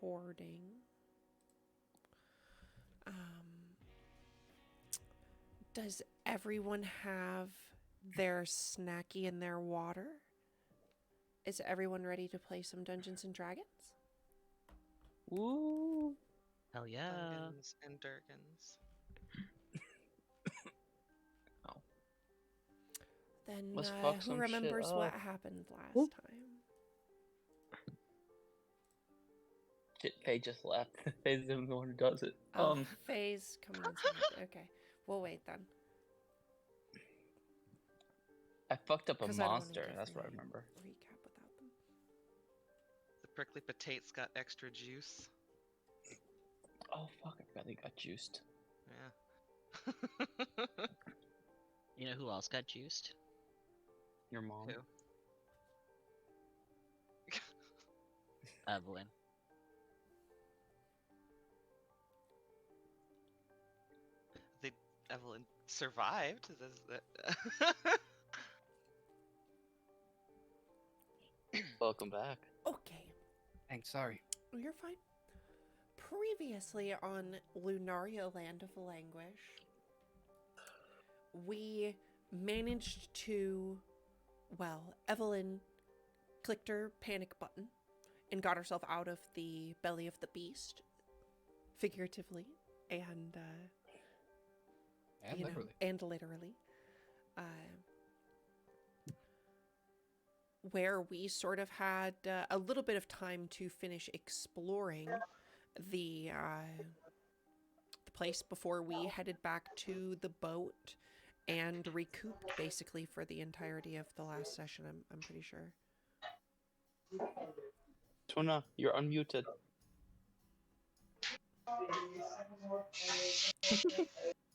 recording. Does everyone have their snacky and their water? Is everyone ready to play some Dungeons and Dragons? Woo! Hell yeah. Dungans and Durgans. Then Let's fuck who some shit remembers what up. happened last Whoop. time? Shit, Faye just left. Faye's the one who does it. Oh, Faye's coming inside. Okay, we'll wait then. I fucked up a 'Cause I don't wanna monster. give That's what I my remember. Recap without them. The prickly potate's got extra juice. Oh fuck! I forgot they got juiced. Yeah. You know who else got juiced? Your mom. Who? Evelyn. Evelyn survived. Welcome back. Okay, Thanks, sorry. you're fine. Previously on Lunaria, Land of Languish, we managed to, well, Evelyn clicked her panic button and got herself out of the belly of the beast, figuratively and And literally. and literally. Where we sort of had a little bit of time to finish exploring the place before we headed back to the boat and recouped basically for the entirety of the last session. I'm pretty sure. Tuna, you're unmuted.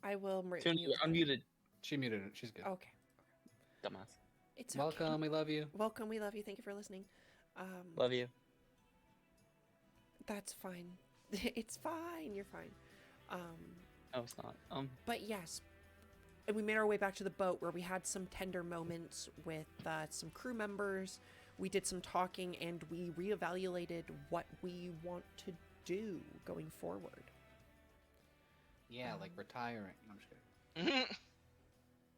I will Tuna, mute you're her. unmuted. She muted it. She's good. Okay. Dumbass. It's Welcome. okay. We love you. Welcome. We love you. Thank you for listening. Love you. That's fine. It's fine. You're fine. No, it's not. But yes, and we made our way back to the boat where we had some tender moments with some crew members. We did some talking and we reevaluated what we want to do going forward. Yeah, like retiring. I'm just kidding.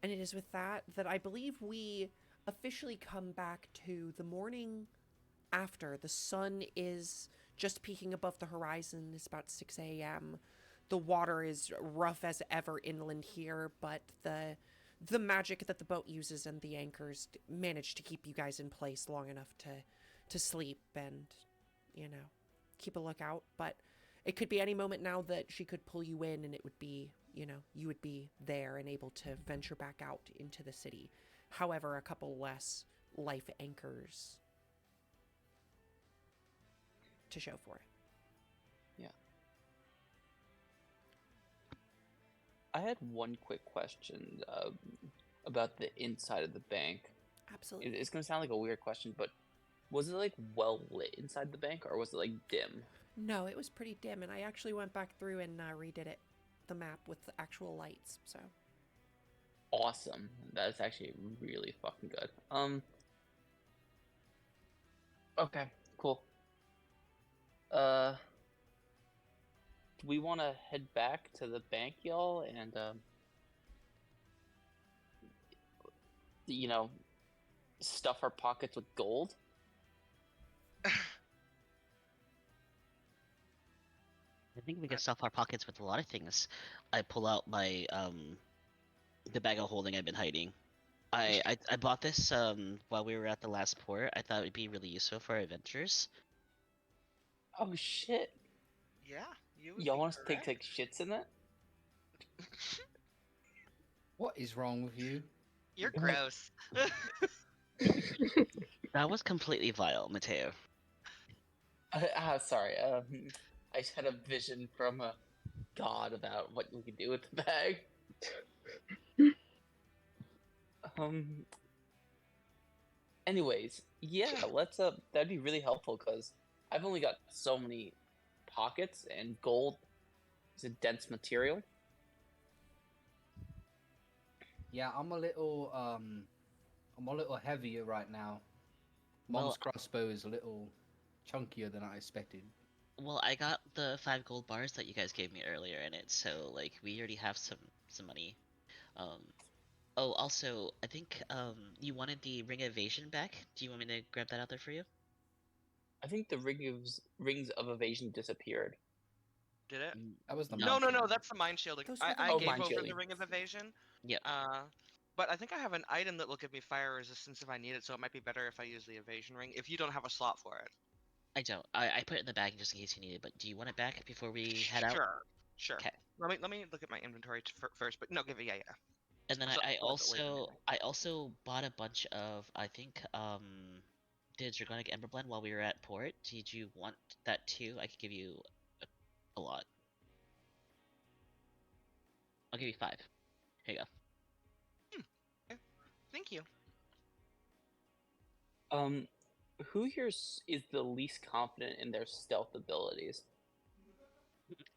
And it is with that that I believe we officially come back to the morning after. The sun is just peeking above the horizon. It's about 6 a.m. The water is rough as ever inland here, but the magic that the boat uses and the anchors manage to keep you guys in place long enough to sleep and, keep a lookout. But it could be any moment now that she could pull you in and it would be, you would be there and able to venture back out into the city. However, a couple less life anchors to show for it. Yeah. I had one quick question about the inside of the bank. Absolutely. It's gonna sound like a weird question, but was it like well lit inside the bank, or was it like dim? No, it was pretty dim, and I actually went back through and redid it, the map with the actual lights. So Awesome. That's actually really fucking good. Okay, cool. Do we want to head back to the bank, y'all, and stuff our pockets with gold? I think we can stuff our pockets with a lot of things. I pull out my the bag of holding I've been hiding. I bought this while we were at the last port. I thought it'd be really useful for our adventures. Oh shit! Yeah, you would Y'all be want us to take correct. shits in that? What is wrong with you? You're gross. That was completely vile, Mateo. Sorry. I just had a vision from a god about what we could do with the bag. Anyways, yeah, let's that'd be really helpful because I've only got so many pockets and gold is a dense material. Yeah, I'm a little heavier right now. Mom's Well, crossbow is a little chunkier than I expected. Well, I got the 5 gold bars that you guys gave me earlier in it, so like we already have some money. Um. Oh, also, I think you wanted the ring of evasion back. Do you want me to grab that out there for you? I think the rings of evasion disappeared. Did it? That was the No. No, mind shield. that's the mind shielding. Those I, were the I Oh, gave mind over shielding. the ring of evasion. Yep. But I think I have an item that will give me fire resistance if I need it, so it might be better if I use the evasion ring. If you don't have a slot for it. I don't. I put it in the bag just in case you need it. But do you want it back before we head out? Sure. Okay. Let me look at my inventory first. But no, give it. Yeah. And then So, I I'll look at it later also anyway. I also bought a bunch of I think the Dragonic Ember Blend while we were at port. Did you want that too? I could give you a lot. I'll give you 5. Here you go. Thank you. Who here is the least confident in their stealth abilities?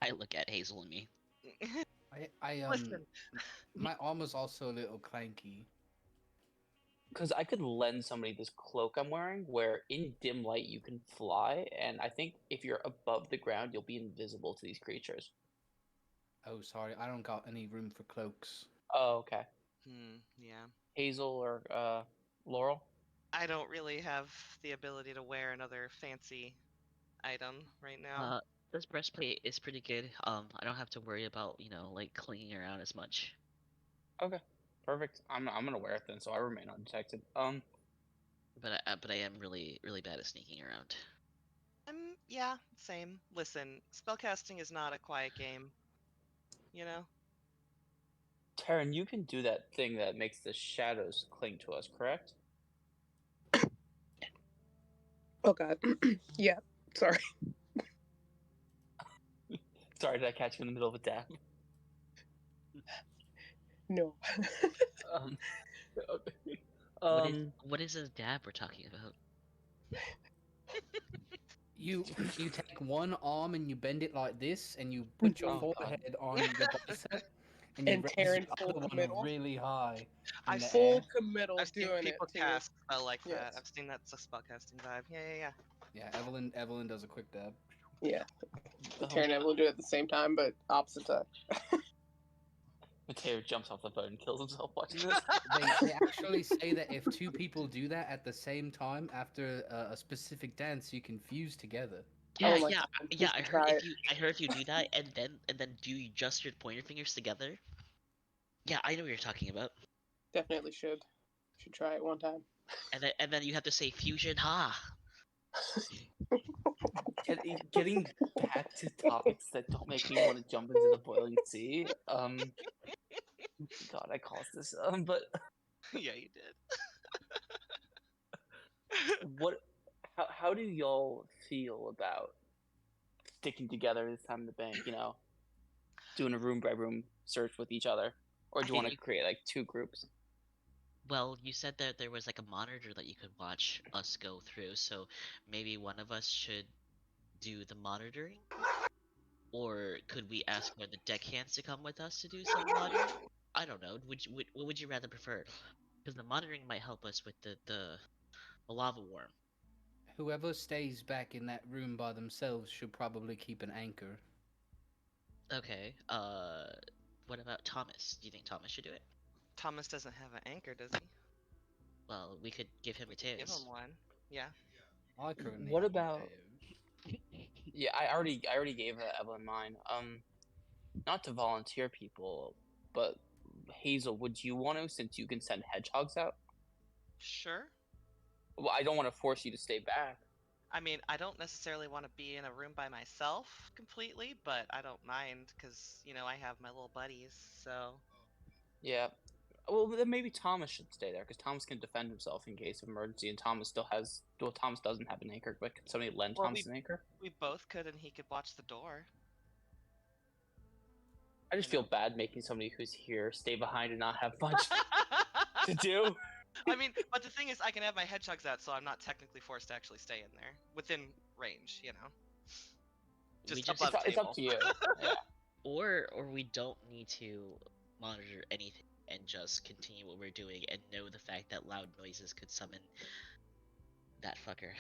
I look at Hazel and me. I Listen. my armor's also a little clanky. Because I could lend somebody this cloak I'm wearing, where in dim light you can fly, and I think if you're above the ground, you'll be invisible to these creatures. Oh, sorry, I don't got any room for cloaks. Oh, okay. Yeah. Hazel or Laurel? I don't really have the ability to wear another fancy item right now. This breastplate is pretty good. I don't have to worry about like clinging around as much. Okay, perfect. I'm gonna wear it then, so I remain undetected. But I am really bad at sneaking around. Yeah, same. Listen, spellcasting is not a quiet game. You know? Taryn, you can do that thing that makes the shadows cling to us, correct? Oh god. Yeah. Sorry. Sorry, did I catch you in the middle of a dab? No. Um, okay. What is this dab we're talking about? You take one arm and you bend it like this, and you put your Oh, God. forehead on your bicep, and you And raise Terran your full other one committal. really high in I've the Full air. committal I've seen doing people it too. cast a spell like that. Yes. I've seen that's a spellcasting vibe. Yeah. Yeah, Evelyn does a quick dab. Yeah. Um, Terran and Evelyn do it at the same time, but opposite time. Mateo jumps off the boat and kills himself watching this. They actually say that if 2 people do that at the same time after a specific dance, you can fuse together. Yeah, Oh my yeah, God, we yeah. should I heard try if it. you do that and then do you just your pointer fingers together. Yeah, I know what you're talking about. Definitely should. Should try it one time. And then you have to say fusion ha. Getting back to topics that don't make me want to jump into the boiling sea. God, I caused this. But Yeah, you did. what? How do y'all feel about sticking together this time in the bank? Doing a room by room search with each other, or do you think want to create like 2 groups? Well, you said that there was like a monitor that you could watch us go through, so maybe one of us should do the monitoring? Or could we ask one of the deckhands to come with us to do some monitoring? I don't know. What would you rather prefer? Because the monitoring might help us with the lava worm. Whoever stays back in that room by themselves should probably keep an anchor. Okay. What about Thomas? Do you think Thomas should do it? Thomas doesn't have an anchor, does he? Well, we could give him We could give Mateus. him one. Yeah. I currently What have about- Mateos. Yeah, I already gave Evelyn mine. Not to volunteer people, but Hazel, would you want to, since you can send hedgehogs out? Sure. Well, I don't want to force you to stay back. I mean, I don't necessarily want to be in a room by myself completely, but I don't mind because, I have my little buddies, so. Yeah. Well, then maybe Thomas should stay there, because Thomas can defend himself in case of emergency, and Thomas still has... Well, Thomas doesn't have an anchor, but can somebody lend Well, Thomas an anchor? We both could, and he could watch the door. I just you feel know. bad making somebody who's here stay behind and not have much to do. I mean, but the thing is, I can have my hedgehogs out, so I'm not technically forced to actually stay in there within range. We Just just- above It's up table. to you. Yeah. Or we don't need to monitor anything and just continue what we're doing and know the fact that loud noises could summon that fucker.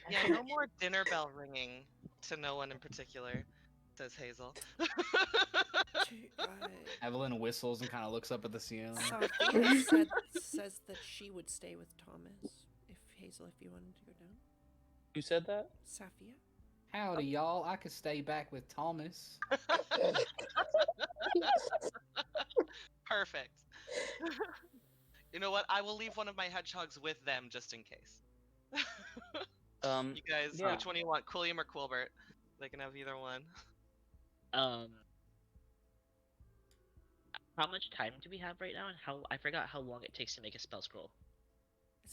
Yeah, no more dinner bell ringing to no one in particular, says Hazel. Evelyn whistles and kind of looks up at the ceiling. Sophia says that she would stay with Thomas if Hazel, if you wanted to go down. Who said that? Sophia. Howdy, y'all. I could stay back with Thomas. Perfect. You know what? I will leave one of my hedgehogs with them just in case. You guys, Yeah. which one do you want, Quilliam or Quilbert? They can have either one. How much time do we have right now, and I forgot how long it takes to make a spell scroll.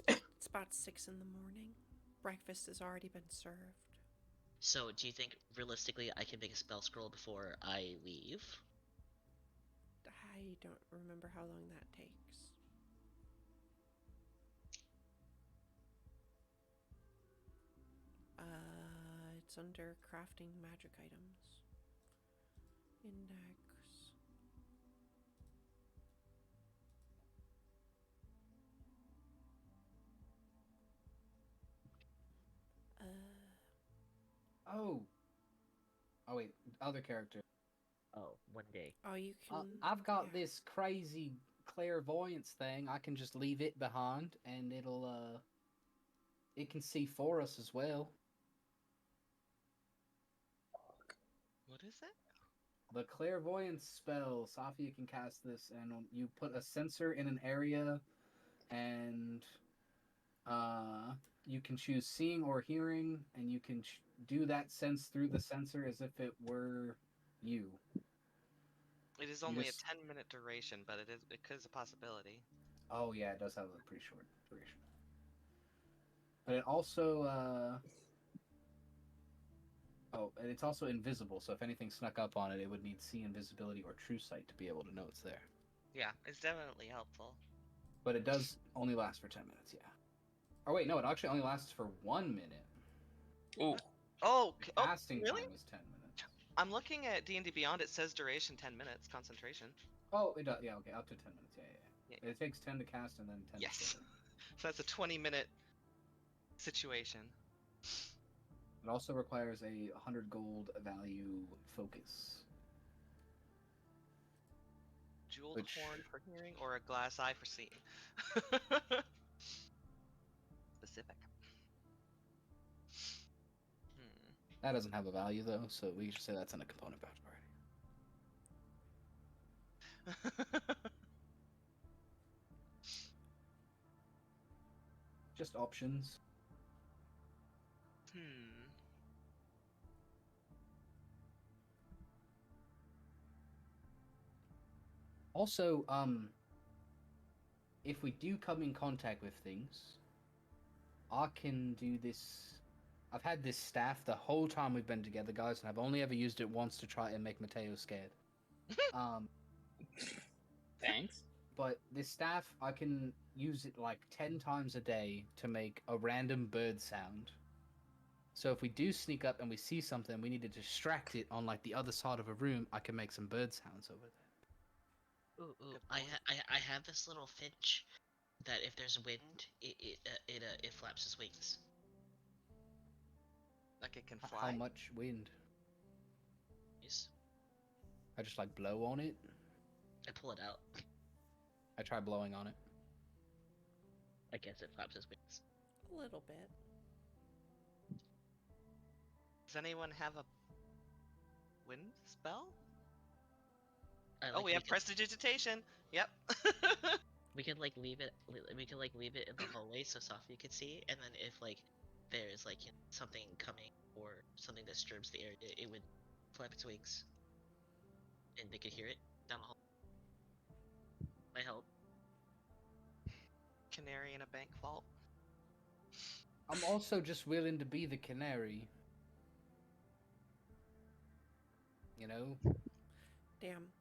It's about 6 in the morning. Breakfast has already been served. So, do you think realistically I can make a spell scroll before I leave? I don't remember how long that takes. It's under crafting magic items. Index. Oh. Oh wait, other character. Oh, 1 day. Oh, you can. I've got yeah. this crazy clairvoyance thing. I can just leave it behind, and it can see for us as well. What is it? The clairvoyance spell. Sophia can cast this, and you put a sensor in an area, and you can choose seeing or hearing, and you can do that sense through the sensor as if it were you. It is only a 10-minute duration, but it is a possibility. Oh yeah, it does have a pretty short duration. But it also and it's also invisible, so if anything snuck up on it, it would need see invisibility or true sight to be able to know it's there. Yeah, it's definitely helpful. But it does only last for 10 minutes, yeah. Or wait, no, it actually only lasts for 1 minute. Ooh. Oh, Casting really? time is 10 minutes. I'm looking at D&D Beyond. It says duration 10 minutes, concentration. Oh, it does. Yeah, okay, up to 10 minutes. Yeah. It takes 10 to cast and then 10 to Yes. save. So that's a 20-minute situation. It also requires a 100 gold value focus. Jeweled horn for hearing or a glass eye for seeing. Specific. That doesn't have a value though, so we should say that's in a component badge already. Just options. Also, if we do come in contact with things, I can do this. I've had this staff the whole time we've been together, guys, and I've only ever used it once to try and make Mateo scared. Thanks. But this staff, I can use it like 10 times a day to make a random bird sound. So if we do sneak up and we see something, we need to distract it on like the other side of a room, I can make some bird sounds over there. Ooh. I have this little finch that if there's wind, it flaps its wings. Like it can fly. How much wind? Yes. I just like blow on it. I pull it out. I try blowing on it. I guess it flaps its wings. A little bit. Does anyone have a wind spell? Like, we have prestidigitation. Yep. we could like leave it. We could like leave it in the hallway so Sophia could see, and then if like there's like something coming or something that disturbs the area, it would flap its wings, and they could hear it down the hall. Might help. Canary in a bank vault. I'm also just willing to be the canary. You know? Damn.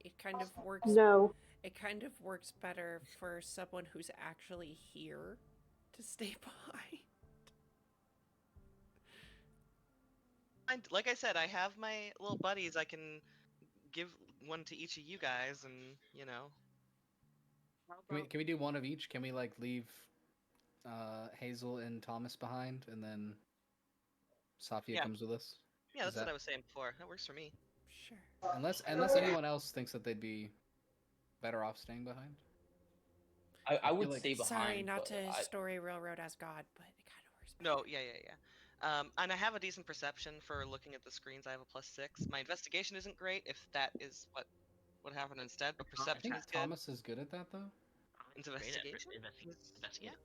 It kind of works. No. It kind of works better for someone who's actually here to stay behind. Like I said, I have my little buddies. I can give one to each of you guys, and you know. Can we do one of each? Can we like leave Hazel and Thomas behind, and then Safia Yeah. comes with us. Yeah, Is that's what that- I was saying before. That works for me. Sure. Unless anyone else thinks that they'd be better off staying behind. I feel would like- stay behind. Sorry, not but to I, story railroad as God, but it kind of works. No, yeah. And I have a decent perception for looking at the screens. I have a +6. My investigation isn't great, if that is what would happen instead, but I perception think is good. Thomas is good at that though. It's great at Investigation? investigate. Yeah.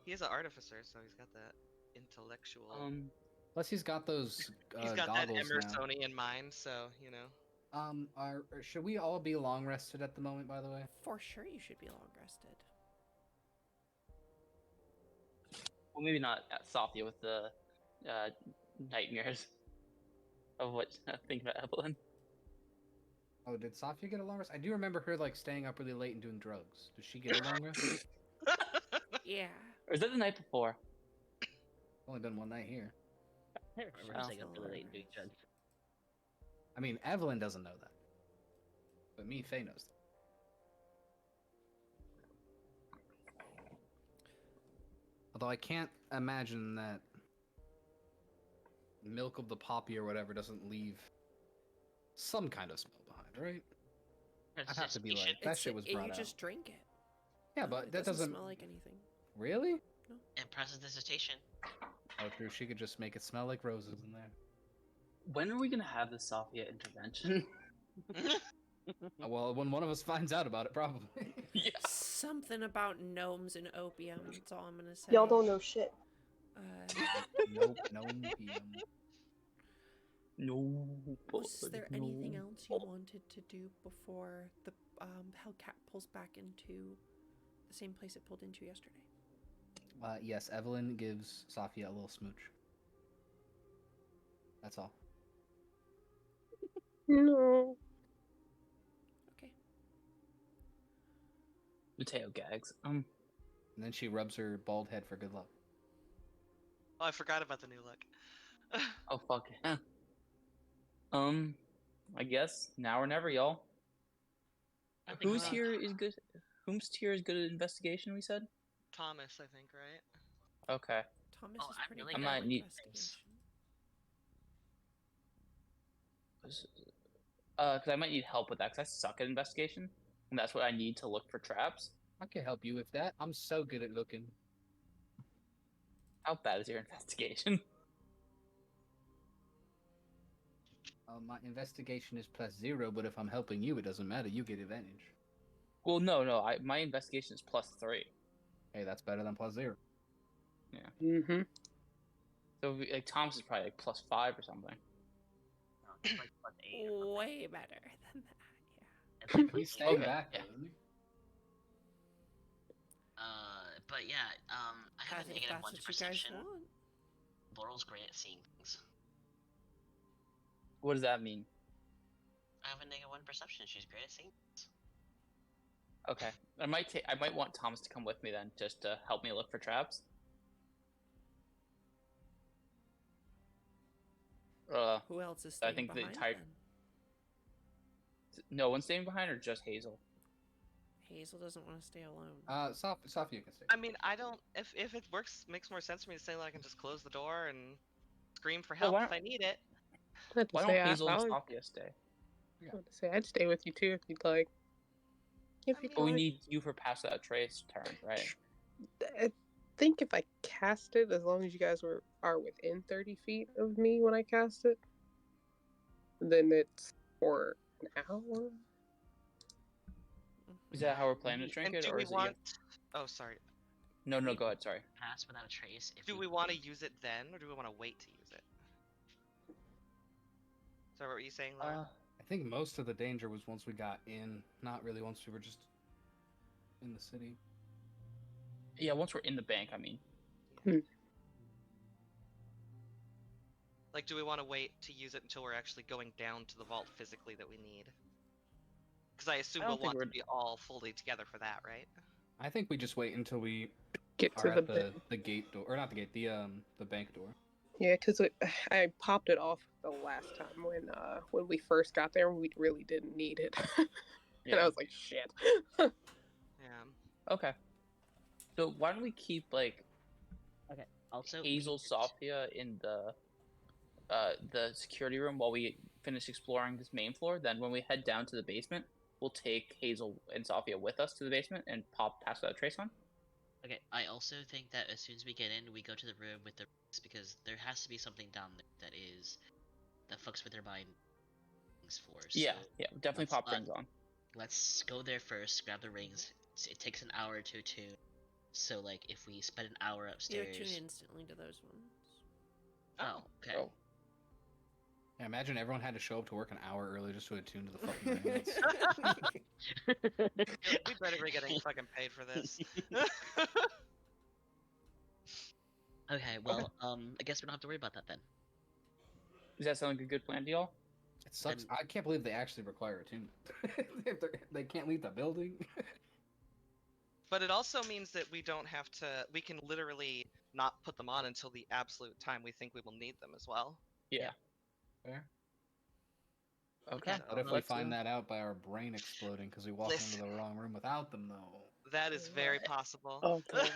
He is an artificer, so he's got that intellectual. Plus he's got those He's got that goggles now. Emersonian mind, so you know. Should we all be long rested at the moment? By the way. For sure, you should be long rested. well, maybe not at Sophia with the nightmares of what think about Evelyn. Oh, did Safia get a long rest? I do remember her like staying up really late and doing drugs. Did she get a long rest? Yeah. Or is that the night before? Only been one night here. I remember Well, staying up really late and doing drugs. I mean, Evelyn doesn't know that, but me, Faye knows that. Although I can't imagine that milk of the poppy or whatever doesn't leave some kind of smell behind, right? I'd have to be like, that shit was brought You out. just drink it. Yeah, No, but it that doesn't doesn't smell like anything. really. Impresses dissertation. Oh, true. She could just make it smell like roses in there. When are we gonna have the Sophia intervention? Well, when one of us finds out about it, probably. Yeah. Something about gnomes and opium. That's all I'm gonna say. Y'all don't know shit. Nope, no PM. No. Was there anything no. else you wanted to do before the Hellcat pulls back into the same place it pulled into yesterday? Yes, Evelyn gives Safia a little smooch. That's all. No. Okay. Mateo gags. And then she rubs her bald head for good luck. Oh, I forgot about the new look. Oh fuck. Yeah. I guess now or never, y'all. I think Who's so. here is good? Whom's here is good at investigation? We said. Thomas, I think, right? Okay. Thomas Oh, is I'm pretty really good bad at at neat investigation. Because I might need help with that. Because I suck at investigation, and that's what I need to look for traps. I can help you with that. I'm so good at looking. How bad is your investigation? My investigation is +0, but if I'm helping you, it doesn't matter. You get advantage. Well, no. My investigation is +3. Hey, that's better than +0. Mm-hmm. So like Tom's is probably like +5 or something. No, it's like +8 or something. Way better than that. Yeah. It's like He's +8. staying Okay, back, yeah. though, isn't he? But yeah, I have a If negative that's 1 what to you guys perception. want. Laurel's great at seeing things. What does that mean? I have a -1 perception. She's great at seeing things. Okay, I might want Thomas to come with me then, just to help me look for traps. Who else is I staying think the behind entire- then? No one staying behind, or just Hazel? Hazel doesn't want to stay alone. Safia can stay. I mean, I don't. If it makes more sense for me to say that I can just close the door and scream for Well, help why if I need it. I'd Why say don't Hazel I and would Sophia stay? I'd stay with you too if you'd like. If I you'd mean- But we like. need you for pass that trace turn, right? I think if I cast it, as long as you guys are within 30 feet of me when I cast it, then it's for an hour. Is that how we're planning to drink And it, do or we is it? want? Oh, sorry. No, go ahead. Sorry. Pass without a trace. If Do we want to use it then, or do we want to wait to use it? So what were you saying, Laura? I think most of the danger was once we got in, not really once we were just in the city. Yeah, once we're in the bank, I mean. Like, do we want to wait to use it until we're actually going down to the vault physically that we need? Because I assume I don't we'll think want to we're- be all fully together for that, right? I think we just wait until we Get are to at the the gate door, or not the gate, the bank door. Yeah, because I popped it off the last time when we first got there. We really didn't need it, and I Yeah. was like, shit. Yeah. Okay. So why don't we keep like Also, Hazel, Sophia in the security room while we finish exploring this main floor. Then when we head down to the basement, we'll take Hazel and Sophia with us to the basement and pass without trace on. Okay, I also think that as soon as we get in, we go to the room with the rings because there has to be something down there that fucks with their mind for. Yeah, So yeah, definitely let's pop not- rings on. let's go there first, grab the rings. It takes an hour or two to. So like if we spend an hour You upstairs. attune instantly to those ones. Oh, okay. Oh. Yeah, imagine everyone had to show up to work an hour early just to attune to the fucking rings. We better be getting fucking paid for this. Okay, well, I guess we don't have to worry about that then. Does that sound like a good plan to y'all? It sucks. Then- I can't believe they actually require attunement. They can't leave the building. But it also means that we don't have to. We can literally not put them on until the absolute time we think we will need them as well. Yeah. Fair. Okay. So What if we let's, find that out by our brain exploding because we walked Listen. into the wrong room without them, though? that is very possible. Oh god.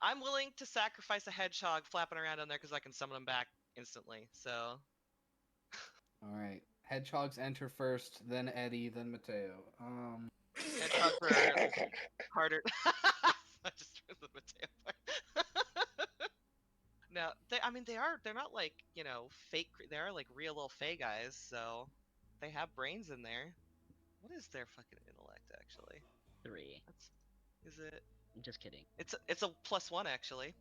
I'm willing to sacrifice a hedgehog flapping around in there because I can summon them back instantly. So All right. Hedgehogs enter first, then Eddie, then Mateo. hedgehogs are harder. I just threw the Mateo part. Now, they're not like, fake. They are like real little fey guys, so they have brains in there. What is their fucking intellect actually? 3. Is it? I'm just kidding. It's a +1 actually.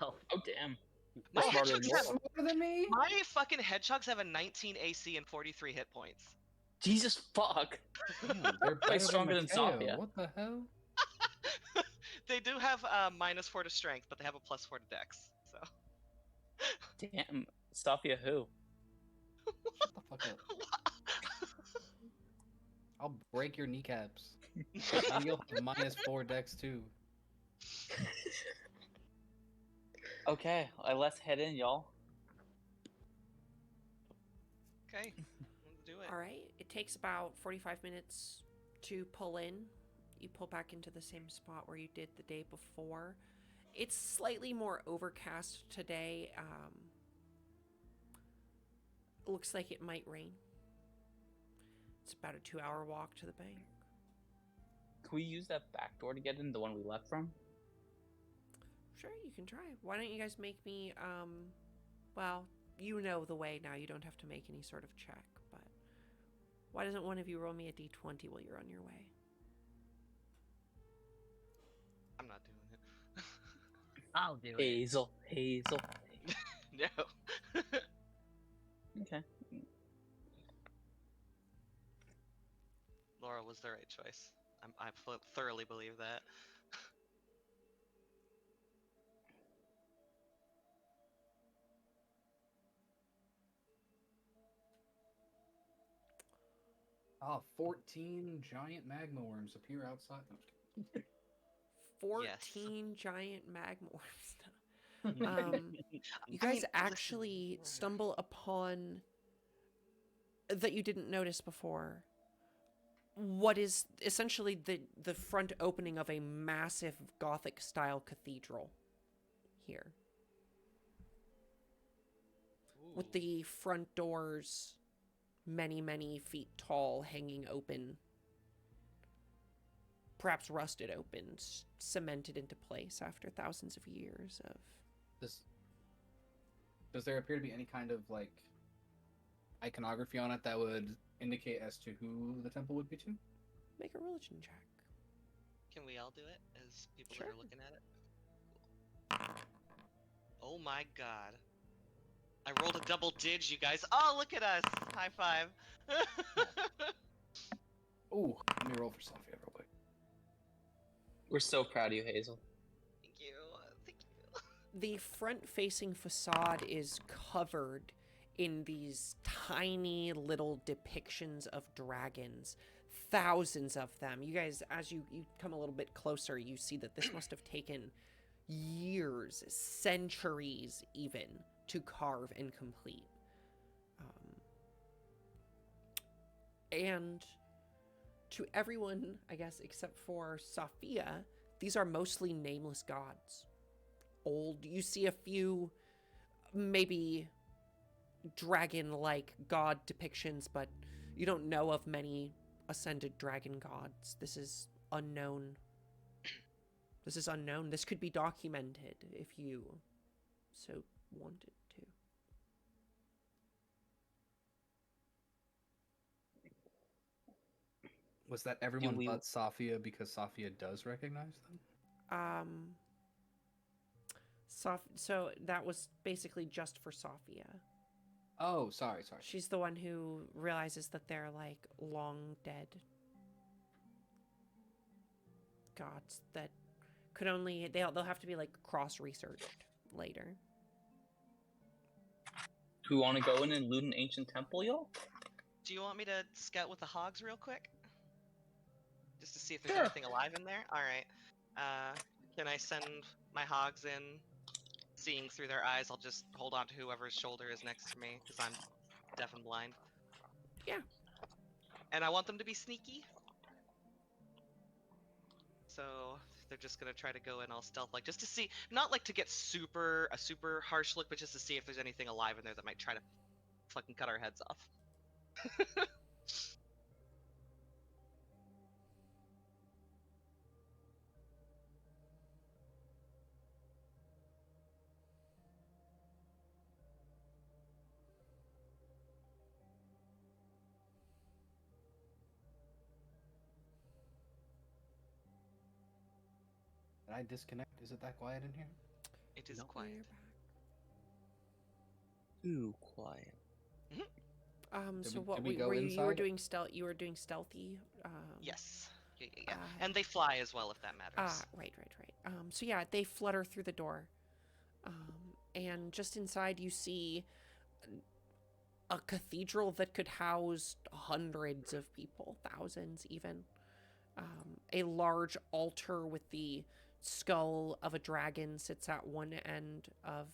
Oh, Oh damn. My Smarter than hedgehogs, normal. Smarter than me? my fucking hedgehogs have a 19 AC and 43 hit points. Jesus fuck. Damn, they're better stronger than Mateo. Sophia. What the hell? They do have -4 to strength, but they have a +4 to dex. So Damn. Sophia who? Shut the fuck up. I'll break your kneecaps. And you'll have -4 dex too. Okay, let's head in, y'all. okay, let's do it. All right. It takes about 45 minutes to pull in. You pull back into the same spot where you did the day before. It's slightly more overcast today. Looks like it might rain. It's about a 2-hour walk to the bank. Can we use that back door to get in, the one we left from? Sure, you can try. Why don't you guys make me, well, you know the way now. You don't have to make any sort of check, but why doesn't one of you roll me a d20 while you're on your way? I'm not doing it. I'll do it. Hazel. No. Okay. Laura was the right choice. I thoroughly believe that. Ah, 14 giant magma worms appear outside. No, I'm just kidding. 14 giant magmorphs. Hmm. You guys listen, actually stumble upon that you didn't notice before. What is essentially the front opening of a massive Gothic style cathedral here, with the front doors many feet tall, hanging open, perhaps rusted open, cemented into place after thousands of years of... Does there appear to be any kind of like iconography on it that would indicate as to who the temple would be to? Make a religion check. Can we all do it as people Sure. that are looking at it? Oh my god. I rolled a double dig, you guys. Oh, look at us! High five. Oh, let me roll for Sophia real quick. We're so proud of you, Hazel. Thank you. Thank you. The front-facing facade is covered in these tiny little depictions of dragons. Thousands of them. You guys, as you come a little bit closer, you see that this must have taken years, centuries even, to carve and complete. And to everyone, I guess, except for Sophia, these are mostly nameless gods. Old, you see a few maybe dragon-like god depictions, but you don't know of many ascended dragon gods. This is unknown. This is unknown. This could be documented if you so wanted to. Was that everyone we- but Safia because Safia does recognize them? So that was basically just for Safia. Oh, sorry. She's the one who realizes that they're like long dead gods that could only they'll have to be like cross researched later. Do we want to go in and loot an ancient temple, y'all? Do you want me to scout with the hogs real quick? Just to see if there's Sure. anything alive in there? Alright. Can I send my hogs in? Seeing through their eyes, I'll just hold on to whoever's shoulder is next to me, because I'm deaf and blind. Yeah. And I want them to be sneaky. So they're just gonna try to go in all stealth, like just to see, not like to get a super harsh look, but just to see if there's anything alive in there that might try to fucking cut our heads off. Did I disconnect? Is it that quiet in here? It is Nope. quiet. Too quiet. So we- what did we go were you were inside? doing you were doing stealthy? Yes. Yeah. Uh, And they fly as well, if that matters. Right. So yeah, they flutter through the door. And just inside you see a cathedral that could house hundreds of people, thousands even. A large altar with the skull of a dragon sits at one end of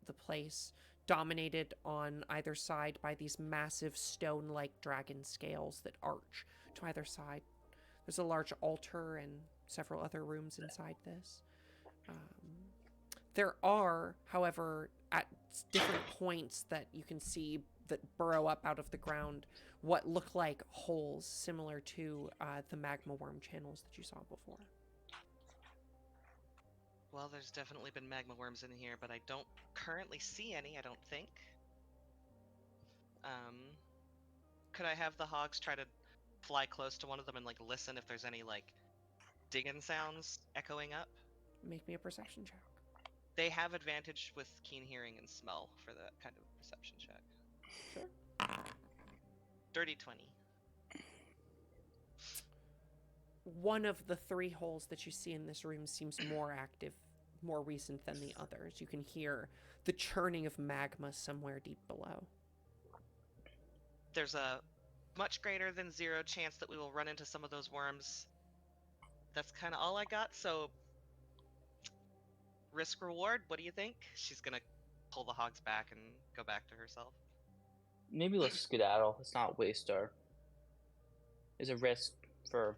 the place, dominated on either side by these massive stone-like dragon scales that arch to either side. There's a large altar and several other rooms inside this. There are, however, at different points that you can see that burrow up out of the ground, what look like holes similar to the magma worm channels that you saw before. Well, there's definitely been magma worms in here, but I don't currently see any, I don't think. Could I have the hogs try to fly close to one of them and, like, listen if there's any, like, digging sounds echoing up? Make me a perception check. They have advantage with keen hearing and smell for that kind of perception check. Sure. Dirty 20. One of the three holes that you see in this room seems more active, more recent than the others. You can hear the churning of magma somewhere deep below. There's a much greater than 0 chance that we will run into some of those worms. That's kind of all I got, so risk reward, what do you think? She's gonna pull the hogs back and go back to herself. Maybe let's skedaddle. Let's not waste our. There's a risk for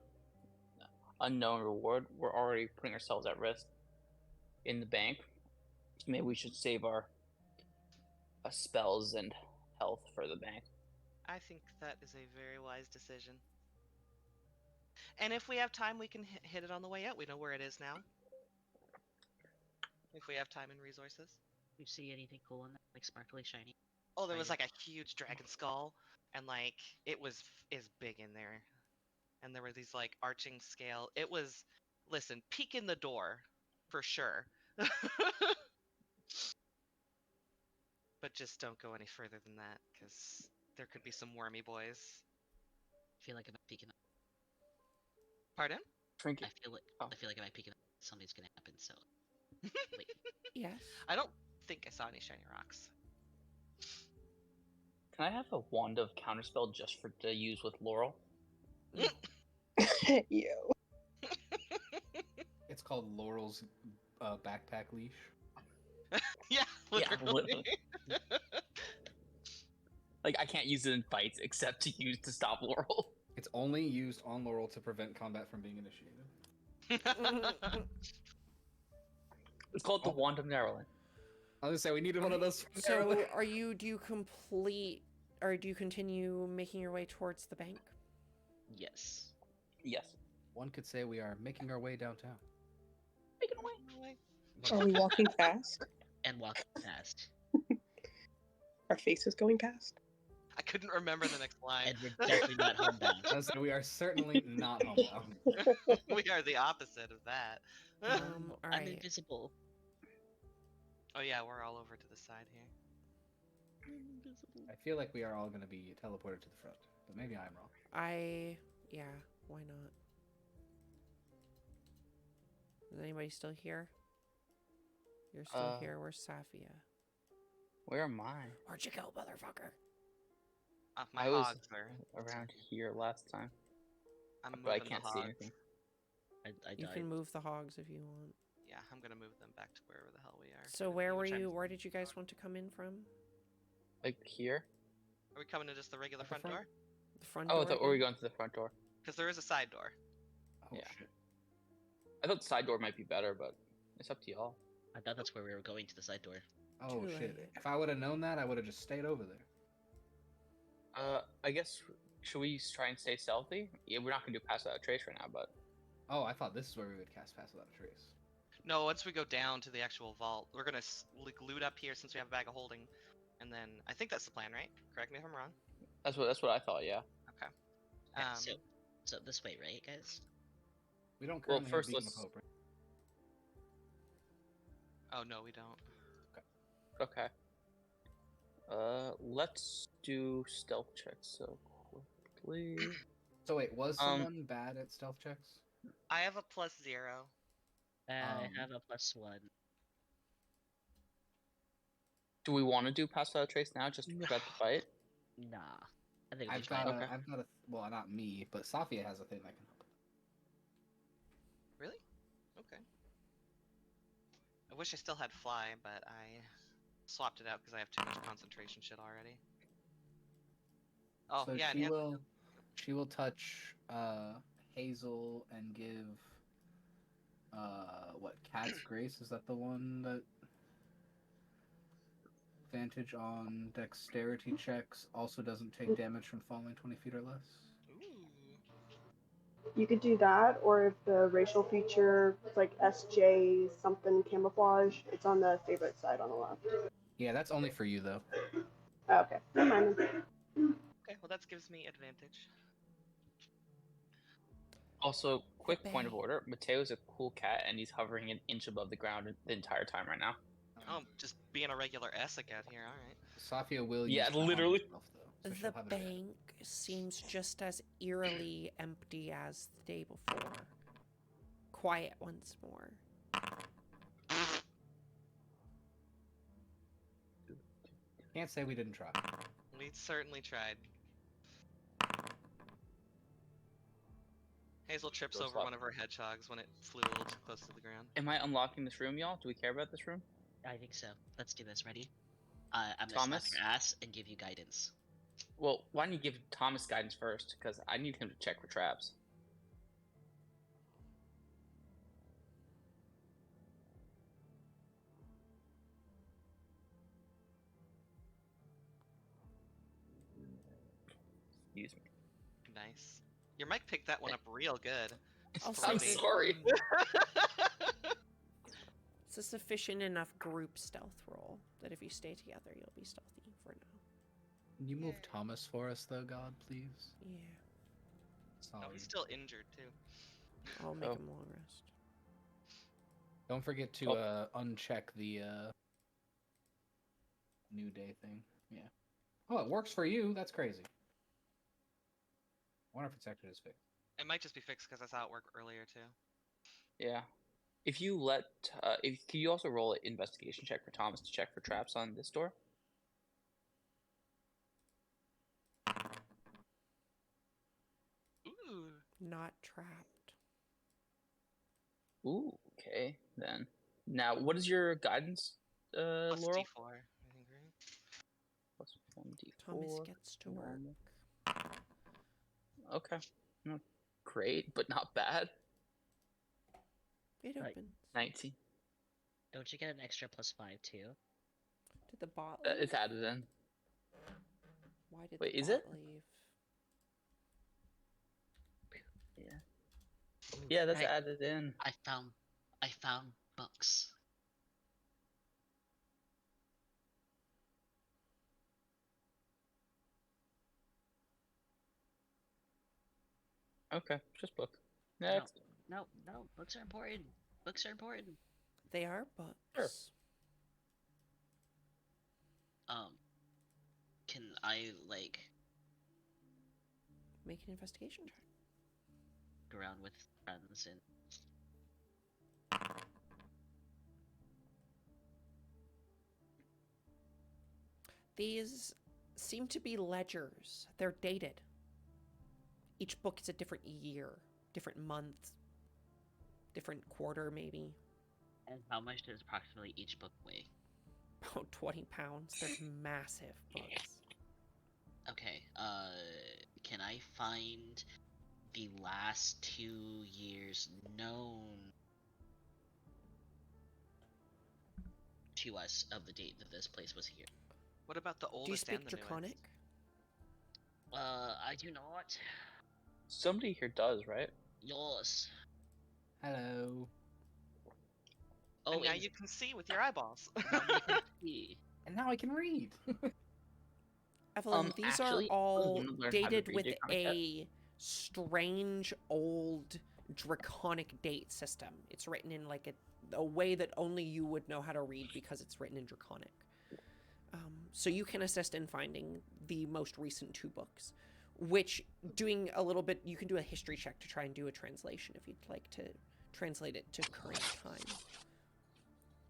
unknown reward. We're already putting ourselves at risk in the bank. Maybe we should save our spells and health for the bank. I think that is a very wise decision. And if we have time, we can hit it on the way out. We know where it is now. If we have time and resources. You see anything cool in there, like sparkly, shiny? Oh, there was Right. like a huge dragon skull, and like it was big in there, and there were these like arching scale. It was, listen, peek in the door, for sure. But just don't go any further than that, because there could be some wormy boys. I feel like if I peek in, Pardon? Trinket. I feel like if I peek in, something's gonna happen. So, wait. Yes. I don't think I saw any shiny rocks. Can I have a wand of counterspell just to use with Laurel? Yo. It's called Laurel's backpack leash. Yeah, Yeah, literally. literally. Like I can't use it in fights except to stop Laurel. It's only used on Laurel to prevent combat from being initiated. It's called the Wand of Neverland. I was gonna say we needed one of those. from So, Maryland. do you complete, or do you continue making your way towards the bank? Yes. Yes. One could say we are making our way downtown. Are we walking fast? And walk past. Our faces going past? I couldn't remember the next line. And we're definitely not homebound. I was saying we are certainly not homebound. We are the opposite of that. All I'm right. invisible. Oh yeah, we're all over to the side here. I'm invisible. I feel like we are all going to be teleported to the front, but maybe I'm wrong. Yeah, why not? Is anybody still here? You're still here. Where's Safia? Where am I? Where'd you go, motherfucker? My I was hogs are. around here last time, I'm but I moving can't the see hogs. anything. I You died. can move the hogs if you want. Yeah, I'm gonna move them back to wherever the hell we are. So where were Which I'm- you? Where did you guys want to come in from? Like here? Are we coming to just the regular At the front front? door? The front Oh, I door. thought, were we again? going to the front door? Because there is a side door. Oh Yeah. shit. I thought the side door might be better, but it's up to y'all. I thought that's where we were going, to the side door. Oh Too shit. late. If I would have known that, I would have just stayed over there. I guess, should we try and stay stealthy? Yeah, we're not gonna do pass without a trace right now, but Oh, I thought this is where we would cast Pass Without a Trace. No, once we go down to the actual vault, we're gonna loot up here since we have a bag of holding, and then I think that's the plan, right? Correct me if I'm wrong. that's what I thought. Yeah. Okay. Yeah, Um, so this way, right, guys? We don't Well, currently first have Beacon let's- of Hope, right? Oh no, we don't. Okay. Let's do stealth checks so quickly. So wait, was Um, someone bad at stealth checks? I have a +0. I Um, have a +1. Do we want to do pass without a trace now, just to prevent the fight? Nah. I think it'll be I've fine. got Okay. I've got a well, not me, but Safia has a thing that can help. Really? Okay. I wish I still had fly, but I swapped it out because I have too much concentration shit already. Oh So yeah, she will touch Hazel and give what, Cat's Grace, is that the one that advantage on dexterity checks, also doesn't take damage from falling 20 feet or less? Ooh. You could do that, or if the racial feature is like SJ something camouflage, it's on the favorite side on the left. Yeah, that's only for you though. Oh, okay, never mind then. Okay, well that gives me advantage. Also, quick point of Bay. order: Mateo's a cool cat, and he's hovering an inch above the ground the entire time right now. Oh, just being a regular Essek out here, alright. Safia will Yeah, use that on literally. herself, though, so she'll The have advantage. bank seems just as eerily empty as the day before. Quiet once more. Can't say we didn't try. We certainly tried. Hazel trips Go over slap. one of her hedgehogs when it flew a little too close to the ground. Am I unlocking this room, y'all? Do we care about this room? I think so. Let's do this. Ready? I'm gonna slap Thomas? your ass and give you guidance. Well, why don't you give Thomas guidance first? Because I need him to check for traps. Excuse me. Nice. Your mic picked that one up real good. Also, I'm they- sorry. It's a sufficient enough group stealth roll that if you stay together, you'll be stealthy for now. Can you move Thomas for us, though, God, please? Yeah, Oh, Sorry. he's still injured too. I'll make Oh. him long rest. Don't forget to uncheck the new day thing. Yeah. Oh, it works for you. That's crazy. I wonder if it's actually just fixed. It might just be fixed because I saw it work earlier too. Yeah. If you let, can you also roll an investigation check for Thomas to check for traps on this door? Ooh. Not trapped. Ooh, okay, then. Now, what is your guidance, Plus Laurel? D4, I think, right? Plus 1d4. Thomas gets to work. normal. Okay. Not great, but not bad. It Right. opens. 19. Don't you get an extra +5 too? Did the bot leave? It's added in. Why did Wait, the is bot it? leave? Yeah. Yeah, that's Right. added in. I found books. Okay, just book. Next. No, books are important. Books are important. They are books. Sure. Can I like Make an investigation check. go around with friends and These seem to be ledgers. They're dated. Each book is a different year, different month, different quarter, maybe. and how much does approximately each book weigh? About 20 pounds. They're massive books. Okay, can I find the last 2 years known to us of the date that this place was here? What about the Do you oldest speak and the Draconic? newest? I do not. Somebody here does, right? Yours. Hello. Oh, And now and you can see with your eyeballs. now you can see. And now I can read. Evelyn, these actually, are all learn how to dated read with Draconic yet? a strange old Draconic date system. It's written in like a way that only you would know how to read because it's written in Draconic. So you can assist in finding the most recent 2 books, which doing a little bit, you can do a history check to try and do a translation if you'd like to translate it to current time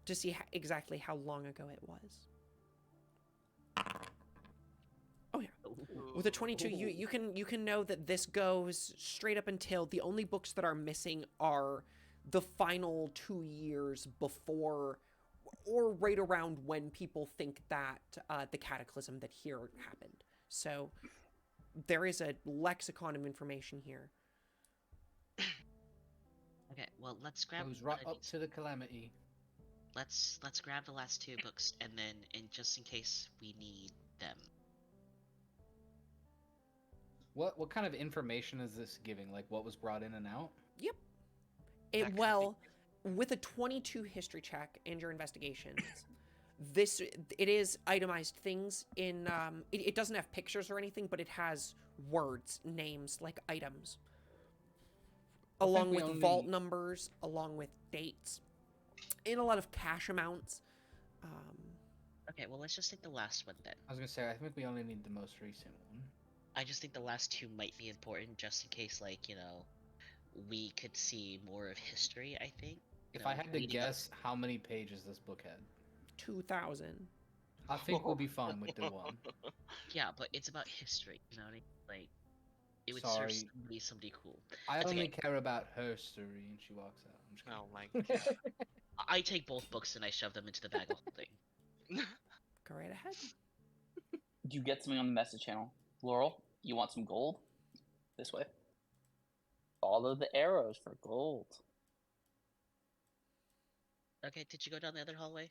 to see exactly how long ago it was. Oh yeah. With a 22, you can know that this goes straight up until the only books that are missing are the final 2 years before or right around when people think that the cataclysm that here happened. So there is a lexicon of information here. Okay, well let's grab Goes one right of up these. to the calamity. Let's grab the last 2 books, and then, just in case we need them. What kind of information is this giving? Like what was brought in and out? Yep. That could be Well, with a 22 history check and your investigations, it is itemized things in it doesn't have pictures or anything, but it has words, names, like items, I think along we with only- vault numbers, along with dates, and a lot of cash amounts. Okay, well let's just take the last one then. I was gonna say I think we only need the most recent one. I just think the last 2 might be important, just in case, like, we could see more of history, I think. If I had to leading up- guess how many pages this book had, 2,000. I think we'll be fine with the one. Yeah, but it's about history, you know what I mean? Like, it would Sorry. serve somebody cool. I That's only okay. care about her story, and she walks out. I'm just Oh my kidding. I take both books and I shove them into the bag of holding. Go right ahead. Do you get something on the message channel? Laurel, you want some gold? This way. Follow the arrows for gold. Okay, did you go down the other hallway?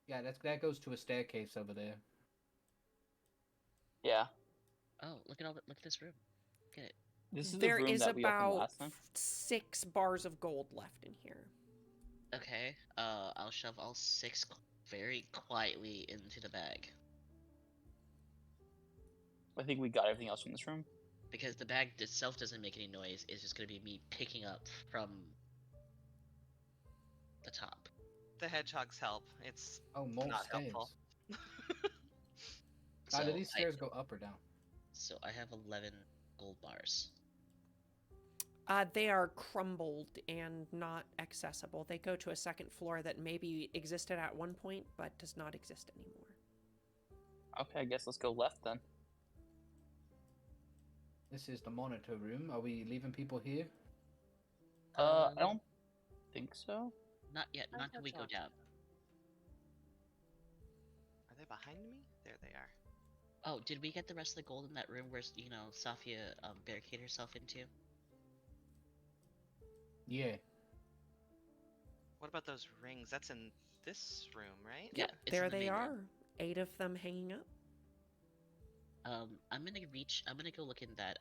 Yeah, that goes to a staircase over there. Yeah. Oh, look at this room. Look at it. This is There the room is that we opened about last time. 6 bars of gold left in here. Okay, I'll shove all 6 very quietly into the bag. I think we got everything else from this room. Because the bag itself doesn't make any noise, it's just gonna be me picking up from the top. The hedgehogs help. It's Oh, more not stairs. helpful. God, do So these stairs go up or down? So I have 11 gold bars. They are crumbled and not accessible. They go to a second floor that maybe existed at one point, but does not exist anymore. Okay, I guess let's go left then. This is the monitor room. Are we leaving people here? I don't think so. Not yet, I not till we thought go so. down. Are they behind me? There they are. Oh, did we get the rest of the gold in that room where, Safia barricaded herself into? Yeah. What about those rings? That's in this room, right? Yeah, it's There in the they main are. room. 8 of them hanging up. I'm gonna go look in that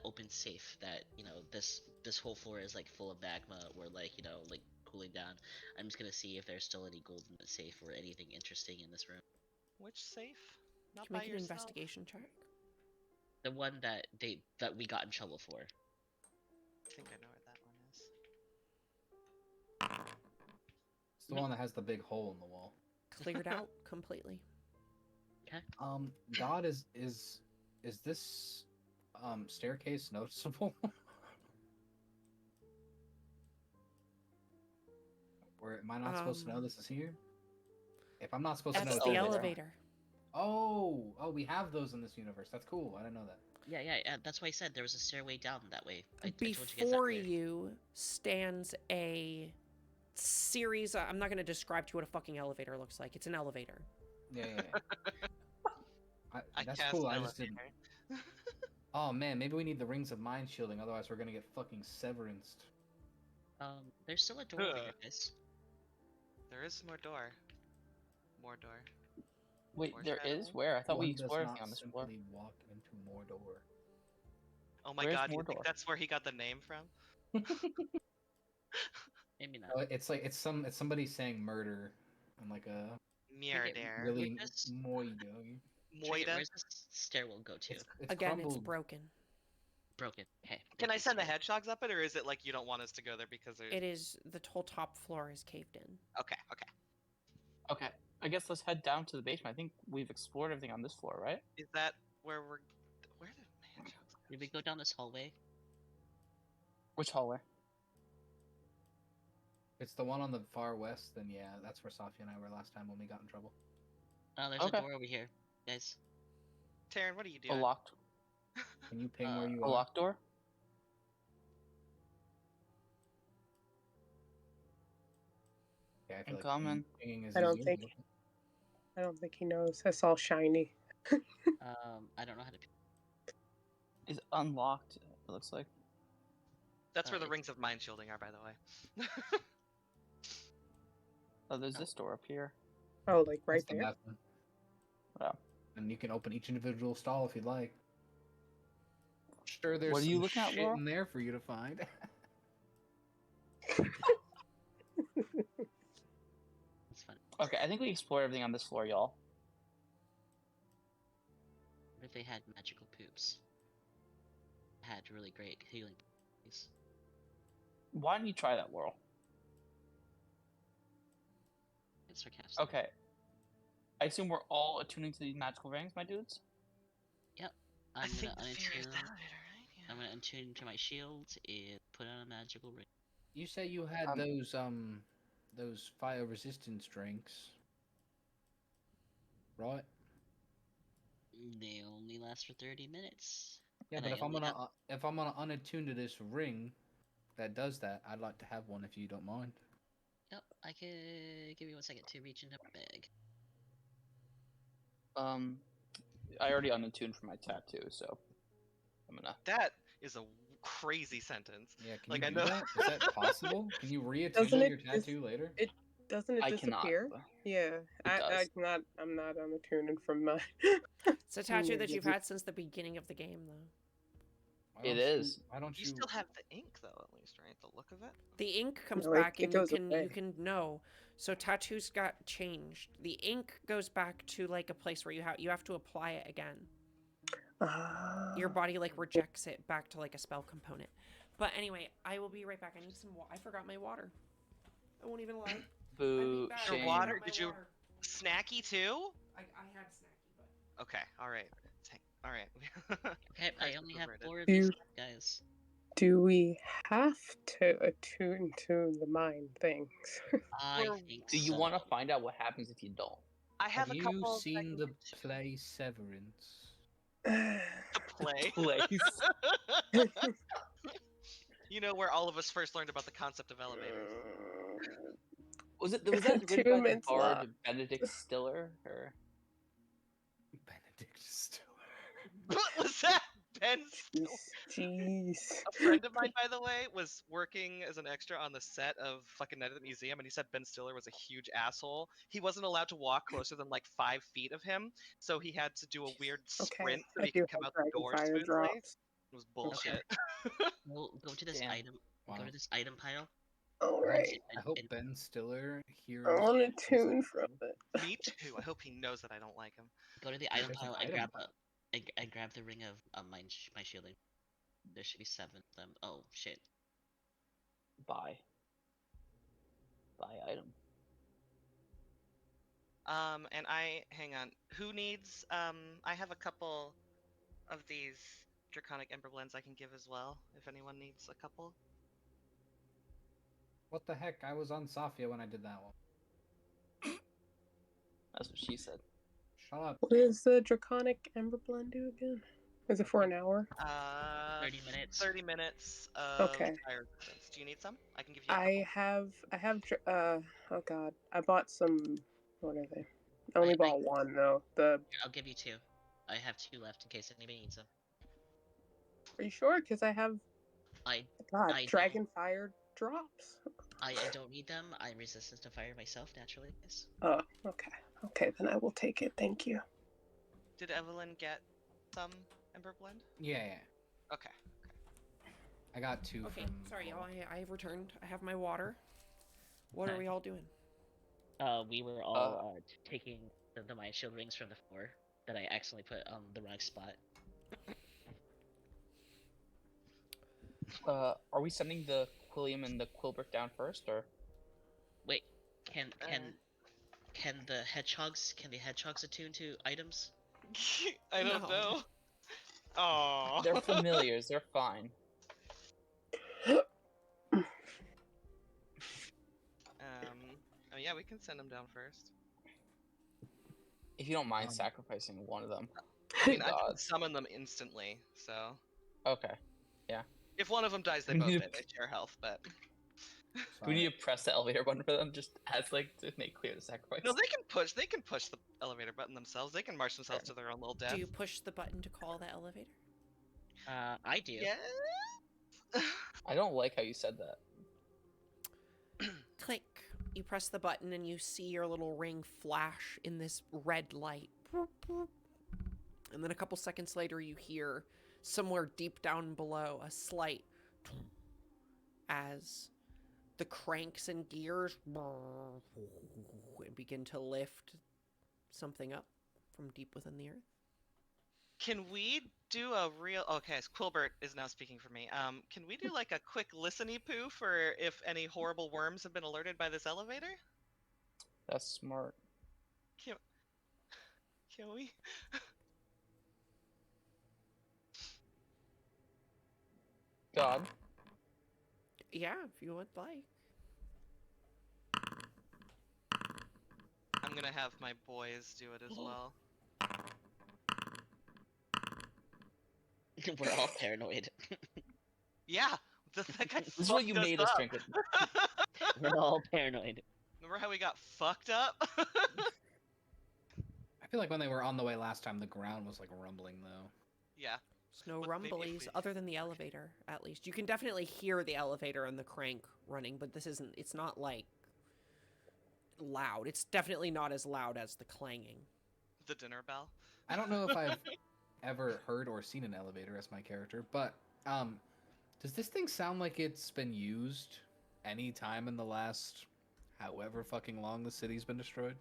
open safe that this whole floor is like full of magma or like like cooling down. I'm just gonna see if there's still any gold in the safe or anything interesting in this room. Which safe? You Not can by make an yourself. investigation check. The one that we got in trouble for. I think I know where that one is. It's the one that has the big hole in the wall. Cleared out completely. God, is this staircase noticeable? Or am I not supposed to know this is here? If I'm not supposed to know, That's it's the here. elevator. Oh, we have those in this universe. That's cool. I didn't know that. Yeah. That's why I said there was a stairway down that way. I told you guys that Before earlier. you stands a series. I'm not going to describe to you what a fucking elevator looks like. It's an elevator. Yeah. That's cast cool. I elevator. just didn't. Oh man, maybe we need the rings of mind shielding. Otherwise, we're gonna get fucking severanced. There's still a door over here, guys. There is more door. More door. Wait, there is? Foreshadowing? Where? I thought we One does explored not everything on this floor. simply walk into Mordor. Oh my Where's god, you think Mordor? that's where he got the name from? Maybe not. Oh, it's somebody saying murder and like a Mjolnir. really Witness? moido. Trigger, Moida. where's this stairwell go to? It's Again, crumbled. it's broken. Broken. Okay. Can thank I you, send the sorry. hedgehogs up it, or is it like you don't want us to go there because there's... It is the whole top floor is caved in. Okay. Okay, I guess let's head down to the basement. I think we've explored everything on this floor, right? Is that where we're... Where did hedgehogs go? Did we go down this hallway? Which hallway? It's the one on the far west. Then yeah, that's where Safia and I were last time when we got in trouble. There's Okay. a door over here, guys. Taryn, what are you A doing? locked, Can you ping where you a are? locked door? Yeah, I I'm feel like coming. pinging is I don't easier. think- I don't think he knows. That's all shiny. I don't know how to. Is unlocked, it looks like. That's where the it's- rings of mind shielding are, by the way. Oh, there's this door up here. Oh, like right That's the there. bathroom. Yeah. And you can open each individual stall if you'd like. Sure, there's What are you some looking at, shit Laura? in there for you to find. It's fun. Okay, I think we explored everything on this floor, y'all. What if they had magical poops? Had really great healing properties. Why don't you try that, Laurel? It's sarcastic. Okay. I assume we're all attuning to these magical rings, my dudes? I I'm think gonna the fear is untune. the elevator, right? Yeah. I'm gonna untune to my shield and put on a magical ring. You say you had those fire resistance drinks, right? They only last for 30 minutes. Yeah, And but I if I'm only gonna have- if I'm gonna unattune to this ring that does that, I'd like to have one if you don't mind. Yep, I could give you 1 second to reach into my bag. I already unattuned for my tattoo, so I'm gonna. That is a crazy sentence. Yeah, can Like, you I do know- that? Is that possible? Can you reattune Doesn't to it your dis- tattoo later? Doesn't it I cannot. disappear? Yeah, does. I'm not unattuning from mine. It's a tattoo Yeah, that you've yeah. had since the beginning of the game, though. Why It don't you- is. Why don't You you? still have the ink, though, at least, right? The look of it? The ink comes No, it- back it and goes you away. can know. So tattoos got changed. The ink goes back to like a place where you have to apply it again. Your body like rejects it back to like a spell component. But anyway, I will be right back. I need some water. I forgot my water. I won't even lie. I'd be Boo. back. Shame. Your water? My Did you- water. Snacky, too? I had snacky, but Okay, alright. Alright. Okay, I Christ, only have overrated. 4 of these Dude. left, guys. Do we have to attune to the mind things? I Or think Do you so. want to find out what happens if you don't? I have Have a you couple of seen the seconds play Severance? to play. Place. You know where all of us first learned about the concept of elevators. Was that written by the Attunement's bard locked. Benedict Stiller? Or Benedict Stiller. What was that? Ben Stiller. Jeez. A friend of mine, by the way, was working as an extra on the set of fucking Night at the Museum, and he said Ben Stiller was a huge asshole. He wasn't allowed to walk closer than like 5 feet of him, so he had to do a weird sprint so I he do could come have out the dragon door fire smoothly. drops. It was bullshit. We'll go to this Damn. item. Go Wow. to this item pile. All and- right. I hope and- Ben Stiller hears. I want a this tune from episode. it. Me too. I hope he knows that I don't like him. Go to the item There's an pile and item grab I grab the ring of my shielding. There should be 7 of them. Oh shit. Buy item. And hang on. Who needs? I have a couple of these Draconic Ember Blends I can give as well. If anyone needs a couple. What the heck? I was on Safia when I did that one. That's what she said. Shut up. What does the Draconic Ember Blend do again? Is it for an hour? 30 minutes. 30 minutes of Okay. fire resistance. Do you need some? I can give you. A I have oh god. I bought some, what are they? I only bought one though. I'll give you 2. I have 2 left in case anybody needs them. Are you sure? Because I have, I god, I dragon fire drops. I don't need them. I'm resistant to fire myself naturally. Yes. Oh, okay. Okay, then I will take it. Thank you. Did Evelyn get some Ember Blend? Yeah. Okay. I got 2 Okay, from. sorry, y'all. I have returned. I have my water. What are Okay. we all doing? We were all taking the mind shield rings from the floor that I accidentally put on the wrong spot. Are we sending the Quilliam and the Quilbert down first, or? Wait, can the hedgehogs attune to items? I don't No. know. Oh. They're familiars. They're fine. Oh yeah, we can send them down first. If you don't mind sacrificing one of them. I mean, I God. can summon them instantly, so Okay. if one of them dies, they We both need die. They share health, but Do we need to press the elevator button for them just as like to make clear the sacrifice? no, they can push. They can push the elevator button themselves. They can march themselves to their own little death. Do you push the button to call the elevator? I do. Yeah. I don't like how you said that. Click. You press the button and you see your little ring flash in this red light. And then a couple seconds later, you hear somewhere deep down below a slight as the cranks and gears begin to lift something up from deep within the earth. Can we do a real? Okay, so Quilbert is now speaking for me. Can we do like a quick listeny poo for if any horrible worms have been alerted by this elevator? That's smart. Can we? God. Yeah, if you would like. I'm gonna have my boys do it as well. We're all paranoid. Yeah, that guy This is what you fucked made us up. drink it. We're all paranoid. Remember how we got fucked up? I feel like when they were on the way last time, the ground was like rumbling though. Yeah. There's no But maybe if rumblies we- other than the elevator, at least. You can definitely hear the elevator and the crank running, but it's not like loud. It's definitely not as loud as the clanging. The dinner bell. I don't know if I've ever heard or seen an elevator as my character, but does this thing sound like it's been used any time in the last however fucking long the city's been destroyed?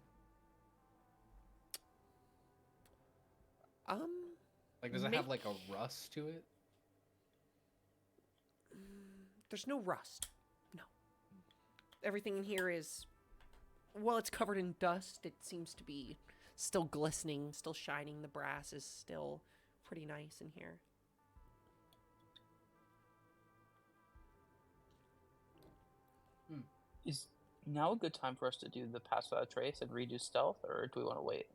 Like, does it have like a rust to it? There's no rust. No. Everything in here is, well, it's covered in dust. It seems to be still glistening, still shining. The brass is still pretty nice in here. Is now a good time for us to do the pass without trace and redo stealth, or do we want to wait?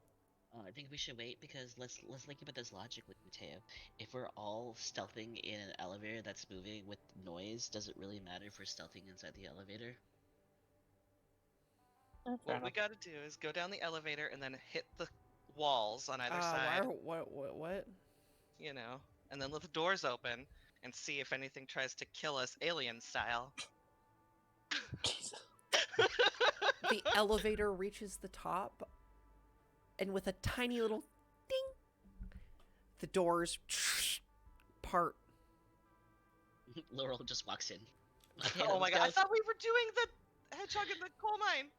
I think we should wait because let's think about this logically, Mateo. If we're all stealthing in an elevator that's moving with noise, does it really matter if we're stealthing inside the elevator? What we gotta do is go down the elevator and then hit the walls on either side. What? You know, and then let the doors open and see if anything tries to kill us alien style. Jesus. The elevator reaches the top, and with a tiny little ding, the doors part. Laurel just walks in. Oh my god! I thought we were doing the hedgehog in the coal mine.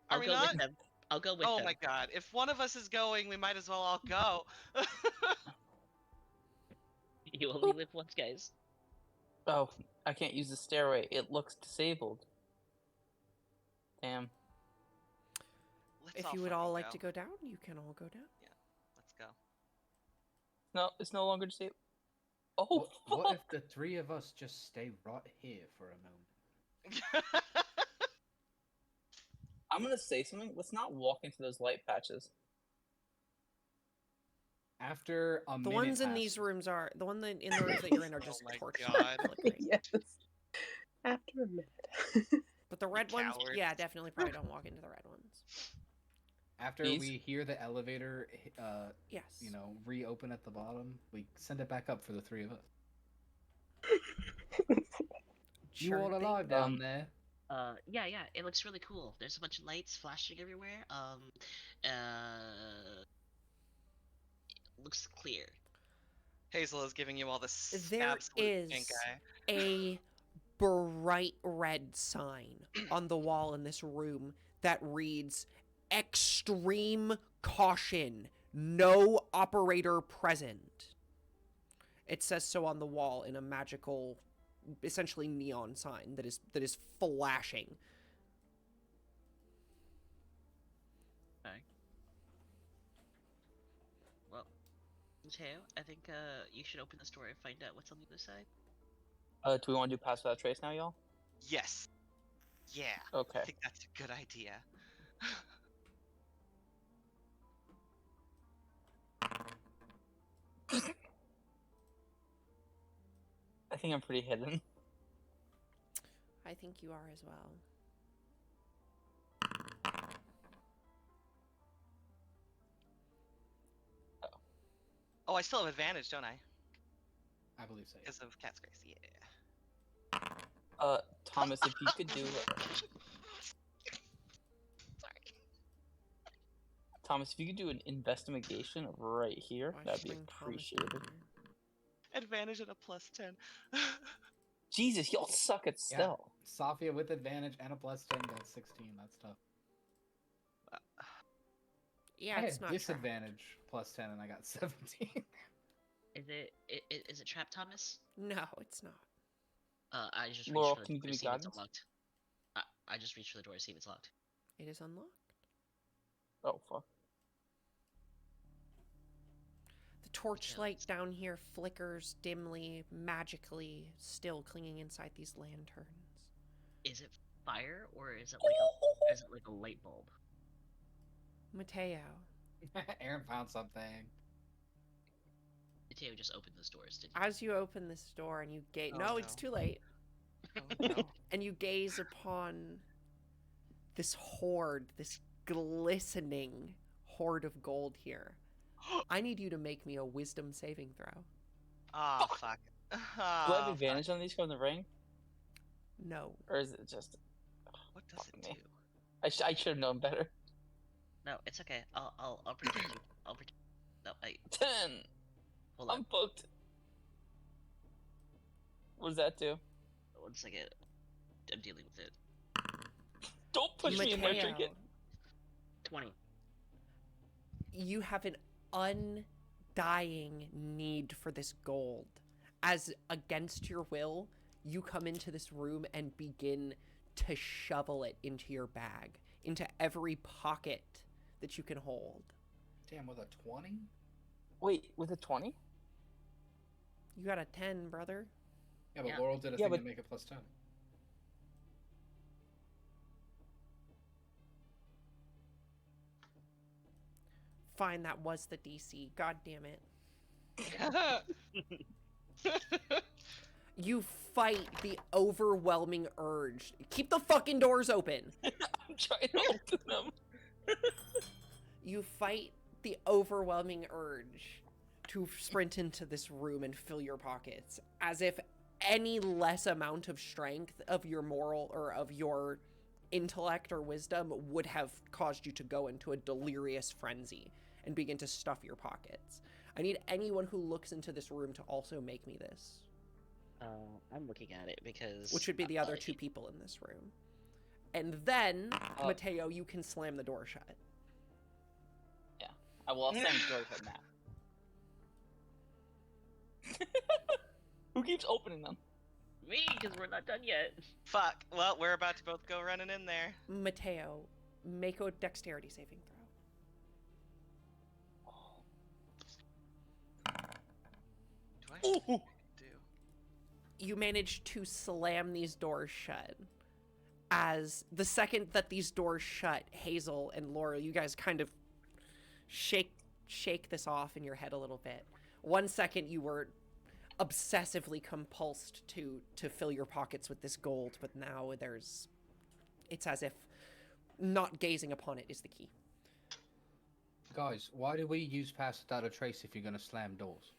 Are I'll we go not? with them. I'll go with Oh them. my god! If one of us is going, we might as well all go. You only live once, guys. Oh, I can't use the stairway. It looks disabled. Damn. Let's If you would fucking all like go. to go down, you can all go down. Let's go. No, it's no longer disabled. Oh, What fuck! if the three of us just stay right here for a moment? I'm gonna say something. Let's not walk into those light patches. After a The minute ones in these passes- rooms are the one that in the rooms that you're in are Oh just my torch God. flickering. Yes. After a minute. But the red ones, cowards. yeah, definitely probably don't walk into the red ones. After These? we hear the elevator, Yes. reopen at the bottom, we send it back up for the three of us. You Sure all thing. alive down there? Yeah, it looks really cool. There's a bunch of lights flashing everywhere. Looks clear. Hazel is giving you all this There absolute pink is eye. a bright red sign on the wall in this room that reads extreme caution, no operator present. It says so on the wall in a magical, essentially neon sign that is flashing. Well, Mateo, I think you should open this door and find out what's on the other side. Do we want to do pass without trace now, y'all? Yes. Yeah. Okay. I think that's a good idea. I think I'm pretty hidden. I think you are as well. Oh, I still have advantage, don't I? I believe so. Because of Cat's Grace. Yeah. Thomas, if you could do... Sorry. Thomas, if you could do an investigation right here, Why that'd should be bring Thomas appreciated. down here? Advantage and a +10. Jesus, y'all suck at Yeah. stealth. Sophia with advantage and a +10 got 16. That's tough. Yeah, I it's had not disadvantage +10 and I got 17. Is it trapped, Thomas? trapped. No, it's not. I just reached Laurel, for the can you door give to me see if it's guidance? unlocked. I just reached for the door to see if it's locked. It is unlocked. Oh, fuck. The torchlight down here flickers dimly, magically, still clinging inside these lanterns. Is it fire or is it like a light bulb? Mateo, Aaron found something. Mateo just opened those doors, didn't he? as you open this door and you gaze, Oh, no, it's no. too late, Oh, no. and you gaze upon this hoard, this glistening hoard of gold here. I need you to make me a wisdom saving throw. Ah, fuck. Do I have Ah, advantage on these from the ring? No. Or is it just... what does it Fuck do? me. I should have known better. No, it's okay. I'll protect you. I'll protect. No, 10! hold on. I'm booked. What does that do? 1 second. I'm dealing with it. Don't push me in there, Mateo, Trinket. 20. you have an undying need for this gold. As against your will, you come into this room and begin to shovel it into your bag, into every pocket that you can hold. Damn, with a 20? Wait, with a 20? You got a 10, brother. Yeah, but Yeah. Laurel did a Yeah, thing but- to make it +10. Fine, that was the DC. God damn it. You fight the overwhelming urge. Keep the fucking doors open. I'm trying to open them. You fight the overwhelming urge to sprint into this room and fill your pockets, as if any less amount of strength of your moral or of your intellect or wisdom would have caused you to go into a delirious frenzy and begin to stuff your pockets. I need anyone who looks into this room to also make me this. I'm looking at it because... Which would be the other two people in this room. And then, Mateo, you can slam the door shut. Yeah. I'll slam the door shut now. Who keeps opening them? Me, because we're not done yet. Fuck. Well, we're about to both go running in there. Mateo, make a dexterity saving throw. Do I do? You manage to slam these doors shut. As the second that these doors shut, Hazel and Laura, you guys kind of shake this off in your head a little bit. 1 second you were obsessively compulsed to fill your pockets with this gold, but now it's as if not gazing upon it is the key. Guys, why do we use Pass Without a Trace if you're gonna slam doors?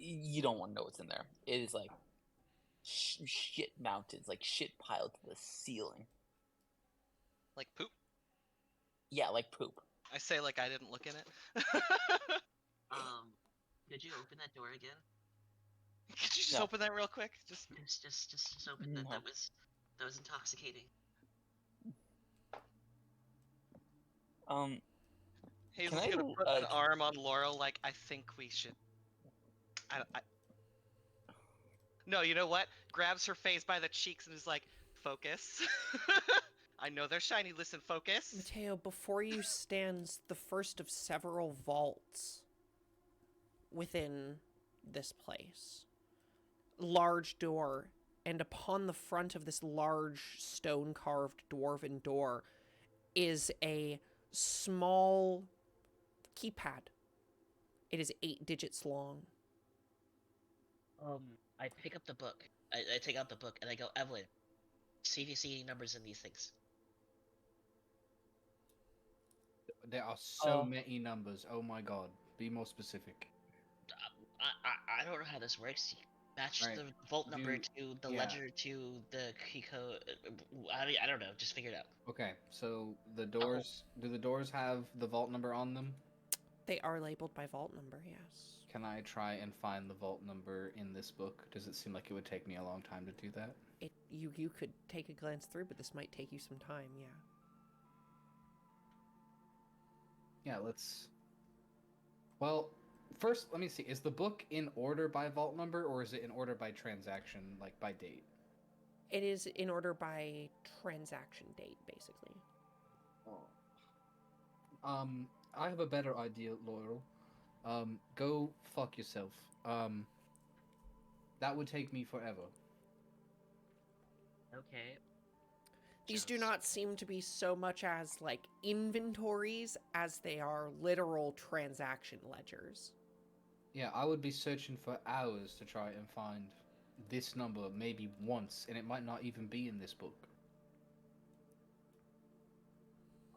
You don't want to know what's in there. It is like shit mountains, like shit piled to the ceiling. Like poop? Yeah, like poop. I say like I didn't look in it. Could you open that door again? Could you just No. open that real quick? Just Just open that. No. That was intoxicating. Hazel's Can I, gonna put an arm on Laurel like, I think we should... I... No, you know what? Grabs her face by the cheeks and is like, focus. I know they're shiny, listen, focus. Mateo, before you stands the first of several vaults within this place. Large door, and upon the front of this large stone-carved dwarven door is a small keypad. It is 8 digits long. I pick up the book. I take out the book and I go, Evelyn, see if you see any numbers in these things. There are so many numbers. Oh my god. Be more specific. I don't know how this works. You match Right. the vault number Do- to the yeah. ledger to the key code. I don't know. Just figure it out. Okay, so the doors... Do the doors have the vault number on them? They are labeled by vault number, yes. Can I try and find the vault number in this book? Does it seem like it would take me a long time to do that? You could take a glance through, but this might take you some time, yeah. Yeah, let's... Well, first, let me see. Is the book in order by vault number, or is it in order by transaction, like by date? It is in order by transaction date, basically. I have a better idea, Laurel. Go fuck yourself. That would take me forever. Okay. These do not seem to be so much as, like, inventories as they are literal transaction ledgers. Yeah, I would be searching for hours to try and find this number maybe once, and it might not even be in this book.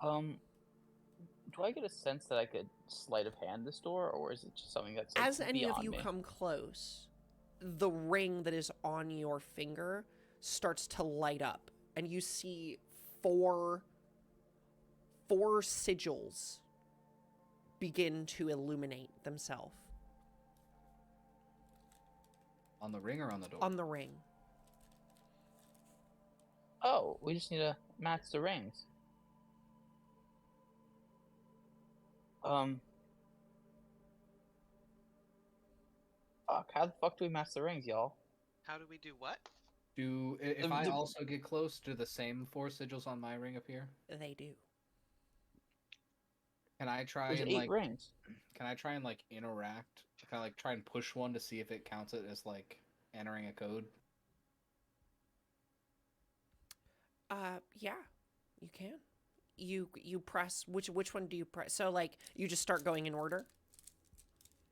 Do I get a sense that I could sleight of hand this door, or is it just something that's like, As any of beyond you me? come close, the ring that is on your finger starts to light up, and you see four sigils begin to illuminate themselves On the ring or on the door? on the ring. Oh, we just need to match the rings. Fuck, how the fuck do we match the rings, y'all? How do we do what? If I also get close, do the same 4 sigils on my ring appear? They do. Can I try There's and 8 like rings. Can I try and like interact? Can I like try and push one to see if it counts it as like entering a code? Yeah, you can. You press which one do you press? So like you just start going in order.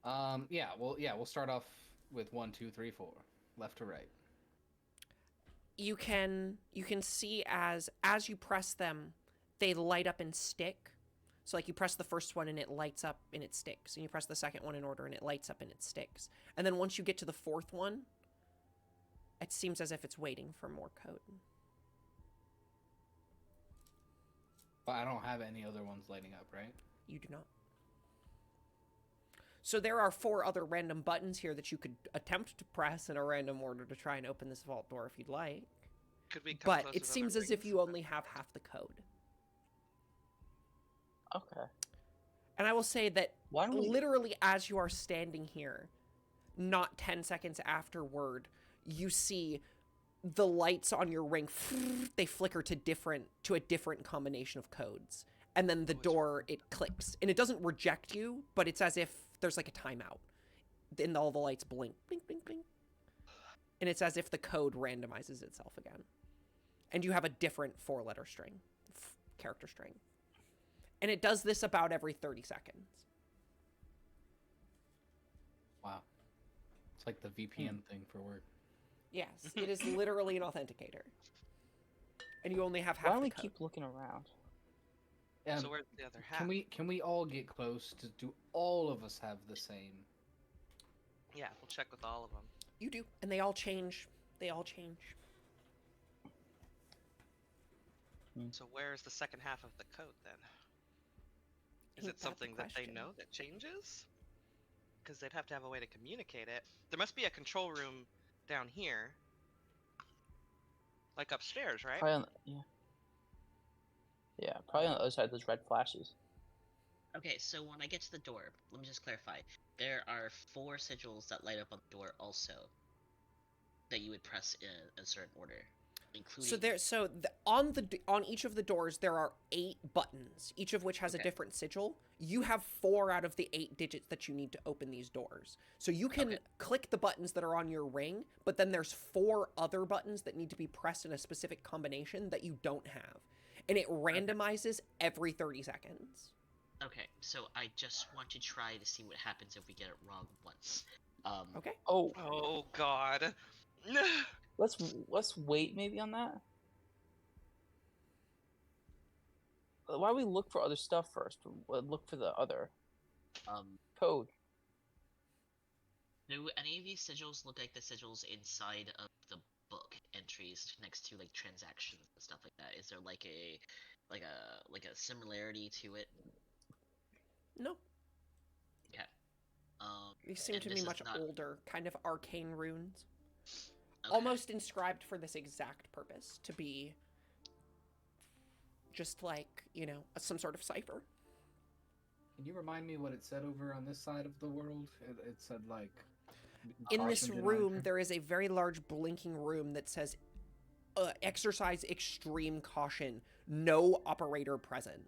Yeah, we'll start off with 1, 2, 3, 4, left to right. You can see as you press them, they light up and stick. So like you press the first one and it lights up and it sticks, and you press the second one in order and it lights up and it sticks. And then once you get to the fourth one, it seems as if it's waiting for more code. But I don't have any other ones lighting up, right? You do not. So there are 4 other random buttons here that you could attempt to press in a random order to try and open this vault door if you'd like. Could we come But closer it to the seems as if rings? you only have half the code. Okay. And I will say that Why don't we? literally as you are standing here, not 10 seconds afterward, you see the lights on your ring, they flicker to a different combination of codes. And then the door, it clicks. And it doesn't reject you, but it's as if there's like a timeout. And all the lights blink, blink, blink, blink. And it's as if the code randomizes itself again. And you have a different 4-letter string, character string. And it does this about every 30 seconds. Wow. It's like the VPN thing for work. Yes, it is literally an authenticator. And you only have Why half don't the we code. keep looking around? So where's the other half? Can we all get close? Do all of us have the same? Yeah, we'll check with all of them. You do, and they all change. They all change. So where's the second half of the code then? Is Ain't it that the something that they question? know that changes? Because they'd have to have a way to communicate it. There must be a control room down here. Like upstairs, right? Probably on, yeah. Yeah, probably on the other side of those red flashes. Okay, so when I get to the door, let me just clarify. There are 4 sigils that light up on the door also that you would press in a certain order, including. On each of the doors there are 8 buttons, each of which has a Okay. different sigil. You have 4 out of the 8 digits that you need to open these doors. So you can click the buttons that are on your ring, but then there's 4 other buttons that need to be pressed in a specific combination that you don't have. And it randomizes every 30 seconds. Okay, so I just want to try to see what happens if we get it wrong once. Okay. Oh, Oh god. let's wait maybe on that. Why don't we look for other stuff first? We'll look for the other code. Do any of these sigils look like the sigils inside of the book entries next to like transactions and stuff like that? Is there like a similarity to it? No, Okay. these seem and to this be is much not- older, kind of arcane runes. Okay. Almost inscribed for this exact purpose, to be just like, some sort of cipher. Can you remind me what it said over on this side of the world? It said like. In this caution, room, denied- there is a very large blinking room that says, exercise extreme caution, no operator present.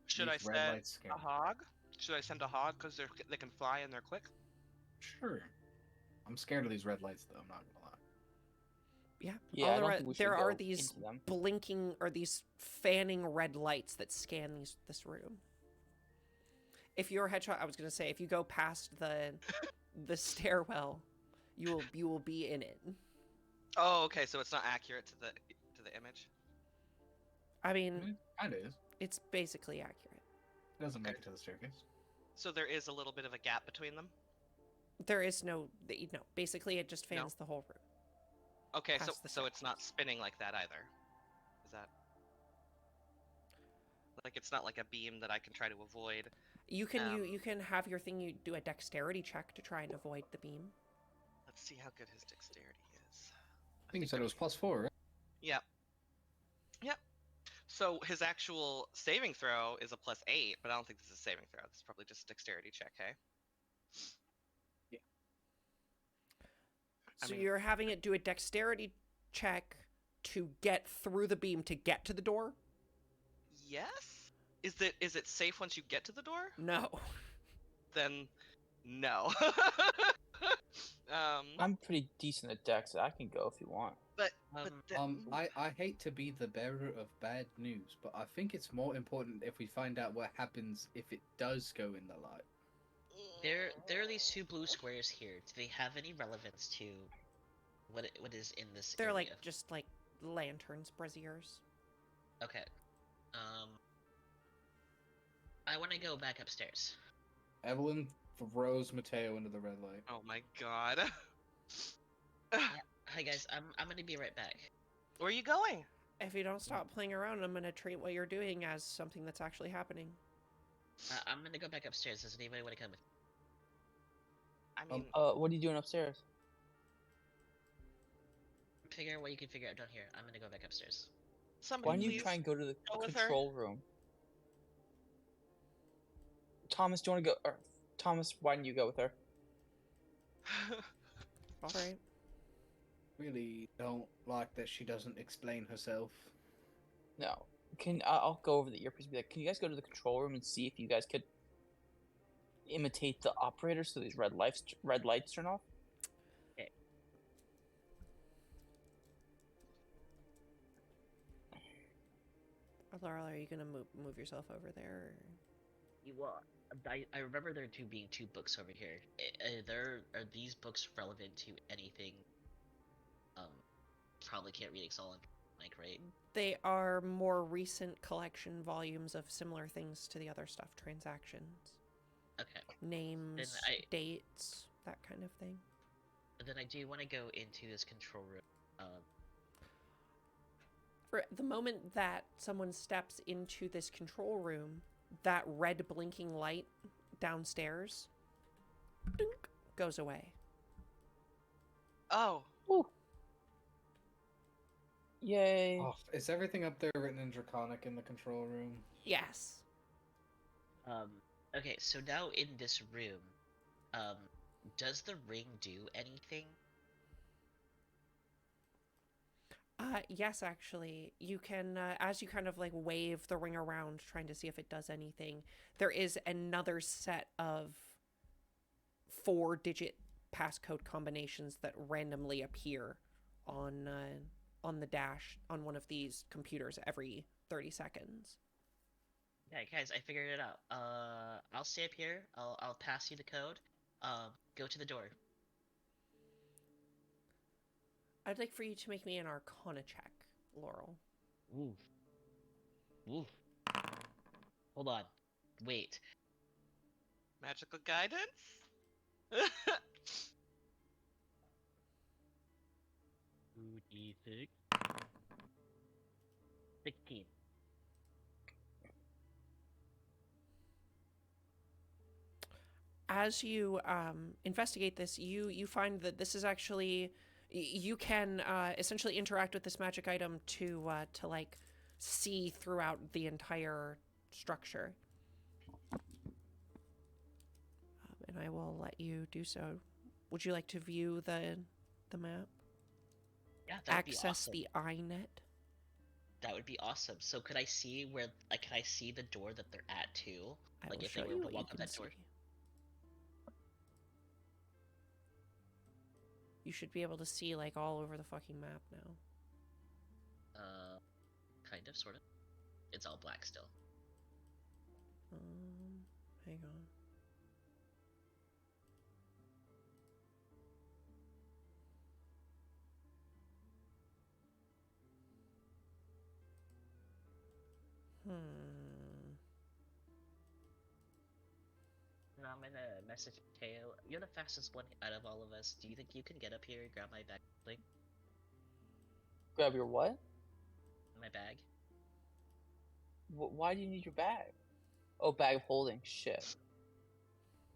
Should I These red send lights scare a me. hog? Should I send a hog because they can fly and they're quick? Sure. I'm scared of these red lights, though. I'm not gonna lie. Yeah. Yeah, All I don't there think we should there are go these into them. blinking or these fanning red lights that scan this room. If you're a headshot, I was gonna say, if you go past the stairwell, you will be in it. Oh, okay. So it's not accurate to the image. I mean, Kinda is. it's basically accurate. It doesn't make it to the staircase. So there is a little bit of a gap between them. There is no. Basically, it just fans the whole room. Okay, Past the so it's not spinning like that either. Is that like it's not like a beam that I can try to avoid? You can you can have your thing. You do a dexterity check to try and avoid the beam. Let's see how good his dexterity is. I think you said it was +4, right? Yep. Yep. So his actual saving throw is a +8, but I don't think this is a saving throw. This is probably just a dexterity check, hey? I So mean- you're having it do a dexterity check to get through the beam to get to the door? Yes? Is it safe once you get to the door? No. Then no. I'm pretty decent at dex, so I can go if you want. but I hate to be the bearer of bad news, but I think it's more important if we find out what happens if it does go in the light. There are these 2 blue squares here. Do they have any relevance to what is in this They're area? just like lanterns, braziers. Okay. I want to go back upstairs. Evelyn throws Mateo into the red light. Oh my god. Hi guys, I'm gonna be right back. Where are you going? If you don't stop playing around, I'm gonna treat what you're doing as something that's actually happening. I'm gonna go back upstairs. Does anybody want to come with me? I mean, What are you doing upstairs? Figure out what you can figure out down here. I'm gonna go back upstairs. somebody Why don't you please try and go to the go with her. control room? Thomas, do you want to go? Or Thomas, why don't you go with her? All right. Really don't like that she doesn't explain herself. No. I'll go over the earpiece and be like, can you guys go to the control room and see if you guys could imitate the operator so these red lights turn off? Okay. Laurel, are you gonna move yourself over there? Or... You I remember there being two books over here. Are these books relevant to anything? Probably can't read Excel on Mike, right? They are more recent collection volumes of similar things to the other stuff. Transactions, Okay. names, dates, that kind of thing. Then I do want to go into this control room. For the moment that someone steps into this control room, that red blinking light downstairs dink, goes away. Oh. Ooh. Yay. Oh, is everything up there written in Draconic in the control room? Yes. Okay, so now in this room, does the ring do anything? Yes, actually. You can, as you kind of like wave the ring around trying to see if it does anything, there is another set of 4-digit passcode combinations that randomly appear on the dash on one of these computers every 30 seconds. Yeah, guys, I figured it out. I'll stay up here. I'll pass you the code. Go to the door. I'd like for you to make me an Arcana check, Laurel. Ooh. Ooh. Hold on. Wait. Magical guidance? 2d6. 16. As you investigate this, you find that this is actually you can essentially interact with this magic item to like see throughout the entire structure. And I will let you do so. Would you like to view the map? Yeah, that would be Access awesome. the iNet? That would be awesome. So could I see where, like, can I see the door that they're at too? I Like will if show they were you to what you walk up can that door. see. You should be able to see like all over the fucking map now. Kind of, sort of. It's all black still. Hang on. No, I'm gonna message Teo. You're the fastest one out of all of us. Do you think you can get up here and grab my bag? Like, Grab your what? my bag? Why do you need your bag? Oh, bag of holding. Shit.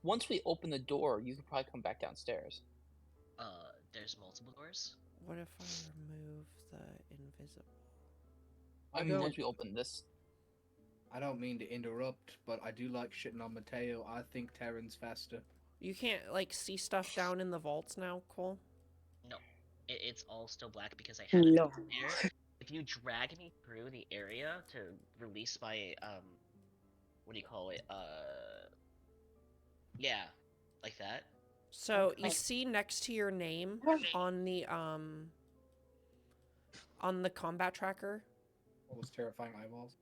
Once we open the door, you could probably come back downstairs. There's multiple doors? What if I remove the invisible? I mean, once we open this. I don't mean to interrupt, but I do like shitting on Mateo. I think Terran's faster. You can't like see stuff down in the vaults now, Cole? No. It's all still black because I had it No. there. If you drag me through the area to release my, what do you call it? Yeah, like that. So you see next to your name on the combat tracker, What was terrifying eyeballs?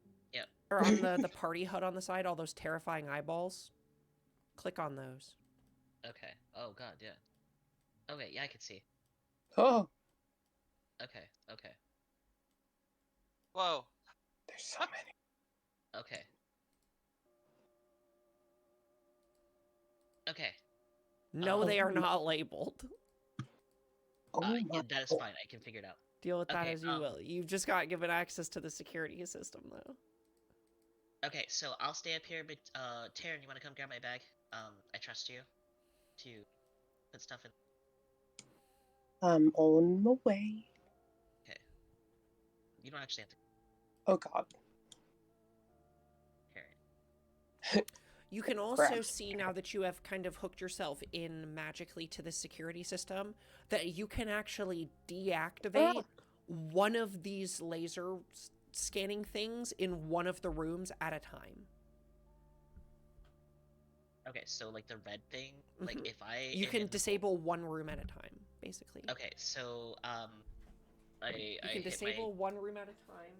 or on the party HUD on the side, all those terrifying eyeballs. Click on those. Okay. Oh god, yeah. Okay, yeah, I can see. Oh. Okay, okay. Whoa. There's so many. Okay. Okay. No, they are not labeled. Oh my. That is fine. I can figure it out. Deal with that Okay, as you will. You've just got given access to the security system, though. Okay, so I'll stay up here, but Taryn, you want to come grab my bag? I trust you to put stuff in. I'm on my way. Okay. You don't actually have to Oh god. carry it. You can also see now that you have kind of hooked yourself in magically to the security system that you can actually deactivate one of these laser scanning things in one of the rooms at a time. Okay, so like the red thing, like if I You am can in the disable one room at a time, basically. Okay, so You can disable one room at a time.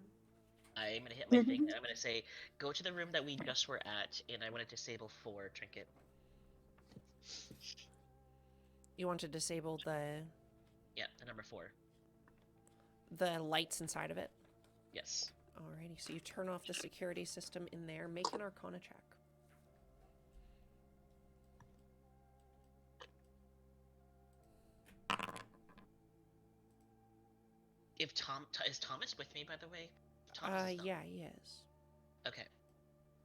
I'm gonna hit my thing. And I'm gonna say, go to the room that we just were at, and I want to disable 4 trinket. You want to disable the number 4. the lights inside of it? Yes. Alrighty, so you turn off the security system in there. Make an Arcana check. If is Thomas with me, by the way? Thomas is not. Yeah, he is. Okay.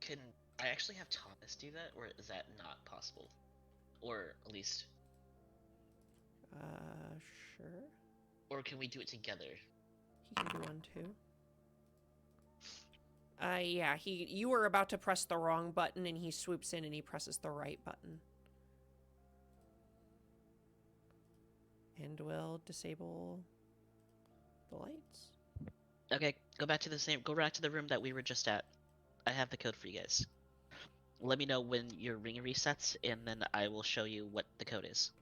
Can I actually have Thomas do that, or is that not possible? Or at least, Sure. or can we do it together? He can do one too. Yeah, you were about to press the wrong button and he swoops in and he presses the right button. And we'll disable the lights. Okay, go back to the room that we were just at. I have the code for you guys. Let me know when your ring resets, and then I will show you what the code is.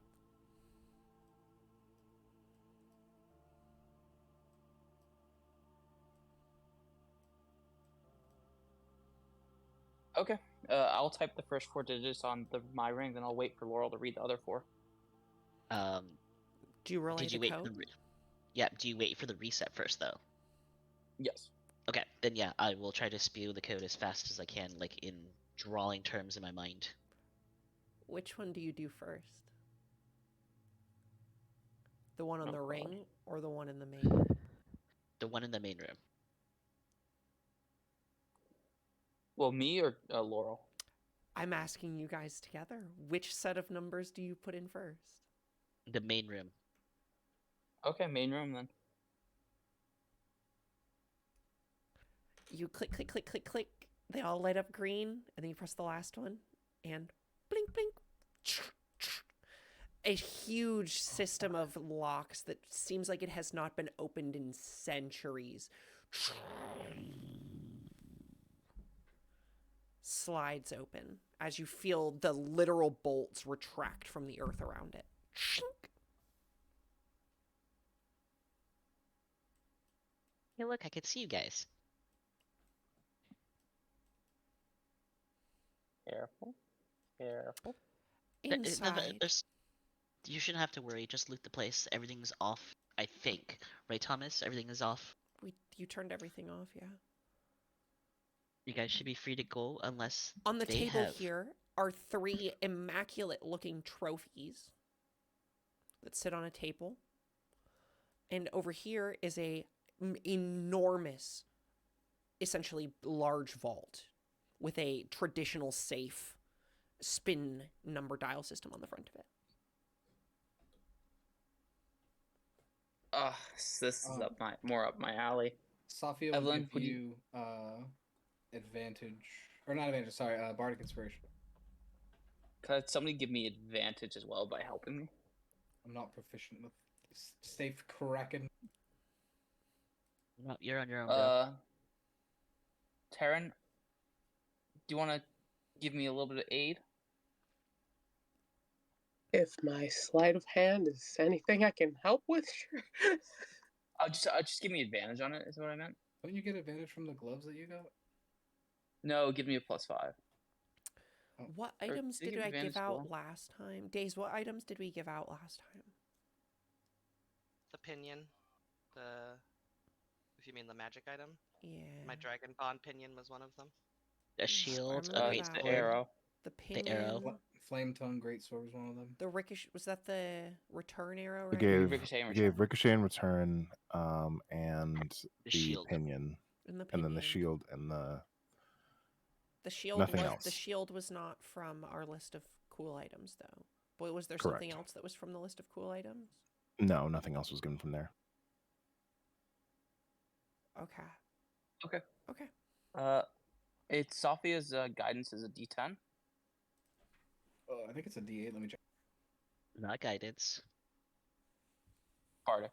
Okay. I'll type the first 4 digits on my ring, then I'll wait for Laurel to read the other 4. Do you relay Did you the wait code? do you wait for the reset first, though? Yes. Okay, then yeah, I will try to spew the code as fast as I can, like in drawing terms in my mind. Which one do you do first? The one on the ring or the one in the main? The one in the main room. Well, me or Laurel? I'm asking you guys together. Which set of numbers do you put in first? The main room. Okay, main room then. You click, click, click, click, click. They all light up green, and then you press the last one, and blink, blink. A huge system of locks that seems like it has not been opened in centuries slides open as you feel the literal bolts retract from the earth around it. Hey, look, I can see you guys. Careful. Careful. Inside. You shouldn't have to worry. Just loot the place. Everything's off, I think. Right, Thomas? Everything is off. You turned everything off, yeah. You guys should be free to go unless on the they table have... here are 3 immaculate-looking trophies that sit on a table. And over here is a enormous, essentially large vault with a traditional safe spin number dial system on the front of it. This is more up my alley. Safia Evelyn, will give you advantage, or not advantage. Sorry, bardic inspiration. Could somebody give me advantage as well by helping me? I'm not proficient with safe kraken. No, you're on your own, bro. Taryn, do you want to give me a little bit of aid? If my sleight of hand is anything I can help with, sure. I'll just give me advantage on it, is what I meant. Don't you get advantage from the gloves that you got? No, give me a +5. What items did I give out last time? Days, what items did we give out last time? The pinion, the If you mean the magic item, Yeah. my dragon bond pinion was one of them. A I shield, a remember great that The sword. one. arrow. The The arrow. pinion. Flame tongue greatsword was one of them. The ricochet, was that the return arrow, We right? gave Ricochet and we gave return. ricochet and return, and The the shield. pinion, And the and then pinion. the shield and the The shield nothing was else. the shield was not from our list of cool items though. Boy, was there Correct. something else that was from the list of cool items? No, nothing else was given from there. Okay. Okay. Okay. It's Sophia's guidance is a D10. I think it's a D8. Let me check. Not guidance. Harder.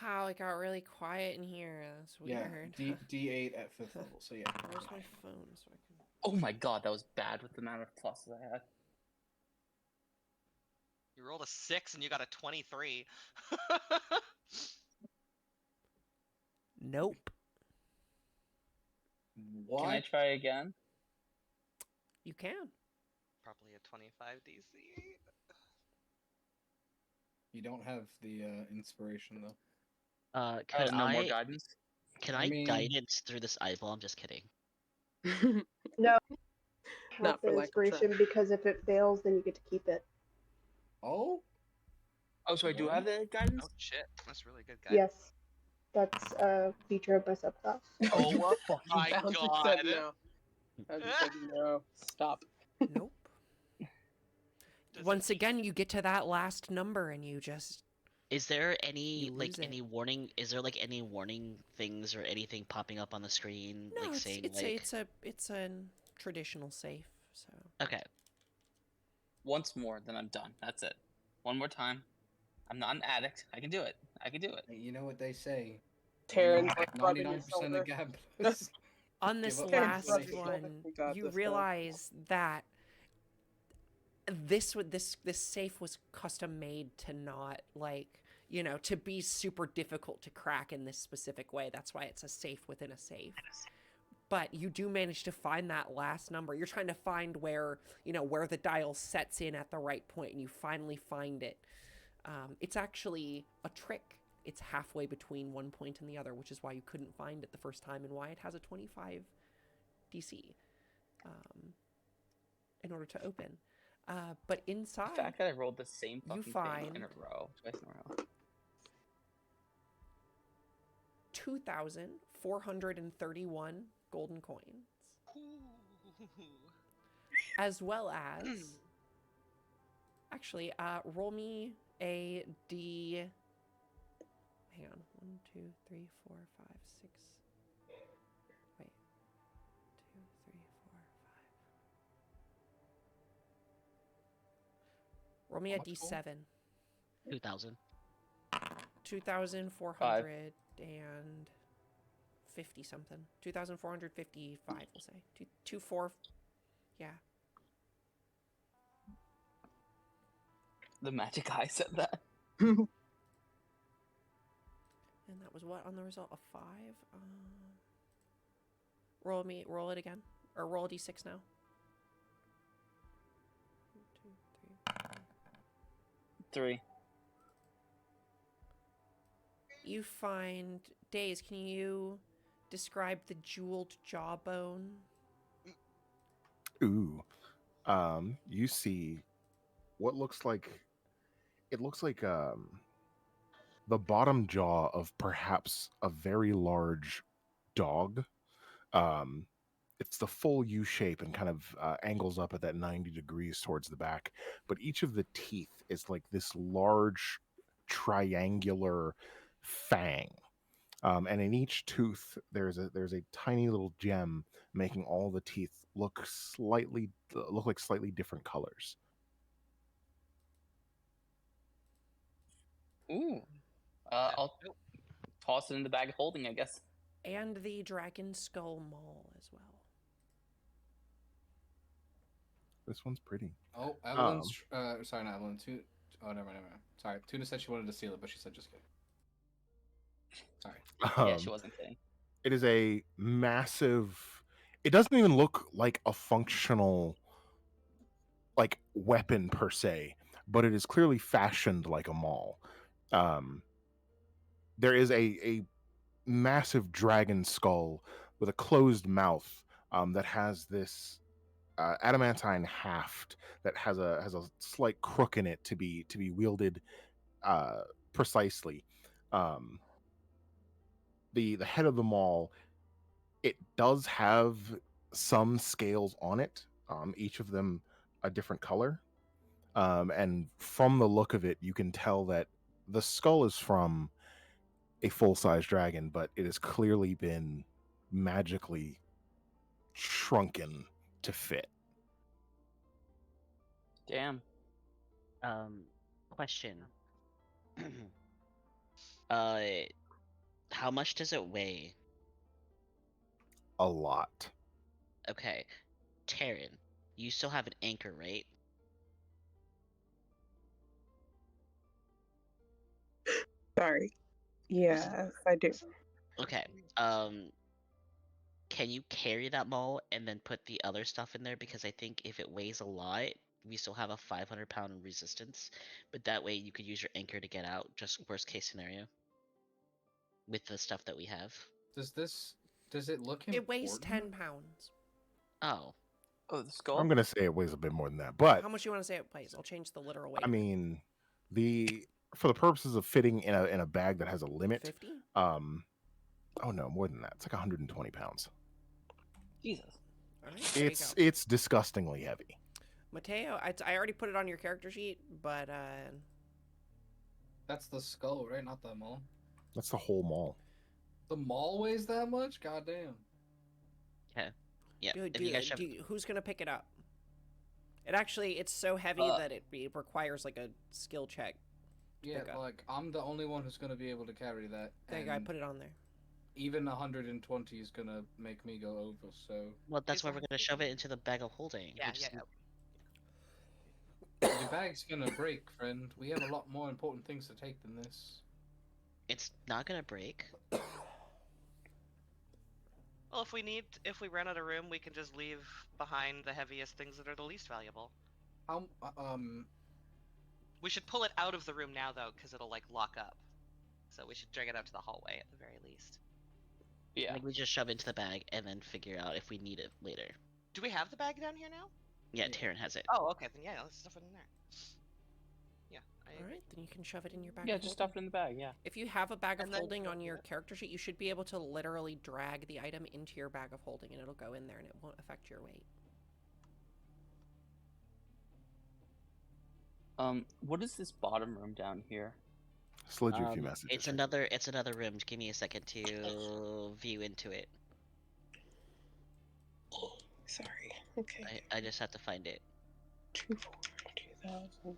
Wow, it got really quiet in here. That's weird. Yeah, D8 at 5th level. So yeah. Where's my phone so I can? Oh my god, that was bad with the amount of pluses I had. You rolled a 6 and you got a 23. Nope. What? Can I try again? You can. Probably a 25 DC. You don't have the inspiration though. Could no more I guidance. can I I mean- guidance through this eyeball? I'm just kidding. No. Not Not for the lack of inspiration trying. because if it fails, then you get to keep it. Oh? Oh, so I do have the guidance? Oh shit, that's really good, guy. Yes. That's a feature of my subclass. Oh My Bouncer god. said no. Bouncer said no. Stop. Nope. Does it Once keep- again, you get to that last number and you just Is there any You like lose it. any warning? Is there like any warning things or anything popping up on the screen, no. like It's saying it's like? it's a traditional safe. So Okay. Once more, then I'm done. That's it. One more time. I'm not an addict. I can do it. I can do it. You know what they say. Taryn's like rubbing his 99% shoulder. of gamblers. on this Give up last when they fail. one, We got you this, guys. realize that this safe was custom made to not to be super difficult to crack in this specific way. That's why it's a safe within a safe. But you do manage to find that last number. You're trying to find where the dial sets in at the right point, and you finally find it. It's actually a trick. It's halfway between one point and the other, which is why you couldn't find it the first time and why it has a 25 DC in order to open. But The inside, fact that I rolled the same you fucking thing find in a row, twice in a row. 2,431 golden coins, Ooh. as well as actually roll me a D. Hang on, 1, 2, 3, 4, 5, 6. Wait, 2, 3, 4, 5. Roll me a How much gold? D7. 2,000. 2,450 something. 2,455, we'll say. 4. Yeah. The magic eye said that. And that was what on the result? A 5? Roll it again. Or roll a D6 now. 1, 2, 3, 4. 3. You find Days. Can you describe the jeweled jawbone? Ooh. You see what looks like the bottom jaw of perhaps a very large dog. It's the full U shape and kind of angles up at that 90 degrees towards the back. But each of the teeth is like this large triangular fang. And in each tooth, there's a tiny little gem making all the teeth look like slightly different colors. Ooh. I'll toss it in the bag of holding, I guess. And the dragon skull maul as well. This one's pretty. Oh, Evelyn's. Sorry, not Evelyn. Oh, never mind. Sorry. Tuna said she wanted to steal it, but she said just kidding. Sorry. Yeah, Um, she wasn't kidding. It is a massive. It doesn't even look like a functional like weapon per se, but it is clearly fashioned like a maul. Um, there is a massive dragon skull with a closed mouth that has this adamantine haft that has a slight crook in it to be wielded uh, precisely. Um, the head of the maul, it does have some scales on it, each of them a different color. And from the look of it, you can tell that the skull is from a full size dragon, but it has clearly been magically shrunken to fit. Damn. Question. uh, how much does it weigh? A lot. Okay, Taryn, you still have an anchor, right? Sorry. Yes, I do. Okay. Can you carry that maul and then put the other stuff in there? Because I think if it weighs a lot, we still have a 500-pound resistance. But that way, you could use your anchor to get out. Just worst case scenario. With the stuff that we have. Does it look important? It weighs 10 pounds. Oh. Oh, the skull? I'm gonna say it weighs a bit more than that, but How much do you want to say it weighs? I'll change the literal weight. I mean, for the purposes of fitting in a bag that has a limit, 50? oh no, more than that. It's like 120 pounds. Jesus. All right, there you go. It's disgustingly heavy. Mateo, I already put it on your character sheet, but That's the skull, right? Not the maul. That's the whole maul. The maul weighs that much? Goddamn. Okay. Yeah. Who's gonna pick it up? It's so heavy that it requires like a skill check. Yeah, like I'm the only one who's gonna be able to carry that. There you go. I put it on there. Even 120 is gonna make me go over. So. Well, that's why we're gonna shove it into the bag of holding. Yeah, The bag's gonna break, friend. We have a lot more important things to take than this. It's not gonna break. Well, if we run out of room, we can just leave behind the heaviest things that are the least valuable. We should pull it out of the room now, though, because it'll like lock up. So we should drag it out to the hallway at the very least. Yeah. I think we just shove it into the bag and then figure out if we need it later. Do we have the bag down here now? Yeah, Taryn has it. Oh, okay. Then yeah, let's stuff it in there. Yeah. All right, then you can shove it in your bag. Yeah, of just holding. stuff it in the bag. Yeah. If you have a bag of And then- holding on your character sheet, you should be able to literally drag the item into your bag of holding, and it'll go in there, and it won't affect your weight. What is this bottom room down here? Slid you a few messages. It's another room. Give me a second to view into it. Sorry. Okay. I just have to find it. 2000.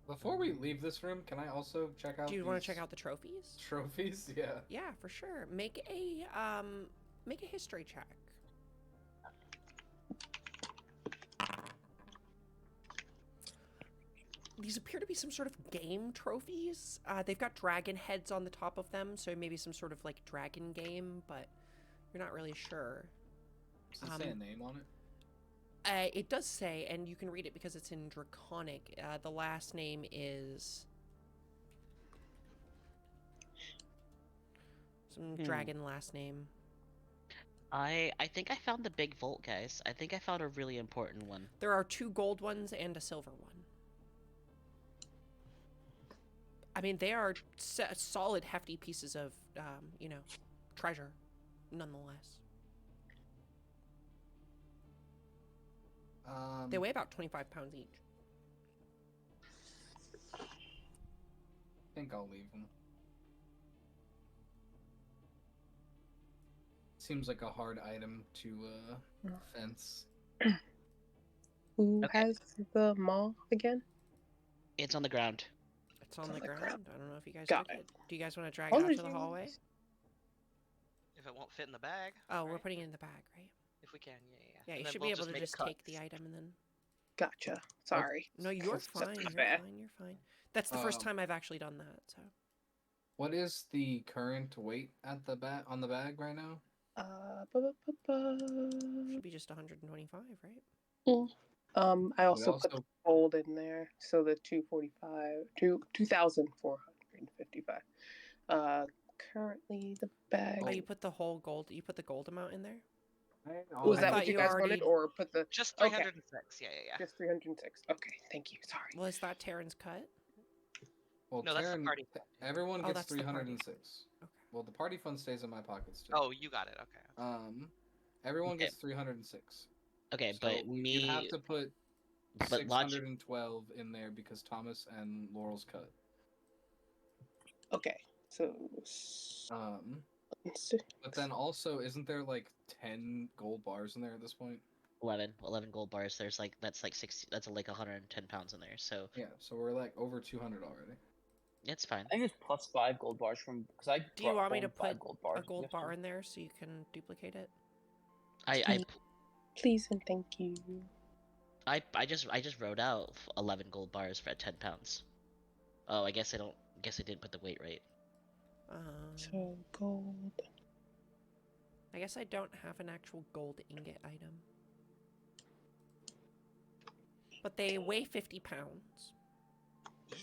Before we leave this room, can I also check out? Do you want to check out the trophies? Trophies? Yeah. Yeah, for sure. Make a history check. These appear to be some sort of game trophies. They've got dragon heads on the top of them, so maybe some sort of like dragon game, but you're not really sure. Does it say a name on it? It does say, and you can read it because it's in Draconic. The last name is some dragon last name. I think I found the big vault, guys. I think I found a really important one. There are 2 gold ones and a silver one. I mean, they are solid, hefty pieces of, treasure, nonetheless. They weigh about 25 pounds each. I think I'll leave them. Seems like a hard item to fence. Who has the maul again? It's on the ground. It's on the ground. I don't know if you guys Got took it. Do you guys want to drag Oh, it out to the you- hallway? If it won't fit in the bag. Oh, we're right? putting it in the bag, right? If we can, yeah. Yeah, And you then should we'll be able to make just cut. take the item and then... Gotcha. Sorry. No, you're That's fine. not You're bad. fine. You're fine. That's the first time I've actually done that, so... What is the current weight at the on the bag right now? Should be just 125, right? I We also put the also gold in there, so the 245, 2,455. Currently the bag. Oh, you put the whole gold. You put the gold amount in there. Was I that thought what you you guys already- wanted, or put the Just Okay. 306. Yeah. just 306? Okay, thank you. Sorry. Was that Terran's cut? Well, No, that's the Taryn, party fund. everyone Oh, gets that's the party. 306. Okay. Well, the party fund stays in my pockets too. Oh, you got it. Okay. Everyone Okay. gets 306. Okay, So but you'd have to put but logic. 612 in there because Thomas and Laurel's cut. Okay, so But then also, isn't there like 10 gold bars in there at this point? 11 gold bars. There's like that's like 60. That's like 110 pounds in there. So Yeah, so we're like over 200 already. it's fine. I think it's plus 5 gold bars from because I. Do you want me to brought home 5 put gold bars a gold bar yesterday. in there so you can duplicate it? please and thank you. I just wrote out 11 gold bars for 10 pounds. Oh, I guess I don't. Guess I didn't put the weight right. So gold. I guess I don't have an actual gold ingot item. But they weigh 50 pounds.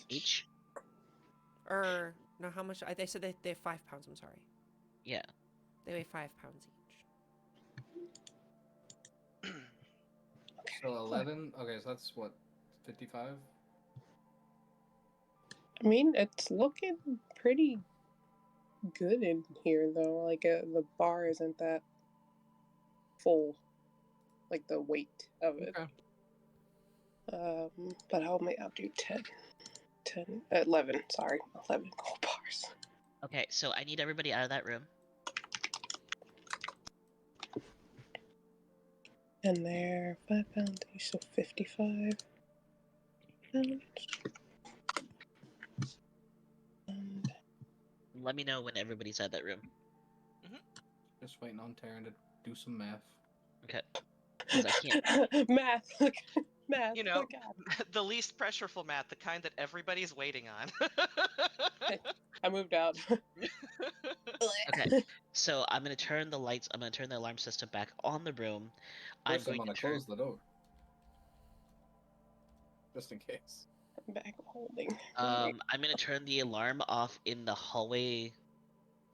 Each? Or, no, how much? They said they have 5 pounds, I'm sorry. Yeah. They weigh 5 pounds each. So 11. Okay, so that's what, 55. I mean, it's looking pretty good in here, though. Like, the bar isn't that full, like the weight of it. Okay. But I'll do 11, sorry, 11 gold bars. Okay, so I need everybody out of that room. And they're 5 pounds each, so 55 pounds. And Let me know when everybody's out of that room. Just waiting on Taryn to do some math. Okay. Because I can't. math. Math. You know, Oh God. the least pressureful math, the kind that everybody's waiting on. I moved out. Okay. So I'm gonna turn the lights. I'm gonna turn the alarm system back on the room. First, I'm going gonna to turn. close the door. Just in case. Back holding. I'm gonna turn the alarm off in the hallway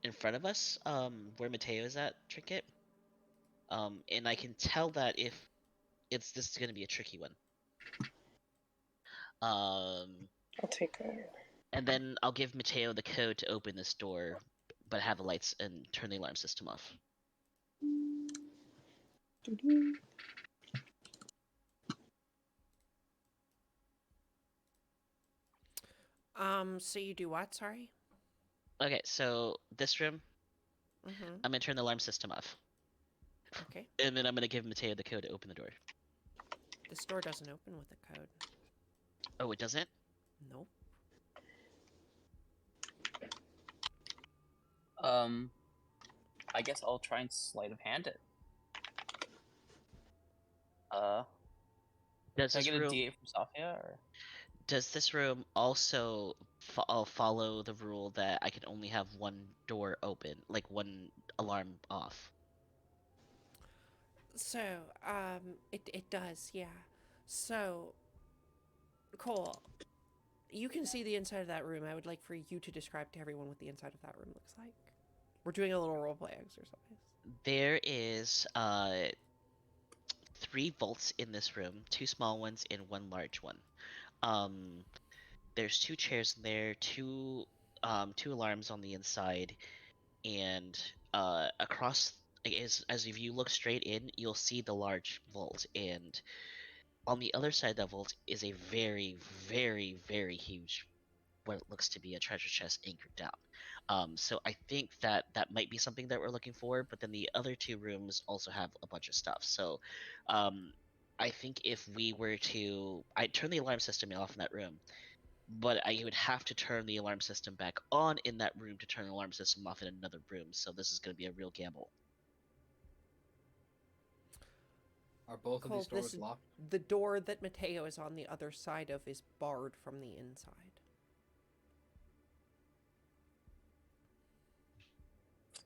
in front of us. Where Mateo is at, Trinket. And I can tell that if this is gonna be a tricky one. I'll take a. And then I'll give Mateo the code to open this door, but have the lights and turn the alarm system off. Doo-doo. So you do what, sorry? Okay, so this room, Mm-hmm. I'm gonna turn the alarm system off. Okay. And then I'm gonna give Mateo the code to open the door. This door doesn't open with a code. Oh, it doesn't? Nope. I guess I'll try and sleight of hand it. Does Can I this get a room D8 from Safia, or? does this room also follow the rule that I can only have one door open, like one alarm off? So, it does, yeah. So, Cole, you can see the inside of that room. I would like for you to describe to everyone what the inside of that room looks like. We're doing a little roleplay exercise. There is 3 vaults in this room, 2 small ones and 1 large one. There's 2 chairs in there, 2 alarms on the inside, and across as if you look straight in, you'll see the large vault, and on the other side of that vault is a very, very, very huge, what looks to be a treasure chest anchored down. So I think that might be something that we're looking for, but then the other 2 rooms also have a bunch of stuff. So I think if we were to, I'd turn the alarm system off in that room, but I would have to turn the alarm system back on in that room to turn the alarm system off in another room. So this is going to be a real gamble. Are both of Cole, these doors locked? the door that Mateo is on the other side of is barred from the inside.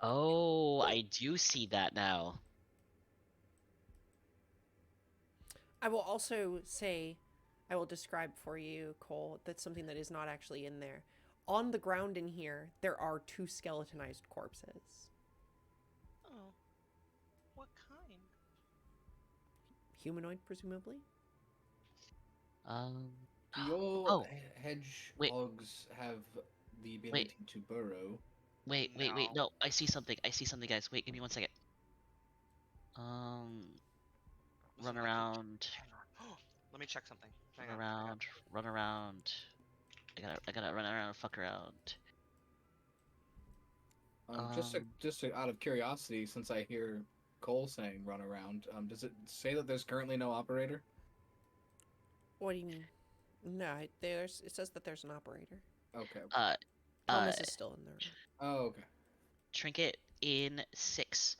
Oh, I do see that now. I will also say, I will describe for you, Cole, that's something that is not actually in there. On the ground in here, there are 2 skeletonized corpses. Oh. What kind? Humanoid, presumably? Um. Do your Oh, hedgehogs have the ability to burrow? wait. No. No, I see something. I see something, guys. Wait, give me 1 second. Was Run it like around, hang on. Let me check something. Hang run on. around, run around. I gotta run around and fuck around. Just out of curiosity, since I hear Cole saying "run around," does it say that there's currently no operator? What do you mean? No, it says that there's an operator. Okay. Thomas is still in the room. Oh, okay. Trinket in 6.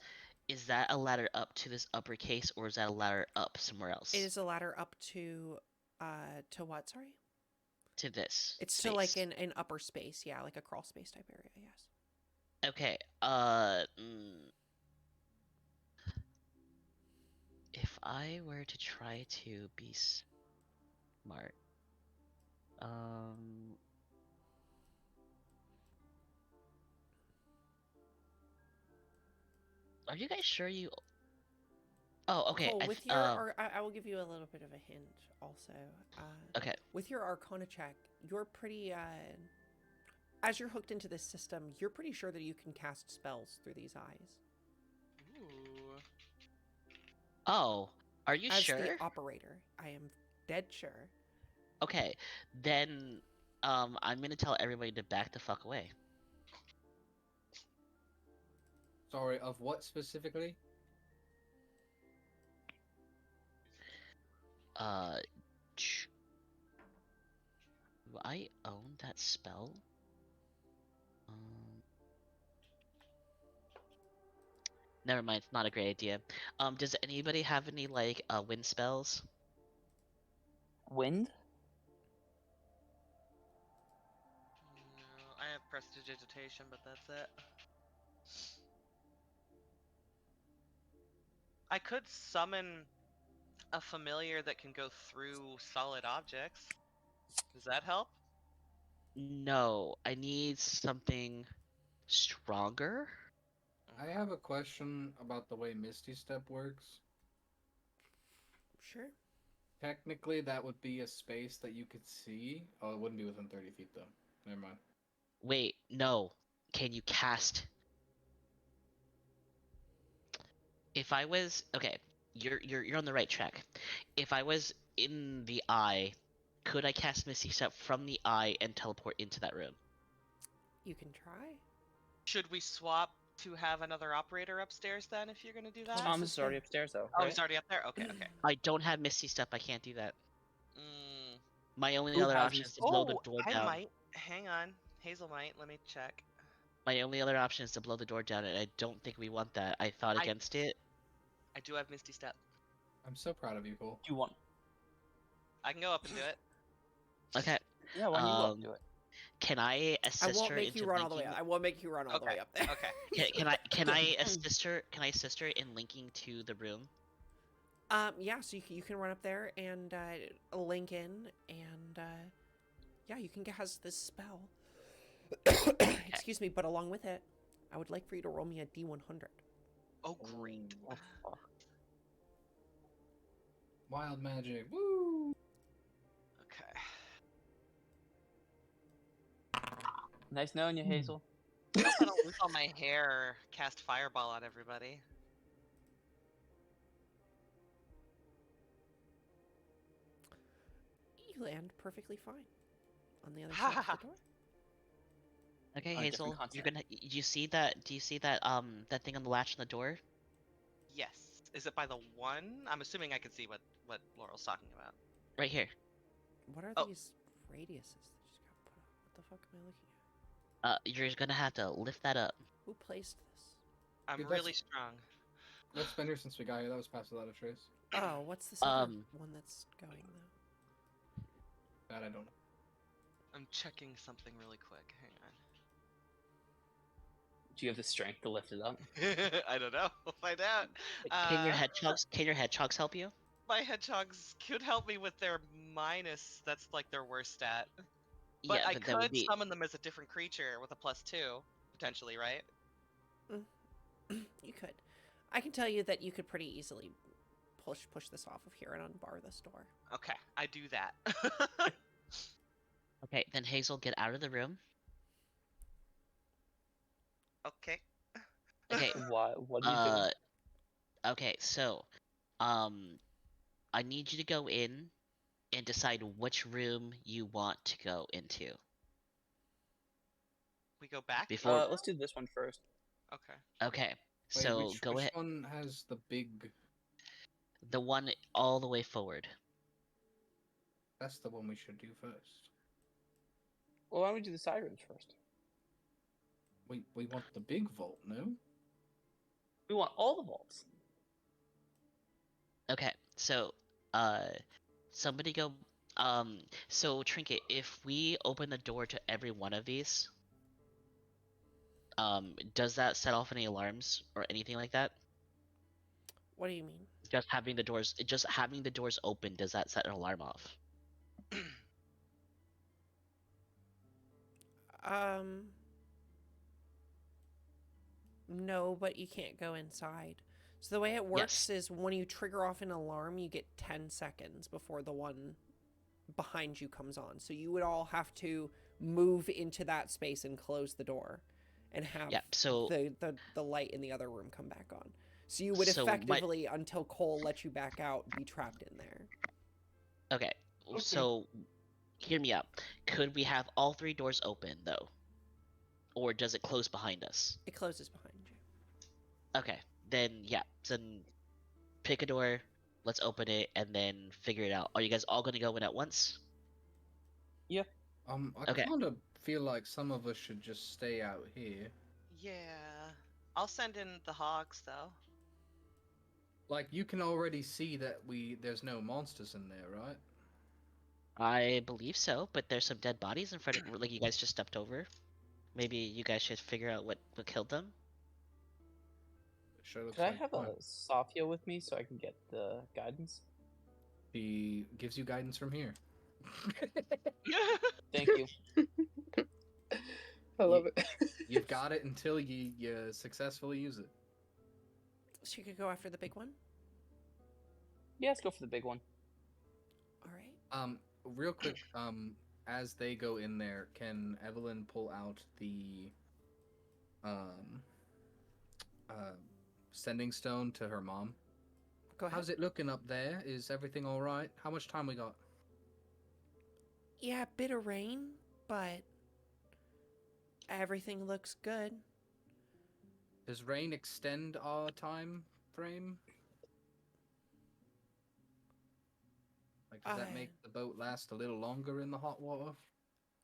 Is that a ladder up to this uppercase, or is that a ladder up somewhere else? It is a ladder up to what, sorry? To this. It's space. to like an upper space, yeah, like a crawl space type area, yes. Okay. If I were to try to be smart, are you guys sure you? Oh, okay. Cole, I will give you a little bit of a hint also. Okay. With your Arcana check, you're pretty, as you're hooked into this system, you're pretty sure that you can cast spells through these eyes. Ooh. Oh, are you As sure? the operator, I am dead sure. Okay, then I'm gonna tell everybody to back the fuck away. Sorry, of what specifically? Do I own that spell? Never mind, it's not a great idea. Does anybody have any like wind spells? Wind? No, I have prestidigitation, but that's it. I could summon a familiar that can go through solid objects. Does that help? No, I need something stronger. I have a question about the way Misty Step works. Sure. Technically, that would be a space that you could see. Oh, it wouldn't be within 30 feet, though. Never mind. Wait, no. Can you cast? If I was okay, you're on the right track. If I was in the eye, could I cast Misty Step from the eye and teleport into that room? You can try. Should we swap to have another operator upstairs then, if you're gonna do that? Thomas is already upstairs though. Oh, Right? he's already up there? Okay, okay. I don't have Misty Step. I can't do that. Mm. My only Who other has option is Misty to blow the Oh, door I down. might. Hang on. Hazel might. Let me check. My only other option is to blow the door down, and I don't think we want that. I thought against it. I do have Misty Step. I'm so proud of you, Cole. You want? I can go up and do it. Okay. Yeah, why don't you go up do it? Can I assist I won't her make into you run all the way linking? up. I won't make you run all the way up there. Okay. Can I assist her? Can I assist her in linking to the room? Yeah, so you can run up there and link in, and yeah, you can cast this spell. Excuse me, but along with it, I would like for you to roll me a D100. Oh, great. Oh, fuck. Wild magic. Woo! Okay. Nice knowing you, Hazel. I hope I don't lose all my hair or cast fireball on everybody. You land perfectly fine on the other side of the door. Okay, On a Hazel, different you're continent. gonna. Do you see that? Do you see that? That thing on the latch on the door? Yes. Is it by the one? I'm assuming I can see what Laurel's talking about. Right here. What are Oh. these radiuses that just got put up? What the fuck am I looking at? You're gonna have to lift that up. Who placed this? I'm Dude, really strong. That's been here since we got here. That was past without a trace. Oh, what's this other Um, one that's going though? That I don't know. I'm checking something really quick. Hang on. Do you have the strength to lift it up? I don't know. We'll find out. Can your hedgehogs help you? My hedgehogs could help me with their minus. That's like their worst stat. But Yeah, I but that would could be summon them as a different creature with a +2, potentially, right? You could. I can tell you that you could pretty easily push this off of here and unbar this door. Okay, I do that. okay. Then Hazel, get out of the room. Okay. Okay. What are you doing? Okay. So, I need you to go in and decide which room you want to go into We go back? before. Let's do this one first. Okay. Okay. Wait, So which go ahead. one has the big? The one all the way forward. That's the one we should do first. Well, why don't we do the side rooms first? We want the big vault, no? We want all the vaults. Okay. So, somebody go. So Trinket, if we open the door to every one of these, does that set off any alarms or anything like that? What do you mean? Just having the doors open, does that set an alarm off? No, but you can't go inside. So the way it works is when you trigger off an alarm, you get 10 seconds before the one behind you comes on. So you would all have to move into that space and close the door and have the light in the other room come back on. So you would effectively, until Cole lets you back out, be trapped in there. Okay. So hear me out. Could we have all 3 doors open though? Or does it close behind us? It closes behind you. Okay. Then yeah. Then pick a door, let's open it, and then figure it out. Are you guys all gonna go in at once? Yeah. I Okay. kind of feel like some of us should just stay out here. Yeah. I'll send in the hogs, though. Like, you can already see that there's no monsters in there, right? I believe so, but there's some dead bodies in front of like you guys just stepped over. Maybe you guys should figure out what killed them. Sure looks Could I like have fun. a Sophia with me so I can get the guidance? He gives you guidance from here. Thank you. I love it. You've got it until you successfully use it. So you could go after the big one? Yeah, let's go for the big one. All right. Real quick, as they go in there, can Evelyn pull out the sending stone to her mom? Go ahead. How's it looking up there? Is everything all right? How much time we got? Yeah, a bit of rain, but everything looks good. Does rain extend our time frame? Like, does that make the boat last a little longer in the hot water?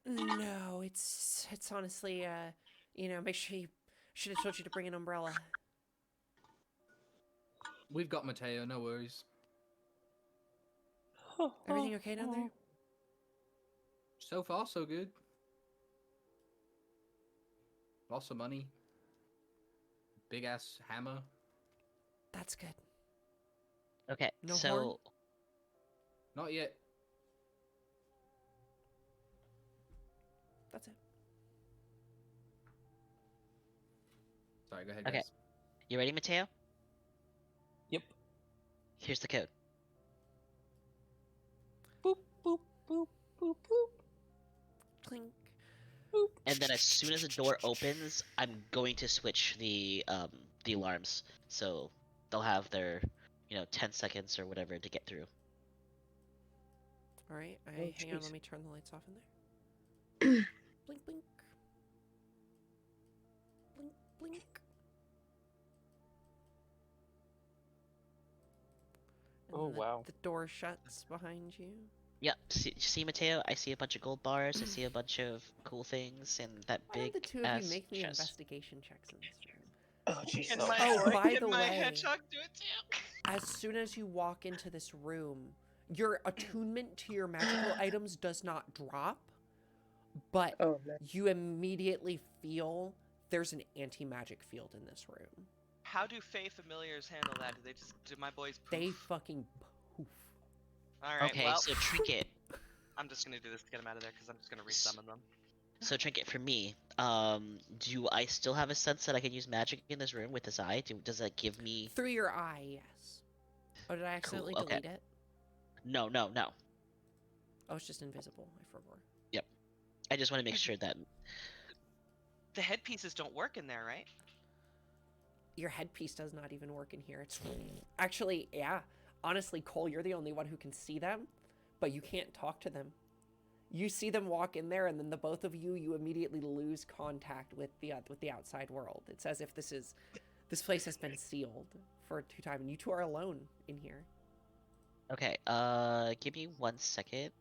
No, it's honestly, make sure you should have told you to bring an umbrella. We've got Mateo, no worries. Everything okay down there? So far, so good. Lots of money. Big ass hammer. That's good. Okay, No so horn? Not yet. That's it. Sorry, go ahead, Okay. guys. You ready, Mateo? Yep. Here's the code. Boop, boop, boop, boop, boop. Clink. Boop. And then as soon as the door opens, I'm going to switch the alarms. So they'll have their, 10 seconds or whatever to get through. All right. Oh, Hang on. jeez. Let me turn the lights off in there. Blink, blink. Blink, blink. And Oh, then wow. The door shuts behind you. Yep. See, Mateo? I see a bunch of gold bars. I see a bunch of cool things, and that Why big don't the two of ass you make me chest. investigation checks in this room? Oh, jeez. Can No. my, Oh, by can the my way- hedgehog do it too? As soon as you walk into this room, your attunement to your magical items does not drop, but Oh, no. you immediately feel there's an anti-magic field in this room. How do Fey familiars handle that? Do my boys poof? They fucking poof. All right, Okay, well, so Trinket. I'm just gonna do this to get them out of there because I'm just gonna resummon them. So Trinket, for me, do I still have a sense that I can use magic in this room with this eye? Does that give me? Through your eye, yes. Oh, did I accidentally okay. delete it? No. Oh, it's just invisible. I forgot. Yep. I just want to make sure that. The headpieces don't work in there, right? Your headpiece does not even work in here. It's actually, yeah. Honestly, Cole, you're the only one who can see them, but you can't talk to them. You see them walk in there, and then the both of you immediately lose contact with the outside world. It's as if this place has been sealed for 2 times, and you two are alone in here. Okay. Give me 1 second.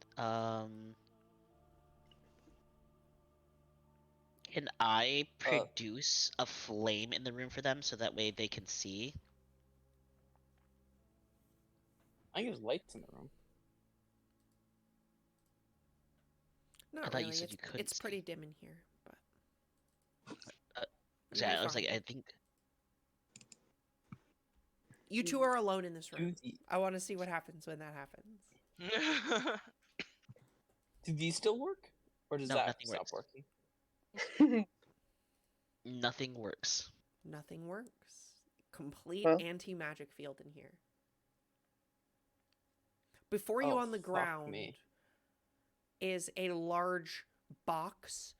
Can I produce a flame in the room for them so that way they can see? I think there's lights in the room. Not I thought you really. said you couldn't It's see. pretty dim in here, but Yeah, you'll I be was like, fine. I think. You two are alone in this room. Do the- I want to see what happens when that happens. Do these still work? Or does No, that nothing stop works. working? Nothing works. Nothing works. Complete Huh? anti-magic field in here. Before you Oh, on the fuck ground me. is a large box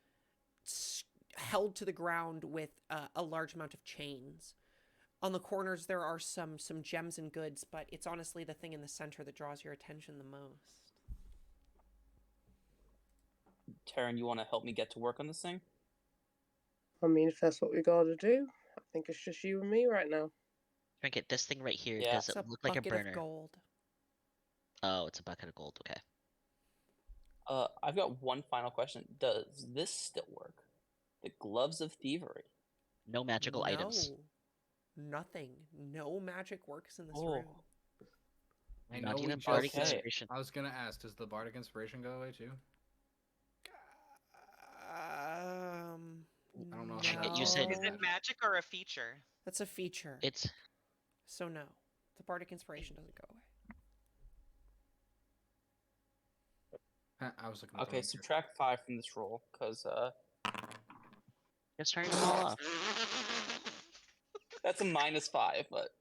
held to the ground with a large amount of chains. On the corners there are some gems and goods, but it's honestly the thing in the center that draws your attention the most. Taryn, you want to help me get to work on this thing? I mean, if that's what we gotta do, I think it's just you and me right now. Trinket, this thing right here, Yeah. does It's it a look like a bucket burner? of gold. Oh, it's a bucket of gold. Okay. I've got one final question. Does this still work? The gloves of thievery. No magical items. Nothing. No magic works in this Oh. room. I Not know we even just bardic said- inspiration. I was gonna ask, does the bardic inspiration go away too? I don't know how You said- Is it magic or a feature? That's a feature. It's So no. The bardic inspiration doesn't go away. I was looking. Okay, subtract 5 from this roll, because just turning them all off. that's a -5, but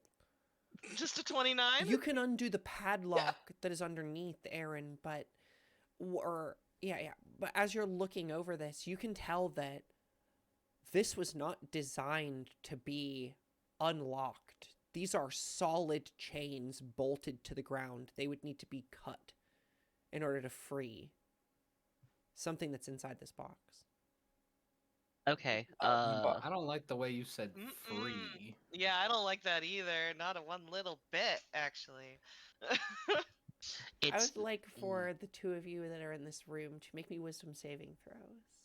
Just a 29? You can undo the padlock that is underneath, Aaron, but but as you're looking over this, you can tell that this was not designed to be unlocked. These are solid chains bolted to the ground. They would need to be cut in order to free something that's inside this box. Okay. I don't like the way you said free. Yeah, I don't like that either. Not a one little bit, actually. I It's would like for the two of you that are in this room to make me wisdom saving throws.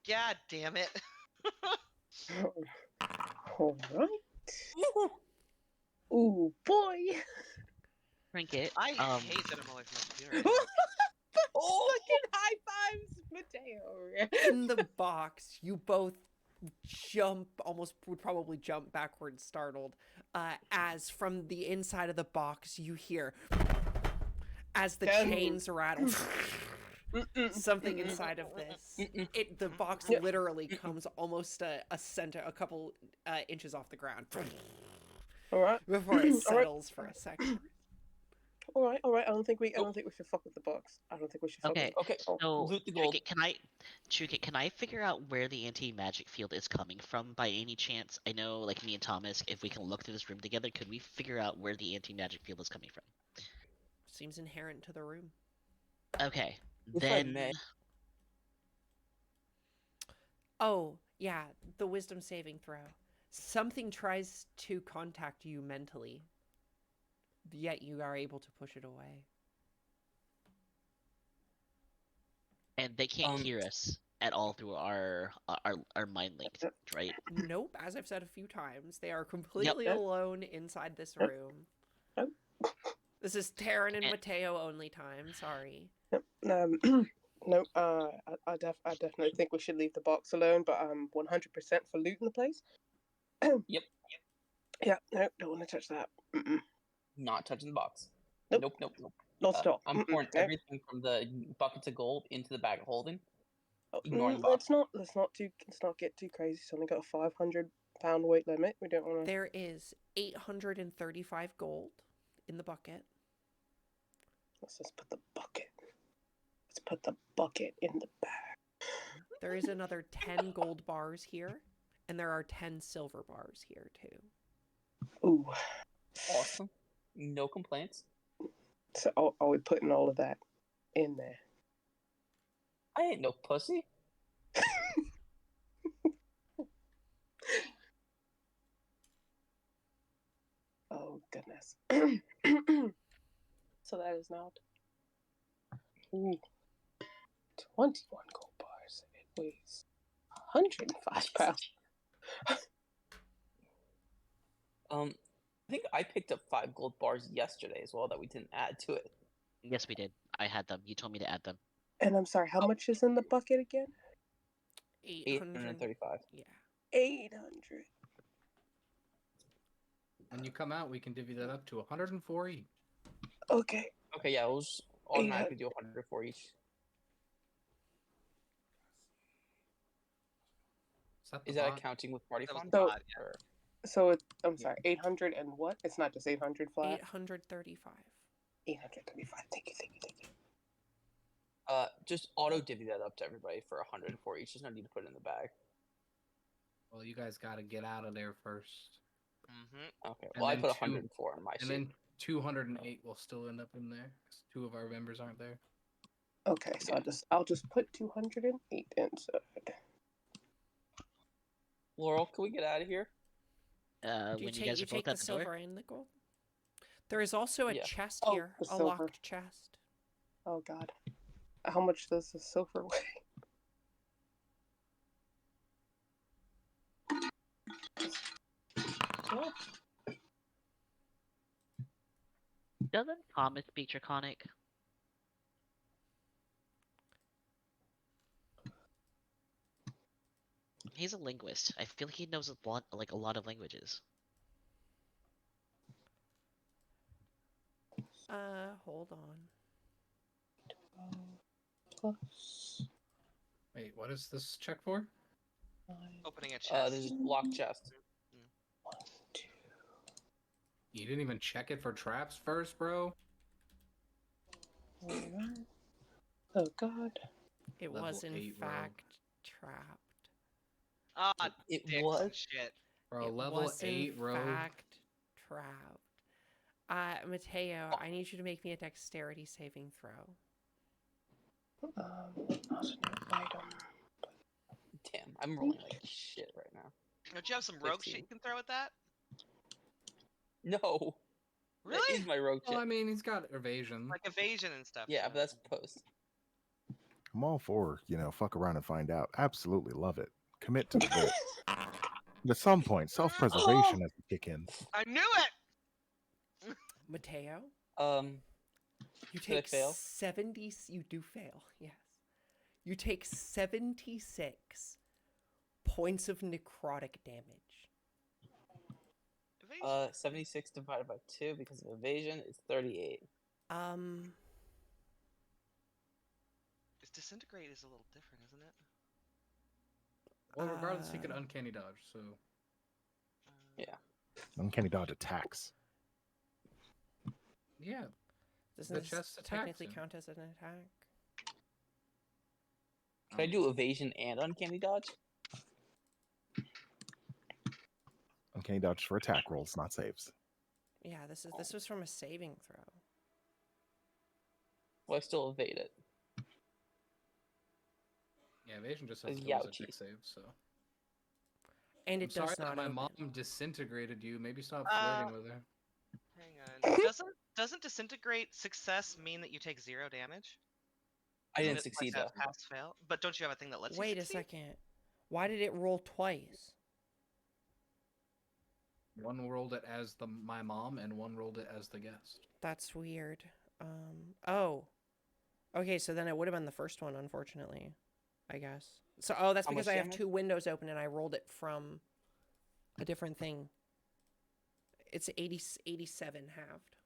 God damn it. All right. Ooh, boy. Trinket. I hate that I'm always my computer. Fucking high fives, Mateo. In the box, you both would probably jump backwards, startled, as from the inside of the box you hear, as the chains rattle, something inside of this. The box literally comes almost a couple inches off the ground All right. before it settles for a second. All right. I don't think we should fuck with the box. I don't think we should fuck Okay. with the okay. box. So, Loot the gold. Trinket, can I figure out where the anti-magic field is coming from by any chance? I know, like me and Thomas, if we can look through this room together, could we figure out where the anti-magic field is coming from? Seems inherent to the room. Okay. If I Then may. Oh, yeah, the wisdom saving throw. Something tries to contact you mentally, yet you are able to push it away. and they can't hear us at all through our mind link, right? Nope, as I've said a few times, they are completely alone inside this room. Yep. This is Taryn and Mateo only time, sorry. Yep. No, I definitely think we should leave the box alone, but I'm 100% for looting the place. Yep. Yeah, no, don't want to touch that. Mm-mm. Not touching the box. Nope. Nope. Not at all. I'm pouring everything from the buckets of gold into the bag of holding. Ignoring the box. Let's not get too crazy. It's only got a 500-pound weight limit. We don't want to. There is 835 gold in the bucket. Let's just put the bucket. Let's put the bucket in the bag. There is another 10 gold bars here, and there are 10 silver bars here too. Ooh. Awesome. No complaints. So are we putting all of that in there? I ain't no pussy. Oh goodness. So that is now 21 gold bars. It weighs 105 pounds. I think I picked up 5 gold bars yesterday as well that we didn't add to it. Yes, we did. I had them. You told me to add them. And I'm sorry, how much is in the bucket again? 835. Yeah. 800. When you come out, we can divvy that up to 104 each. Okay. Okay, yeah, we'll just automatically do 100 for each. Is that accounting with party That was fund? So- odd, yeah. So I'm sorry, 800 and what? It's not just 800 flat. 835. 835. Thank you. Just auto divvy that up to everybody for 104 each. There's no need to put it in the bag. Well, you guys got to get out of there first. Mm-hmm. Okay, And well, I then put two- 104 on my And sheet. then 208 will still end up in there because 2 of our members aren't there. Okay, so Yeah. I'll just put 208 inside. Laurel, can we get out of here? Do you When you take, guys you are take both the at the door. silver and the gold? There is also a Yeah. chest Oh, here, the a silver. locked chest. Oh god. How much does the silver weigh? Yeah. Doesn't Thomas speak Draconic? He's a linguist. I feel like he knows a lot of languages. Hold on. Plus Wait, what is this check for? 9, Opening a chest. There's a locked chest. 1, 2. You didn't even check it for traps first, bro? Alright. Oh god. It Level was in 8 rogue. fact trapped. Ah, It dicks was. and shit. Bro, It level was 8 in rogue. fact trapped. Mateo, I need you to make me a dexterity saving throw. Not a new item. Damn, I'm rolling like shit right now. Don't you have some rogue 16. shit you can throw at that? No. That Really? is my rogue Well, chip. I mean, he's got evasion. Like evasion and stuff. Yeah, but that's post. I'm all for, fuck around and find out. Absolutely love it. Commit to the bit. But at some point, self-preservation has to kick in. I knew it! Mateo, you Did I take fail? 70. You do fail, yes. You take 76 points of necrotic damage. Evasion. 76 divided by 2 because of evasion is 38. Disintegrate is a little different, isn't it? Well, regardless, he could Uh, uncanny dodge, so. Yeah. Uncanny dodge attacks. Yeah. Doesn't The this chest attacks technically him. count as an attack? Can I do evasion and uncanny dodge? Uncanny dodge for attack rolls, not saves. Yeah, this was from a saving throw. Well, I still evade it. Yeah, evasion just has A to go as a Yauchi. deck save, so. And I'm it sorry does that not my open. mom disintegrated you. Maybe stop Uh, flirting with her. Hang on. Doesn't disintegrate success mean that you take 0 damage? I Isn't didn't it succeed like though. a pass fail? But don't you have a thing that lets Wait you a succeed? second. Why did it roll twice? One rolled it as my mom, and one rolled it as the guest. That's weird. Oh. Okay, so then it would have been the first one, unfortunately. I guess. So, oh, that's How because much I have damage? 2 windows open and I rolled it from a different thing. It's 87 halved.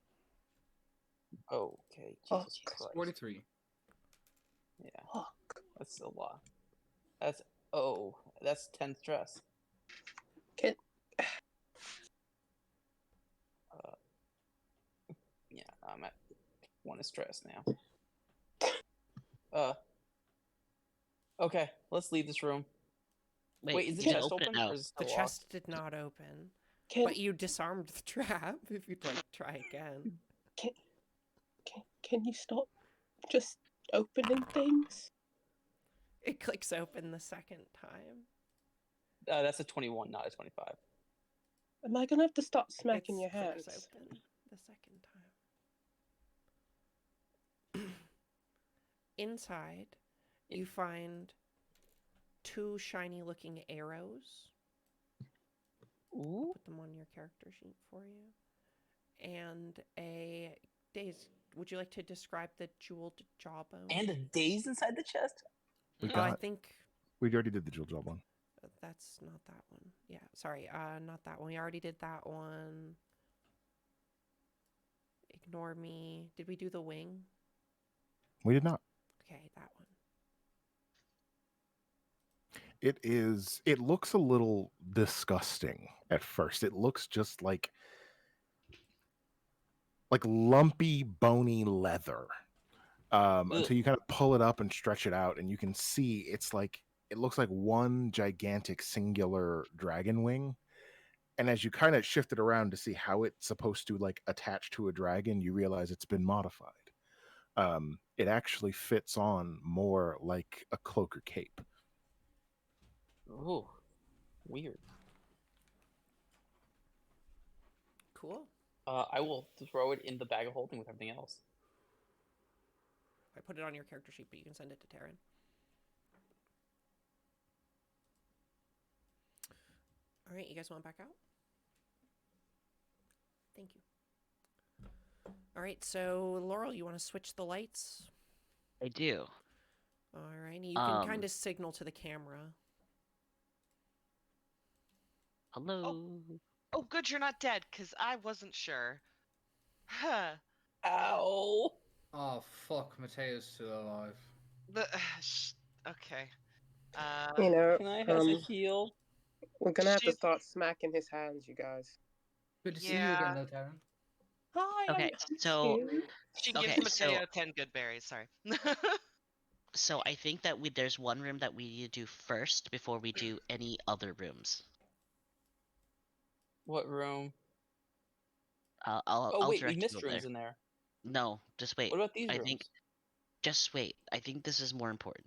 Okay, Fuck. Jesus Christ. 43. Yeah, Fuck. that's a lot. That's 10 stress. Can Yeah, I'm at 1 stress now. Okay, let's leave this room. Wait, is the you can chest open it open now. or is it The still locked? chest did not open, can but you disarmed the trap if you'd like to try again. can you stop just opening things? It clicks open the second time. That's a 21, not a 25. Am I gonna have to start smacking It your clicks hands? open the second time. Inside, you find 2 shiny looking arrows. Ooh. Put them on your character sheet for you. And a daze. Would you like to describe the jeweled jawbone? And a daze inside the chest? We Oh, I got. think We already did the jewel job one. that's not that one. Yeah, sorry. Not that one. We already did that one. Ignore me. Did we do the wing? We did not. Okay, that one. It is. It looks a little disgusting at first. It looks just like lumpy, bony leather. Until you kind of pull it up and stretch it out, and you can see it looks like one gigantic singular dragon wing. And as you kind of shift it around to see how it's supposed to like attach to a dragon, you realize it's been modified. It actually fits on more like a cloak or cape. Ooh, weird. Cool. I will throw it in the bag of holding with everything else. I put it on your character sheet, but you can send it to Taryn. All right, you guys want back out? Thank you. All right, so Laurel, you want to switch the lights? I do. All right, you can kind of signal to the camera. Hello. Oh, good, you're not dead, because I wasn't sure. Huh. Ow! Oh fuck, Mateo's still alive. The, okay. You know, Can I have a heal? we're gonna have to She's- start smacking his hands, you guys. Good to see you again, though, Taryn. Hi. Okay, I'm so here. she gives okay, Mateo so 10 good berries, sorry. so I think that there's one room that we need to do first before we do any other rooms. What room? I'll Oh wait, we direct you missed over rooms there. in there. No, just wait. What about these I rooms? think just wait. I think this is more important.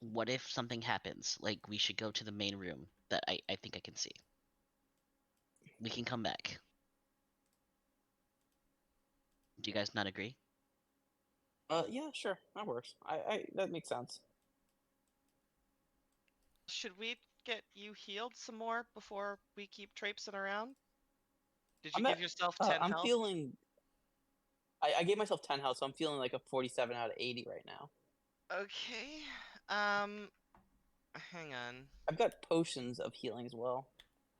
What if something happens? Like we should go to the main room that I think I can see. We can come back. Do you guys not agree? Yeah, sure, that works. That makes sense. Should we get you healed some more before we keep traipsing around? Did you I'm give at- yourself 10 I'm health? feeling. I gave myself 10 health, so I'm feeling like a 47 out of 80 right now. Okay. Hang on. I've got potions of healing as well.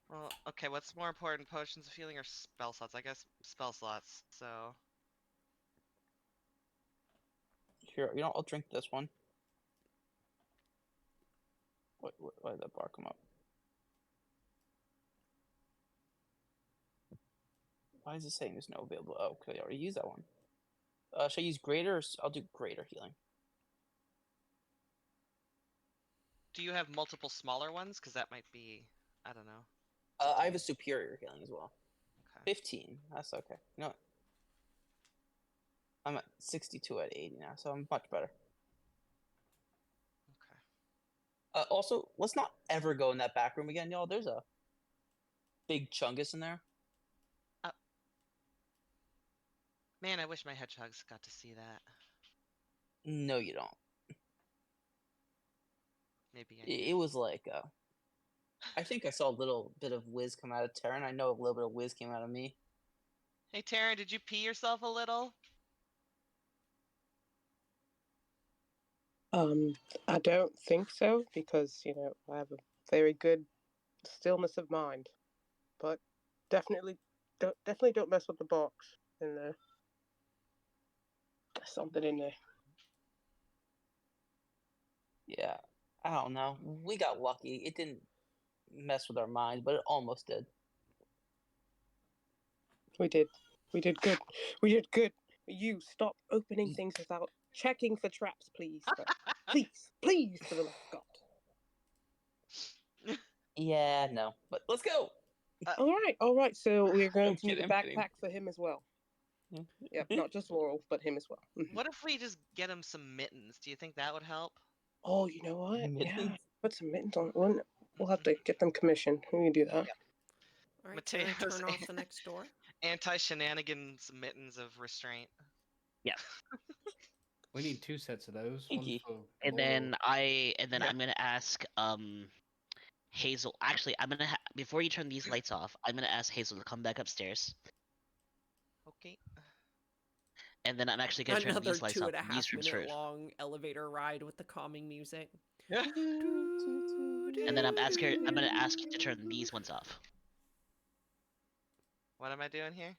Well, okay, what's more important, potions of healing or spell slots? I guess spell slots, so... Here, I'll drink this one. Why did that bar come up? Why is it saying there's no available? Oh, because I already used that one. Should I use greater? I'll do greater healing. Do you have multiple smaller ones? Because that might be... I don't know. I have a superior healing as well. Okay. 15. That's okay. You know what? I'm at 62 out of 80 now, so I'm much better. Okay. Also, let's not ever go in that back room again, y'all. There's a big chungus in there. Man, I wish my hedgehogs got to see that. No, you don't. Maybe I It was like, I think I saw a little bit of whiz come out of Terran. I know a little bit of whiz came out of me. Hey, Taryn, did you pee yourself a little? I don't think so because I have a very good stillness of mind, but definitely don't mess with the box in there. There's something in there. Yeah, I don't know. We got lucky. It didn't mess with our minds, but it almost did. We did good. We did good. You stop opening things without checking for traps, please. Please, for the love of God. Yeah, no. But let's go. All right. So we're going I'm to need a kidding, I'm kidding. backpack for him as well. Yep, not just Laurel, but him as well. What if we just get him some mittens? Do you think that would help? Oh, you know what? Yeah, Mittens? put some mittens on. We'll have to get them commissioned. We can do that. Yep. All right, can I Mateo's turn off the next door? Anti-shenanigans mittens of restraint. Yeah. We need 2 sets of those. One Inky. for And Laurel. then Yeah. I'm gonna ask Hazel. Actually, before you turn these lights off, I'm gonna ask Hazel to come back upstairs, Okay. and then I'm actually gonna turn Another these lights off in 2.5 these rooms minute first. long elevator ride with the calming music. And then I'm gonna ask you to turn these ones off. What am I doing here?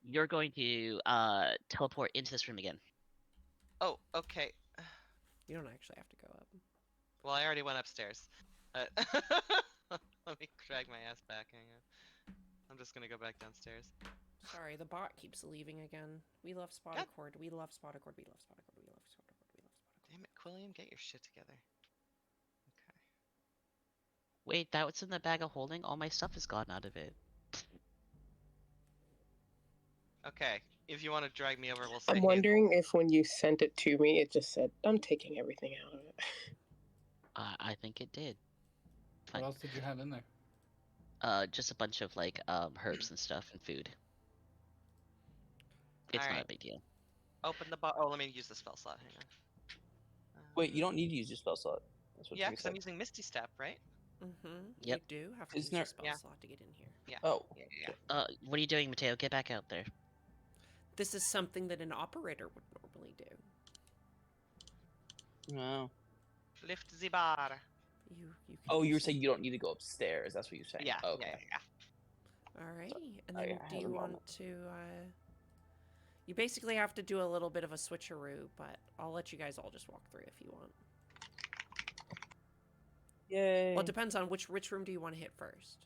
You're going to teleport into this room again. Oh, okay. You don't actually have to go up. Well, I already went upstairs. Let me drag my ass back. Hang on. I'm just gonna go back downstairs. Sorry, the bot keeps leaving again. We love spotted cord. We love spotted cord. We love spotted cord. We love spotted cord. We love spotted cord. Damn it, Quilliam, get your shit together. Okay. Wait, that was in the bag of holding? All my stuff is gone out of it. Okay. If you want to drag me over, we'll say. I'm wondering if when you sent it to me, it just said, "I'm taking everything out of it." I think it did. What else did you have in there? Just a bunch of like herbs and stuff and food. It's not a Alright. big deal. Open the box. Oh, let me use the spell slot. Hang on. Wait, you don't need to use your spell slot. That's what Yeah, you because said. I'm using Misty Step, right? Mm-hmm. Yep. You do have to Isn't use your there- spell Yeah. slot to get in here. Yeah. Oh. Yeah. What are you doing, Mateo? Get back out there. This is something that an operator would normally do. No. Lift the bar. You can Oh, you were use saying you don't need to go upstairs. That's what you're saying. Yeah. Okay. Yeah. Alrighty, and Oh, then yeah, I do have you a want moment. to, you basically have to do a little bit of a switcheroo, but I'll let you guys all just walk through if you want. Yay. Well, it depends on which room do you want to hit first?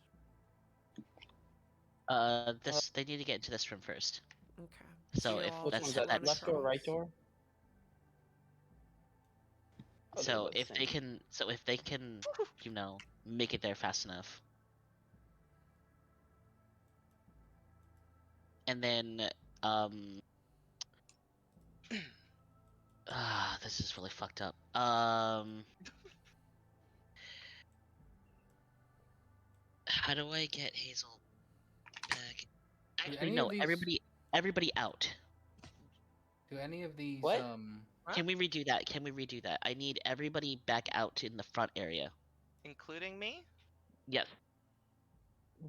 They need to get into this room first. Okay. So you if all Which that's one was just that? run Left door, across. right door? Oh, they're so both the if they same. can, make it there fast enough. And then this is really fucked up. How do I get Hazel back? Actually, any no. of these- Everybody out. Do any of these What? What? Can we redo that? Can we redo that? I need everybody back out in the front area. Including me? Yes.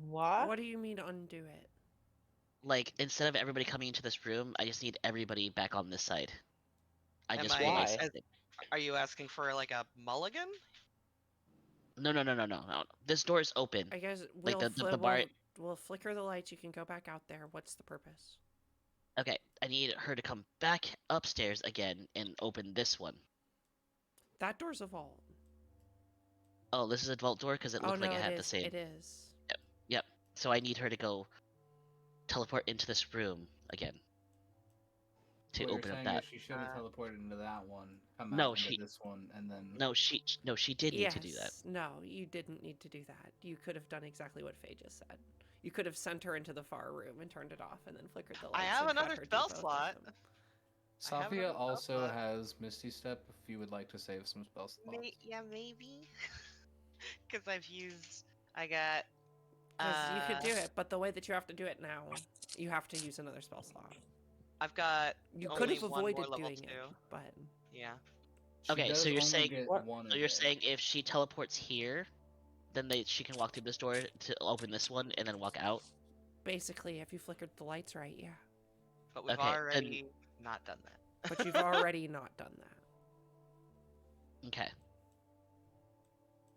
What? What do you mean undo it? Like instead of everybody coming into this room, I just need everybody back on this side. I Am just I- realized. Why? Are you asking for like a mulligan? No. This door is open. I guess Like we'll, the bar. we'll flicker the lights. You can go back out there. What's the purpose? Okay, I need her to come back upstairs again and open this one. That door's a vault. Oh, this is a vault door because it looked no, like it had is. the same. It is. Yep. So I need her to go teleport into this room again to What open you're up saying that. is she should have teleported into that one, come No, out into she- this one, and then. No, she did need to do that. No, you didn't need to do that. You could have done exactly what Faye just said. You could have sent her into the far room and turned it off and then flickered the lights. I have and had another her do spell both of slot. them. I have Sophia another spell also slot. has Misty Step if you would like to save some spell slots. Yeah, maybe. Because I got. Because you could do it, but the way that you have to do it now, you have to use another spell slot. I've got. You only could have one more avoided level doing 2. it, but Yeah. She Okay, does so you're only saying- get What? one a So you're day. saying if she teleports here, then she can walk through this door to open this one and then walk out? basically, if you flickered the lights right, yeah. But we've Okay, then- already not done that. But you've already not done that. Okay.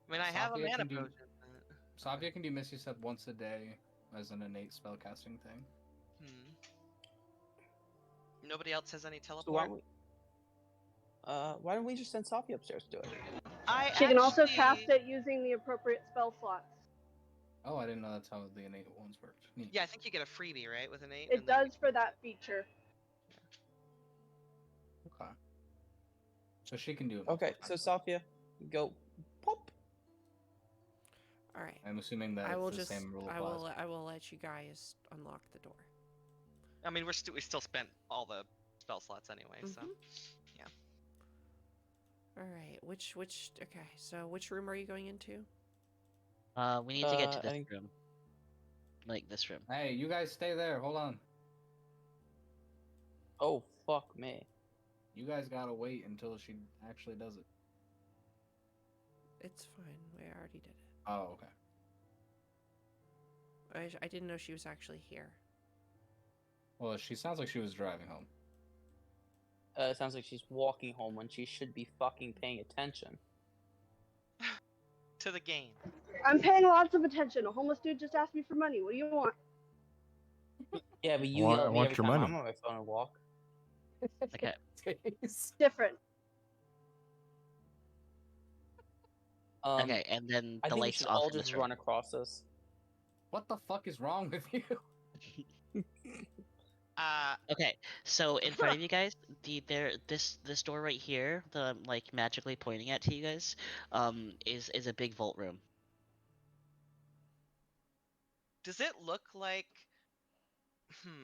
I mean, I have a Sophia mana can do- potion. Savia can do Misty Step once a day as an innate spellcasting thing. Hmm. Nobody else has any So teleport? why don't we just send Sophie upstairs to do it? I She can also actually- cast it using the appropriate spell slots. Oh, I didn't know that's how the innate ones worked. Neat. Yeah, I think you get a freebie, right, with an 8? It does for that feature. Okay. So she can do it. Okay, multiple so times. Sophia, go pop. All right. I'm assuming that I will it's the just. same rule I applies. will let you guys unlock the door. I mean, we still spent all the spell slots anyway, so. Mhm. All right. Which? Okay. So which room are you going into? We need to get to I this think- room. Like this room. Hey, you guys stay there. Hold on. Oh fuck me. You guys gotta wait until she actually does it. It's fine. We already did it. Oh, okay. I didn't know she was actually here. Well, she sounds like she was driving home. It sounds like she's walking home when she should be fucking paying attention. To the game. I'm paying lots of attention. A homeless dude just asked me for money. What do you want? Yeah, but you Well, yell I at me want every your time money. I'm on my phone and walk. Okay. Different. Okay, and then I the think we lights should off all in this just room. run across this. What the fuck is wrong with you? Okay, so in front of you guys, this door right here, that I'm like magically pointing at to you guys, is a big vault room. Does it look like...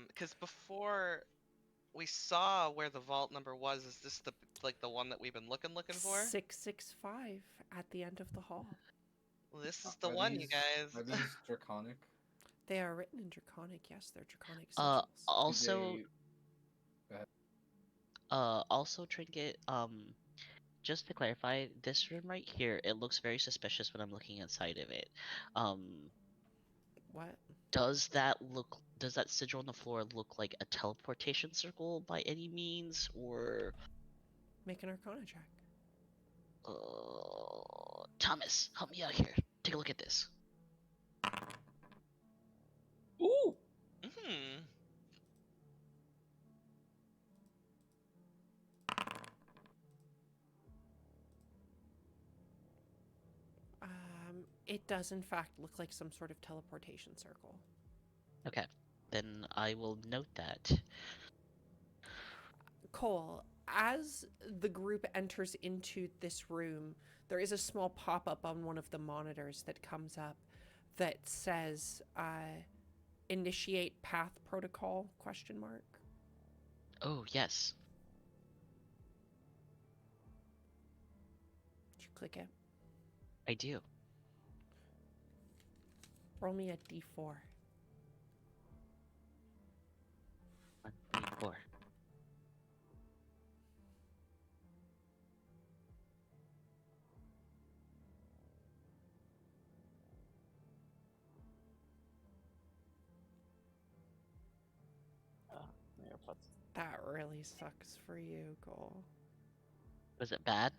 because before we saw where the vault number was, is this the one that we've been looking for? 665 at the end of the hall. Well, this is the Are one, you these- guys. Are these draconic? They are written in Draconic. Yes, they're Draconic Uh, sigils. also, They- also Trinket, just to clarify, this room right here, it looks very suspicious when I'm looking inside of it. What? Does that sigil on the floor look like a teleportation circle by any means, or Make an Arcana check. Thomas, help me out here. Take a look at this. Ooh! Hmm. It does in fact look like some sort of teleportation circle. Okay, then I will note that. Cole, as the group enters into this room, there is a small pop-up on one of the monitors that comes up that says, initiate path protocol, question mark. Oh, yes. Did you click it? I do. Roll me a d4. 1, 3, 4. AirPods. That really sucks for you, Cole. Was it bad?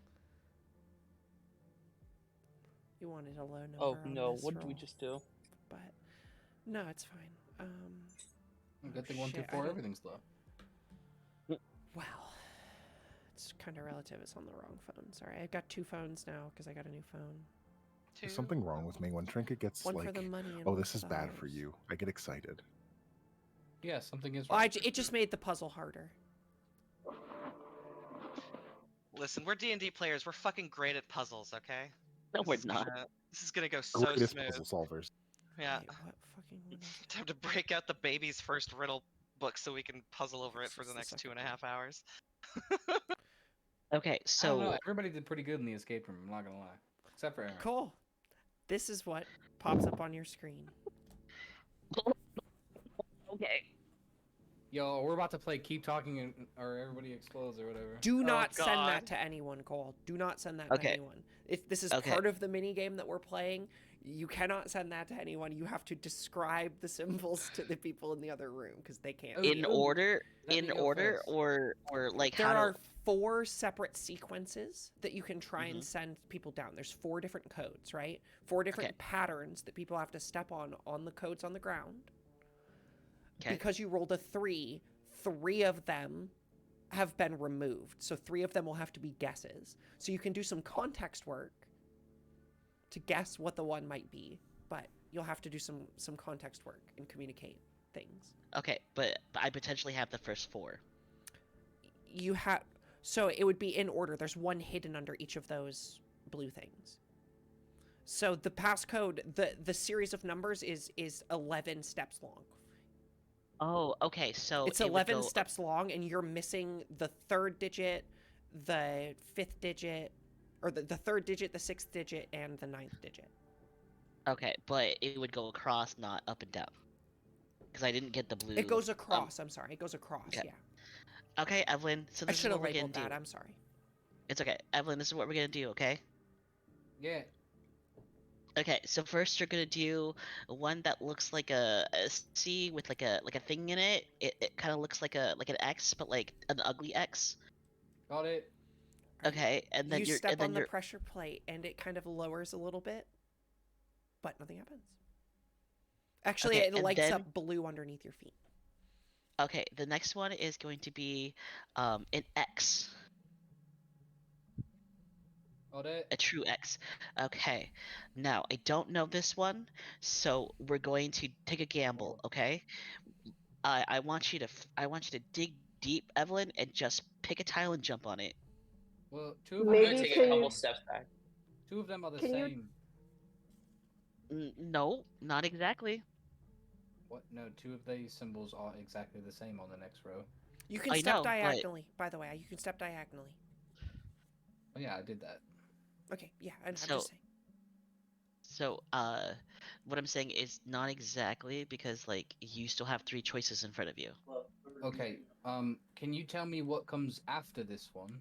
You wanted a low number Oh on no, this what did we roll, just do? but no, it's fine. Good thing shit, 1 through I 4, don't- everything's low. Well, it's kind of relative. It's on the wrong phone. Sorry, I've got 2 phones now because I got a new phone. There's something wrong with me when Trinket gets One like, for the money and oh, one this for is the bad for house. you. I get excited. Yeah, something is Well, wrong. it just made the puzzle harder. Listen, we're D&D players. We're fucking great at puzzles, okay? No, This we're is not. this is gonna go so Greatest smooth. puzzle solvers. Yeah. Wait, what fucking one is it? Time to break out the baby's first riddle book so we can puzzle over it for This the is the next second 2.5 hours. Okay, I don't know. so Everybody did pretty good in the escape room. I'm not gonna lie, except for Aaron. Cool. This is what pops up on your screen. okay. Yo, we're about to play Keep Talking or Everybody Explodes or whatever. Do not send God. that to anyone, Cole. Do not send that Okay. to anyone. If this is Okay. part of the mini game that we're playing, You cannot send that to anyone. You have to describe the symbols to the people in the other room because they can't. Okay. see In them. order, Let me in go order, first. or like There how are to. 4 separate sequences that you can try and Mhm. send people down. There's 4 different codes, right? 4 different Okay. patterns that people have to step on the codes on the ground. Okay. Because you rolled a 3, 3 of them have been removed. So 3 of them will have to be guesses. So you can do some context work to guess what the one might be, but you'll have to do some context work and communicate things. Okay, but I potentially have the first 4. You have so it would be in order. There's 1 hidden under each of those blue things. So the passcode, the series of numbers is 11 steps long. Oh, okay. So It's it would 11 go. steps long, and you're missing the 3rd digit, the 5th digit, or the 3rd digit, the 6th digit, and the 9th digit. Okay, but it would go across, not up and down. Because I didn't get the blue. It goes across. I'm sorry. It goes across. okay. Yeah. Okay, Evelyn. So I this is should what have we're gonna labeled that. do. I'm sorry. It's okay, Evelyn. This is what we're gonna do. Okay. Yeah. Okay. So first, you're gonna do one that looks like a C with like a thing in it. It kind of looks like an X, but like an ugly X. Got it. All right. Okay, and then You you're step and then on the you're pressure plate, and it kind of lowers a little bit, but nothing happens. Actually, Okay, it and lights then- up blue underneath your feet. okay. The next one is going to be an X. Got it. A true X. Okay. Now, I don't know this one, so we're going to take a gamble, okay? I want you to I want you to dig deep, Evelyn, and just pick a tile and jump on it. Well, two I'm of Maybe gonna them. take can a couple you- steps back. Two of them are the Can you- same. No, not exactly. What? No, 2 of these symbols are exactly the same on the next row. You can I step know, but- diagonally, by the way. You can step diagonally. Oh yeah, I did that. Okay, yeah, and I'm So- just saying. So, what I'm saying is not exactly because like you still have 3 choices in front of you. Okay. Can you tell me what comes after this one?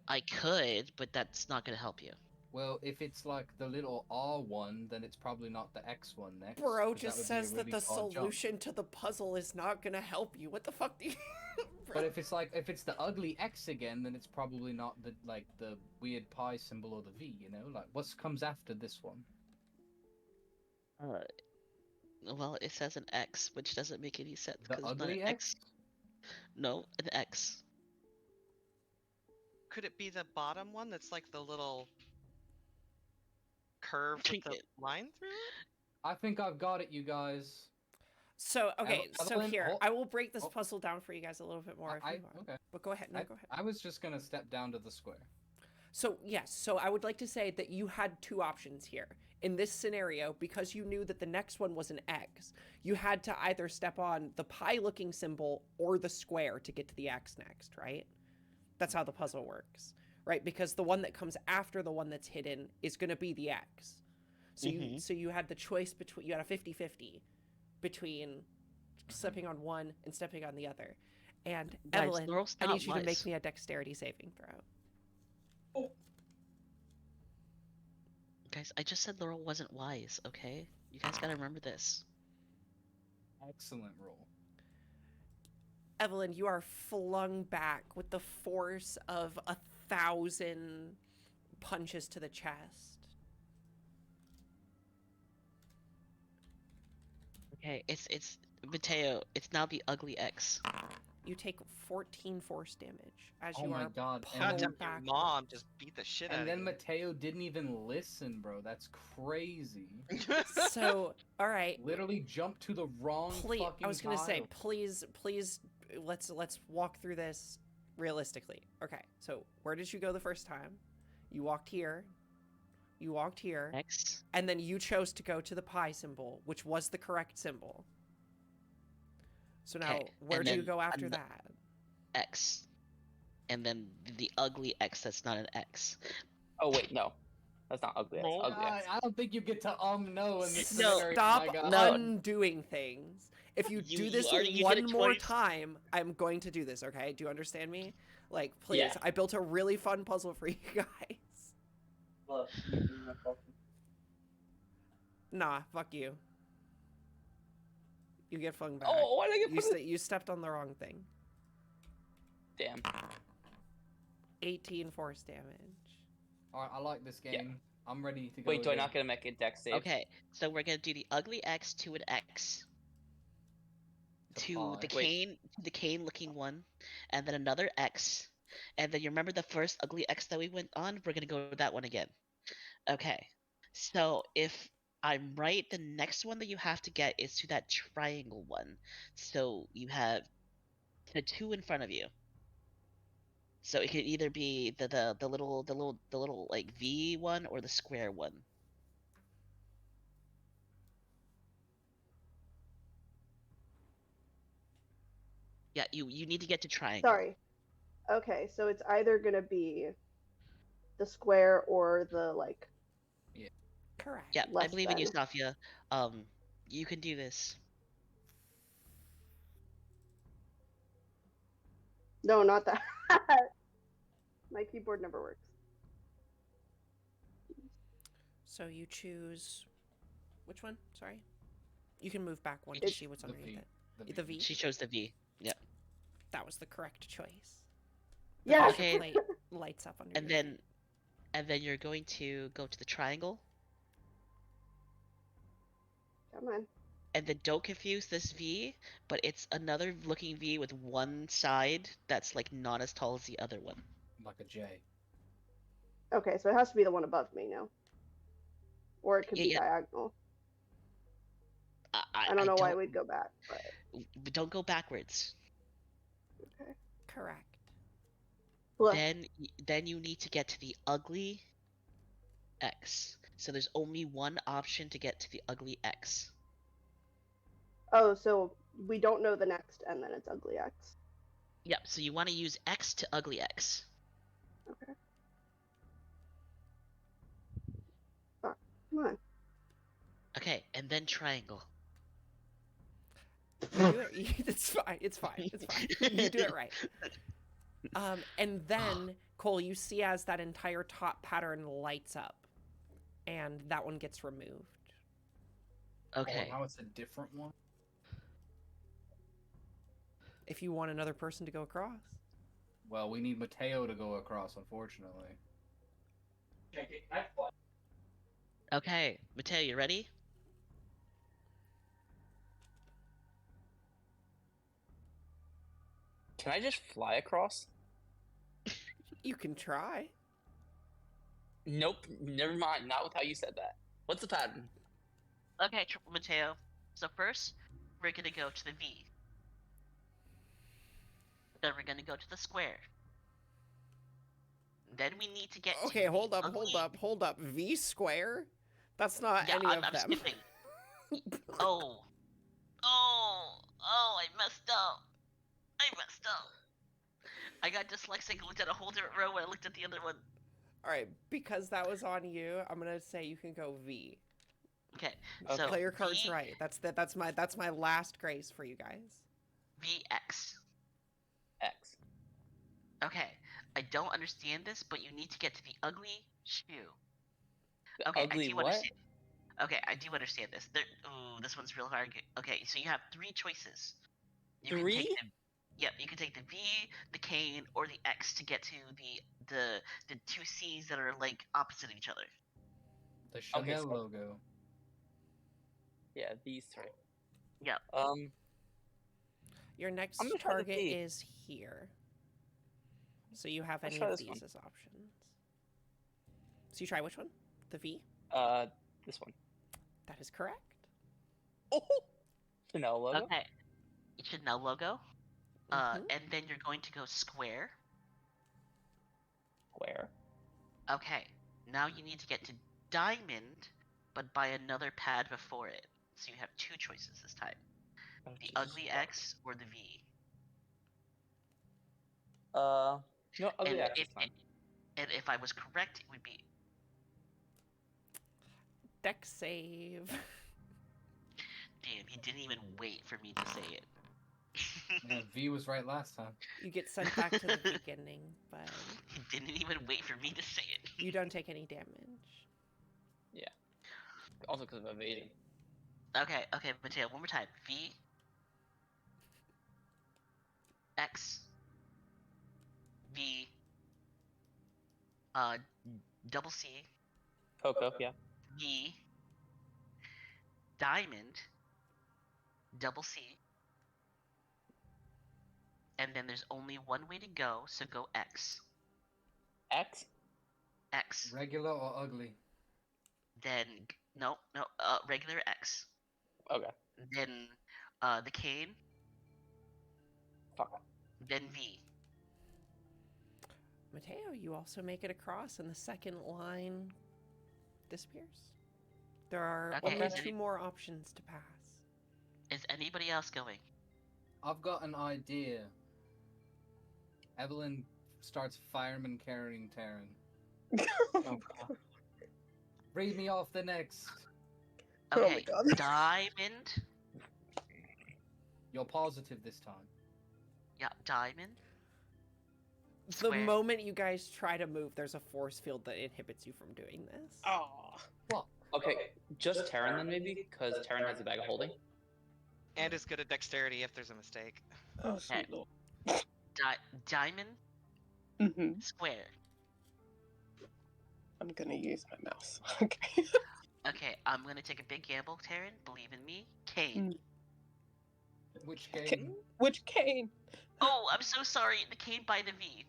I could, but that's not gonna help you. Well, if it's like the little R one, then it's probably not the X one next. Bro 'cause just would be a says that really the far jump. solution to the puzzle is not gonna help you. What the fuck do you... But if it's the ugly X again, then it's probably not the the weird pi symbol or the V. You know, like what comes after this one? Well, it says an X, which doesn't make any sense The because not ugly an X. No, an X. Could it be the bottom one that's like the little curve with the Trinket. line through it? I think I've got it, you guys. So, okay, so Evelyn, here, hold- I will break this oh. puzzle down for you guys a little bit more if you want. Okay. But go ahead, no, go ahead. I was just gonna step down to the square. So, yes, so I would like to say that you had 2 options here. In this scenario, because you knew that the next one was an X, you had to either step on the pie-looking symbol or the square to get to the X next, right? That's how the puzzle works, right? Because the one that comes after the one that's hidden is going to be the X. So you had the choice between, you had a 50-50 between stepping on one and stepping on the other. And Guys, Evelyn, Laurel's I not need you to make wise. me a dexterity saving throw. Guys, I just said Laurel wasn't wise, okay? You guys gotta remember this. Excellent roll. Evelyn, you are flung back with the force of 1,000 punches to the chest. Okay, it's Mateo. It's now the ugly X. You take 14 force damage as Oh you my are god. pummeled Goddamn, your back. mom just beat the shit out And of then you. Mateo didn't even listen, bro. That's crazy. So, all right. Literally jumped to the wrong Please, fucking I was gonna say, tile. please, let's walk through this realistically. Okay, so where did you go the first time? You walked here. You walked here, X. and then you chose to go to the pi symbol, which was the correct symbol. So now, Okay, where and do you then go after an- that? X. And then the ugly X that's not an X. Oh wait, no, that's not ugly. That's Roll. ugly. I don't think you get to no in this No, scenario. Stop my God. No. undoing things. If you do You this already- you did one it more twice. time, I'm going to do this, okay? Do you understand me? Like, please. Yeah. I built a really fun puzzle for you guys. Nah, fuck you. You get flung back. Oh, why did I get put You stepped on the wrong thing. Damn. 18 force damage. Alright, I like this Yeah. game. I'm ready to go. Wait, do I again. not get to make a dex save? Okay, so we're gonna do the ugly X to an X. To the pi. cane, looking one, and then another X, and then you remember the first ugly X that we went on? We're gonna go with that one again. Okay, so if I'm right, the next one that you have to get is to that triangle one. So you have the two in front of you. So it could either be the little like V one or the square one. Yeah, you need to get to triangle. Sorry. Okay, so it's either gonna be the square or the like. Correct. Yeah, I less believe in you, than. Safia. You can do this. No, not that. My keyboard never works. So you choose which one? Sorry. You can move back one to see what's The underneath V. it. The V. She chose the V. Yeah. That was the correct choice. Yes. Okay. Light lights up under. And then you're going to go to the triangle. Come on. And then don't confuse this V, but it's another looking V with one side that's like not as tall as the other one. Like a J. Okay, so it has to be the one above me now. Or it could be Yeah. diagonal. I I don't know why we'd go back, but Don't go backwards. okay. Correct. Look, Then you need to get to the ugly X. So there's only one option to get to the ugly X. oh, so we don't know the next, and then it's ugly X. Yep, so you want to use X to ugly X. Okay. Oh, come on. Okay, and then triangle. You do it. It's fine. It's fine. It's fine. You do it right. And then Cole, you see as that entire top pattern lights up, and that one gets removed. Okay. Oh, now it's a different one? If you want another person to go across. Well, we need Mateo to go across, unfortunately. Okay, Mateo, you ready? Can I just fly across? You can try. Nope, never mind. Not with how you said that. What's the pattern? Okay, Mateo. So first, we're gonna go to the V. Then we're gonna go to the square. Then we need to get Okay, to hold the up, ugly... hold up. V square? That's not Yeah, any I'm of them. skipping. Oh, I messed up. I got dyslexic and looked at a whole different row when I looked at the other one. All right, because that was on you, I'm gonna say you can go V. Okay, Okay. so Play your cards V, right. That's my last grace for you guys. VX. X. Okay, I don't understand this, but you need to get to the ugly shoe. The Okay, ugly I do what? understand. Okay, I do understand this. Ooh, this one's real hard. Okay, so you have three choices. You can take Three? Yep, you can take the V, the cane, or the X to get to the two C's that are like opposite of each other. The Chanel so- logo. Yeah, these three. Yep. Your next I'm gonna try the target V. is here. So you have Let's any try of this these one. as options. So you try which one? The V? This one. That is correct. Oh, Chanel logo. Okay. Chanel logo. Mhm. And then you're going to go square. Square. Okay. Now you need to get to diamond, but by another pad before it. So you have two choices this time: the ugly X or the V. No, ugly And X is fine. And if I was correct, it would be Deck save. damn. He didn't even wait for me to say it. Yeah, V was right last time. You get sent back to the beginning, but He didn't even wait for me to say it. you don't take any damage. Yeah. Also because of evasion. Okay, Mateo, one more time. V X V double C Coco, yeah. V diamond double C, and then there's only one way to go, so go X. X. X. Regular or ugly? Then no, regular X. Okay. Then the cane. Fuck. Then V. Mateo, you also make it across, and the second line disappears. There are Okay, only is two any- more options to pass. Is anybody else going? I've got an idea. Evelyn starts fireman carrying Taryn. Oh god. Read me off the next. Oh my Okay, God. diamond. You're positive this time. Yeah, diamond. The Square. moment you guys try to move, there's a force field that inhibits you from doing this. Oh. Okay, just Terran then maybe, because Terran has a bag of holding. And is good at dexterity if there's a mistake. Oh, Okay. sweet Lord. Diamond. Mm-hmm. Square. I'm gonna use my mouse. Okay. Okay, I'm gonna take a big gamble, Taryn. Believe in me. Cane. Which Okay. game? Which cane? Oh, I'm so sorry. The cane by the V.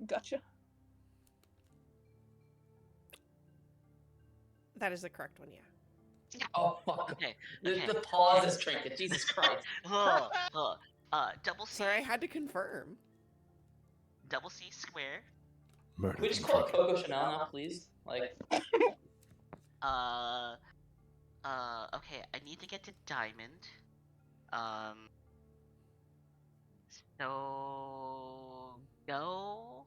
Gotcha. That is the correct one, yeah. Oh fuck. Okay. The pause is trinket. Jesus Christ. Double C. Sorry, I had to confirm. Double C square. Murder. Can we just them, call it Frank. Coco Chanel now, please? Like, Okay, I need to get to diamond. So go.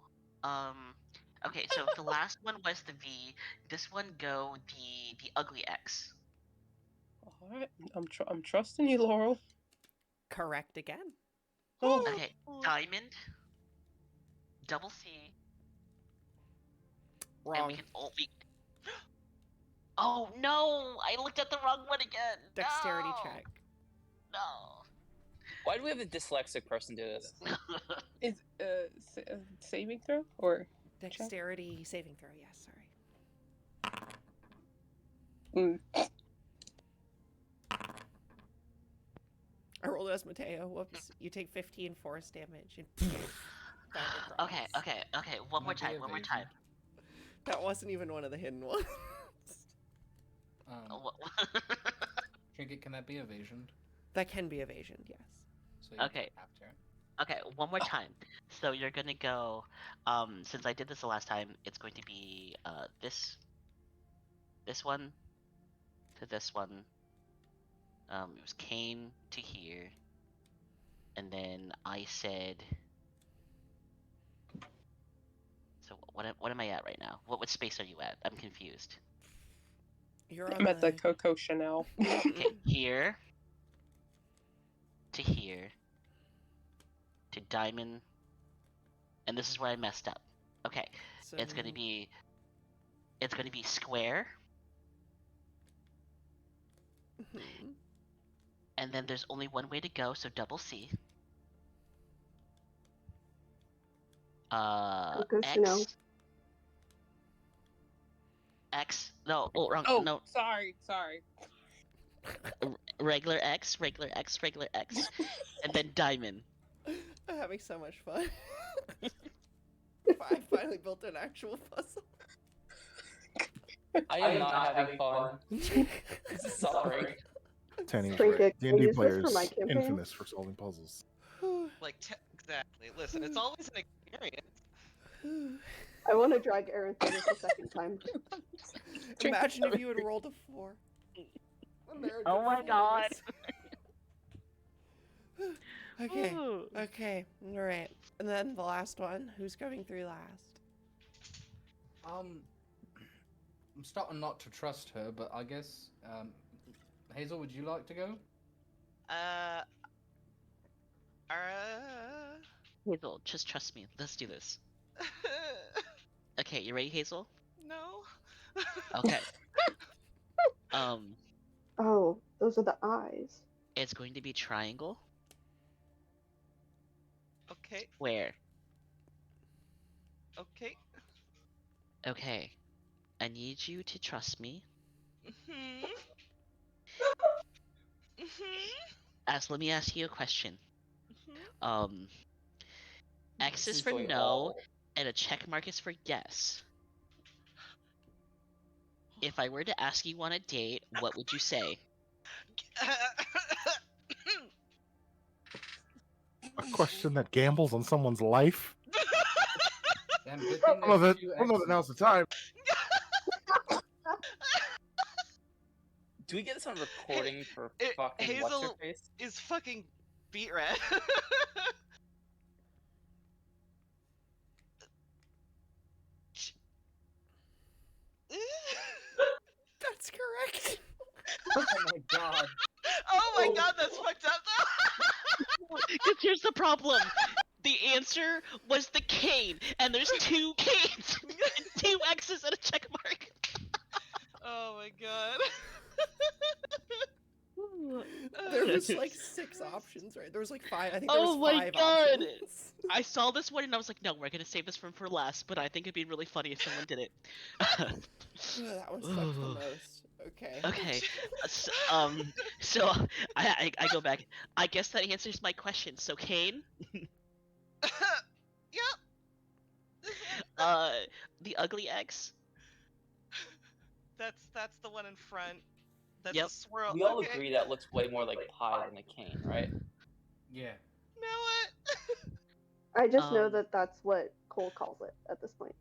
Okay, so if the last one was the V, this one go the ugly X. All right. I'm trusting you, Laurel. Correct again. Oh. Okay, diamond. Double C. And Wrong. we can only. Oh no! I looked at the wrong one again. Dexterity No! check. No. why do we have a dyslexic person do this? Is saving throw or Dexterity saving throw, yes, sorry. mm. I rolled as Mateo. Whoops. You take 15 force damage. And back across. Okay. One more Might be time. One more evasion. time. That wasn't even one of the hidden ones. Oh, Trinket, can that be evasion? That can be evasion, yes. So you Okay. Tap Taryn. Okay, one more time. So you're gonna go. Since I did this the last time, it's going to be this one to this one. It was Kane to here, and then I said. So what am I at right now? What space are you at? I'm confused. You're on I'm at the Coco Chanel. Okay, here to here to diamond, and this is where I messed up. Okay, So it's gonna be square, Mhm. and then there's only one way to go, so double C. Coco X. Chanel. X. No, wrong. Oh, No, sorry. regular X, regular X, regular X, and then diamond. I'm having so much fun. I finally built an actual puzzle. I am not having fun. This is suffering. Tanny was Trinket, right. can I D&D use this for players my campaign? infamous for solving puzzles. Like, exactly. Listen, it's always an experience. I want to drag Aaron through this a second time. Imagine if you had rolled a 4. When they're Oh my doing God. this. Okay, alright. And then the last one. Who's going through last? I'm starting not to trust her, but I guess Hazel, would you like to go? Uh. Hazel, just trust me. Let's do this. Okay, you ready, Hazel? No. Okay. Um, Oh, those are the eyes. it's going to be triangle, Okay. square. Okay. Okay. I need you to trust me. Mhm. Mhm. Let me ask you a question. Mhm. Um, X This is is for going no, all. and a check mark is for yes. If I were to ask you on a date, what would you say? A question that gambles on someone's life. Damn, good thing I don't know there's that. two I don't know that X's. now's the time. Do we get this on recording for It- fucking what's her Hazel face? is fucking beat red. That's correct. Oh my god. Oh my god, that's fucked up though. Because here's the problem. The answer was the cane, and there's two canes, and two X's and a check mark. Oh my god. There was like 6 options, right? There was like 5. I think there was Oh my 5 god! options. I saw this one and I was like, no, we're gonna save this for last, but I think it'd be really funny if someone did it. That one sucked the most. Okay. Okay, so I go back. I guess that answers my question. So Kane, Yep. This one. uh, the ugly X. That's the one in front. That's Yep. the swirl. We all Okay. agree that looks way more like pie than a cane, right? Yeah. Know what? I just know Um, that that's what Cole calls it at this point.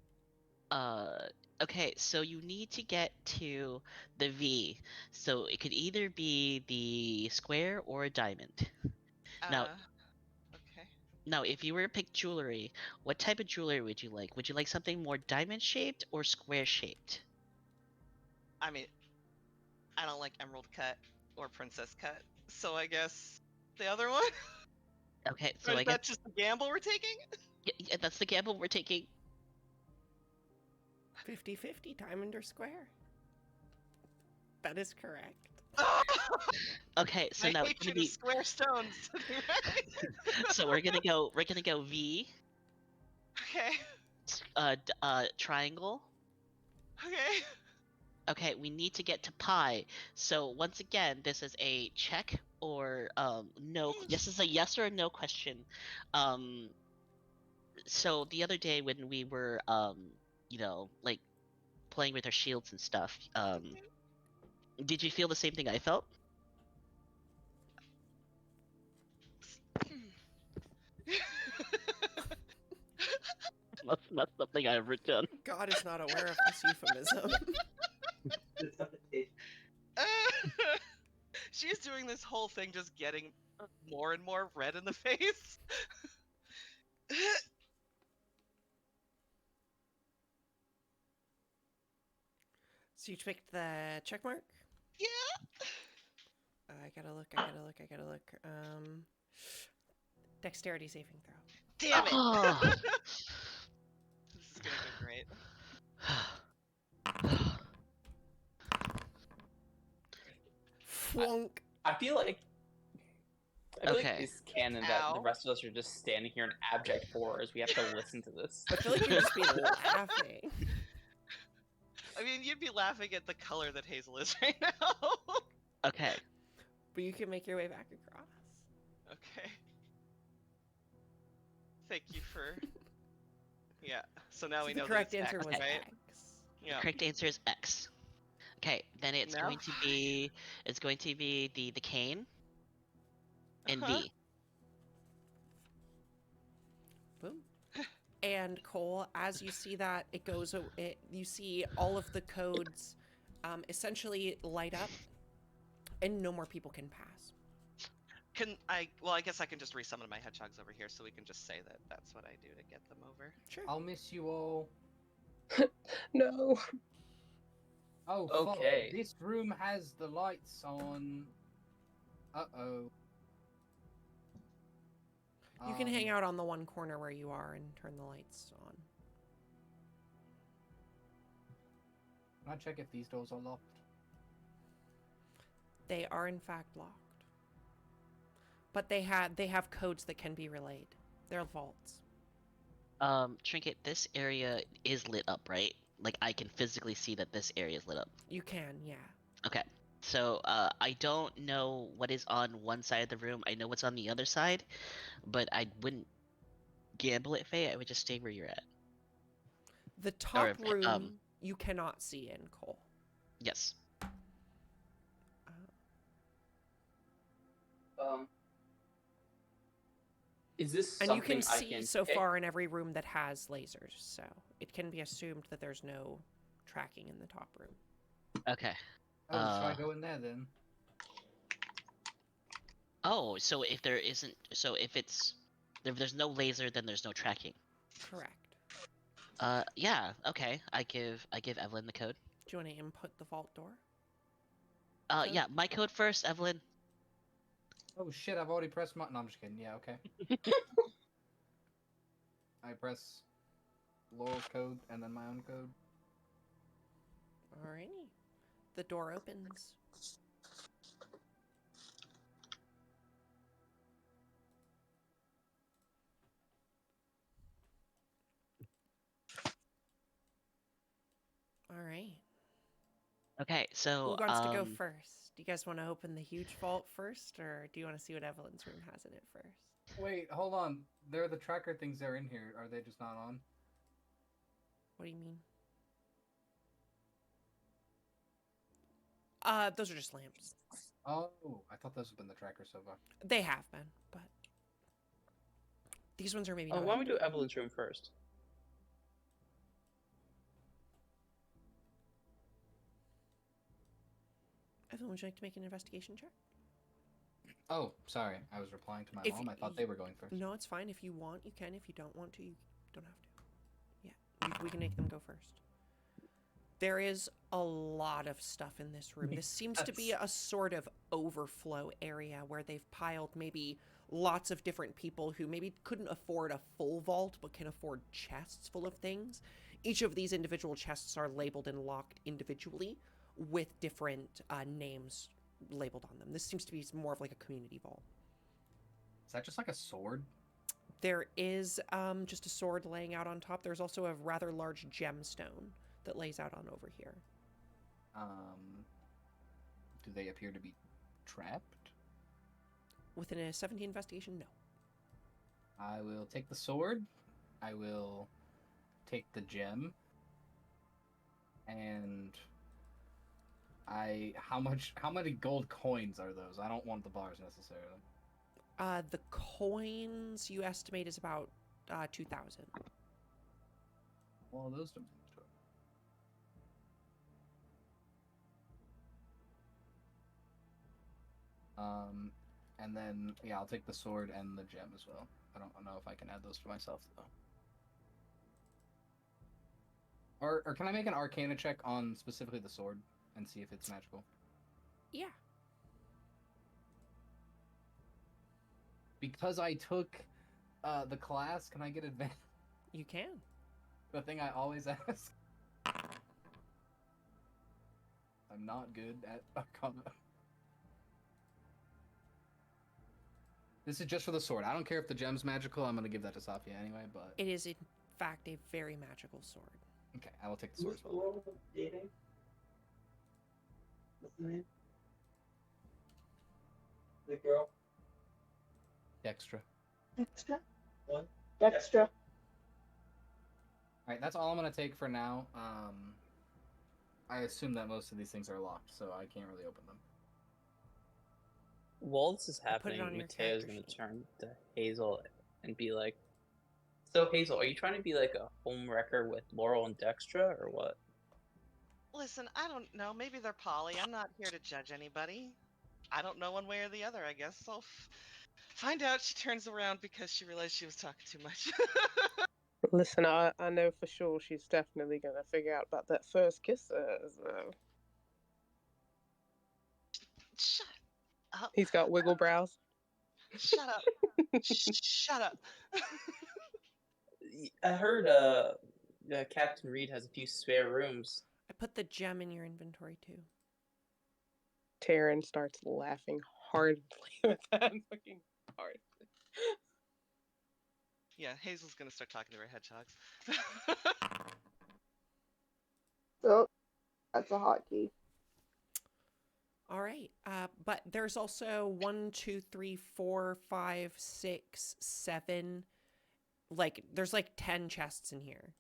Okay, so you need to get to the V. So it could either be the square or a diamond. Now, Okay. now, if you were to pick jewelry, what type of jewelry would you like? Would you like something more diamond shaped or square shaped? I mean, I don't like emerald cut or princess cut, so I guess the other one. Okay, Or so is I guess that just the gamble we're taking? yeah, that's the gamble we're taking. 50-50, diamond or square. That is correct. Okay, so I now it's hate gonna you to be square stones. so we're gonna go V, Okay. triangle. Okay. Okay, we need to get to pi. So once again, this is a check or no. This is a yes or a no question. Um, so the other day when we were like playing with our shields and stuff, did you feel the same thing I felt? That's not something I've ever done. God is not aware of this euphemism. She's doing this whole thing just getting more and more red in the face. So you picked the check mark? Yeah. I gotta look. Dexterity saving throw. Damn it. Oh. This is gonna go great. Flunk. I feel like Okay. it's canon that the Ow. rest of us are just standing here in abject horror as we have to listen to this. I feel like you'd just be laughing. I mean, you'd be laughing at the color that Hazel is right now. Okay. But you can make your way back across. Okay. Thank you for. Yeah. So now So we the know correct that it's answer X, was right? X. Yeah. Correct answer is X. Okay, then it's No? going to be the cane and Uh-huh. V. Boom. And Cole, as you see that, you see all of the codes essentially light up, and no more people can pass. Well, I guess I can just resummon my hedgehogs over here, so we can just say that that's what I do to get them over. Sure. I'll miss you all. No. Oh, Okay. fuck. This room has the lights on. Uh-oh. You can hang out on the one corner where you are and turn the lights on. Can I check if these doors are locked? They are in fact locked. But they have codes that can be relayed. They're vaults. Trinket, this area is lit up, right? Like I can physically see that this area is lit up. You can, yeah. Okay. So I don't know what is on one side of the room. I know what's on the other side, but I wouldn't gamble it, Faye. I would just stay where you're at. The top Or, room you cannot see in, Cole. Yes. Is this And you something can I see can so pick? far in every room that has lasers, so it can be assumed that there's no tracking in the top room. Okay. Oh, should I go in there then? Oh, so if there isn't, so if there's no laser, then there's no tracking. Correct. Yeah. Okay. I give Evelyn the code. Do you want to input the vault door? Code? Yeah. My code first, Evelyn. Oh shit! I've already pressed my. No, I'm just kidding. Yeah, okay. I press Laurel's code and then my own code. Alrighty. The door opens. Alright. Okay. So Who wants to go first? Do you guys want to open the huge vault first, or do you want to see what Evelyn's room has in it first? Wait, hold on. There are the tracker things that are in here. Are they just not on? What do you mean? Those are just lamps. Oh, I thought those have been the trackers so far. They have been, but these ones are maybe Oh, not. why don't we do Evelyn's room first? Evelyn, would you like to make an investigation check? Oh, sorry. I was replying to my If mom. I thought they were going first. No, it's fine. If you want, you can. If you don't want to, you don't have to. Yeah, we can make them go first. There is a lot of stuff in this room. This seems to be a sort of overflow area where they've piled maybe lots of different people who maybe couldn't afford a full vault but can afford chests full of things. Each of these individual chests are labeled and locked individually with different names labeled on them. This seems to be more of like a community vault. Is that just like a sword? There is just a sword laying out on top. There's also a rather large gemstone that lays out on over here. Do they appear to be trapped? Within a 17 investigation, no. I will take the sword. I will take the gem. And how many gold coins are those? I don't want the bars necessarily. The coins you estimate is about 2,000. Well, those don't seem to. And then yeah, I'll take the sword and the gem as well. I don't know if I can add those to myself though. Or can I make an Arcana check on specifically the sword and see if it's magical? Yeah. Because I took the class, can I get advanced? You can. The thing I always ask. I'm not good at Arcana. This is just for the sword. I don't care if the gem's magical. I'm gonna give that to Safia anyway. But It is in fact a very magical sword. okay, I will take the sword as well. Dating? What's the name? The girl? Dextra. Extra. What? Extra. All right, that's all I'm gonna take for now. I assume that most of these things are locked, so I can't really open them. While this is I'll put it happening, on your Mateo's character gonna sheet. turn to Hazel and be like, "So Hazel, are you trying to be like a home wrecker with Laurel and Dextra, or what?" Listen, I don't know. Maybe they're poly. I'm not here to judge anybody. I don't know one way or the other, I guess. I'll find out. She turns around because she realized she was talking too much. Listen, I know for sure she's definitely gonna figure out about that first kiss. So. Shut up. He's got wiggle brows. Shut up. Shut up. I heard Captain Reed has a few spare rooms. I put the gem in your inventory too. Taryn starts laughing heartily with that fucking part. Yeah, Hazel's gonna start talking to her hedgehogs. So that's a hotkey. All right. But there's also 1, 2, 3, 4, 5, 6, 7. Like there's like 10 chests in here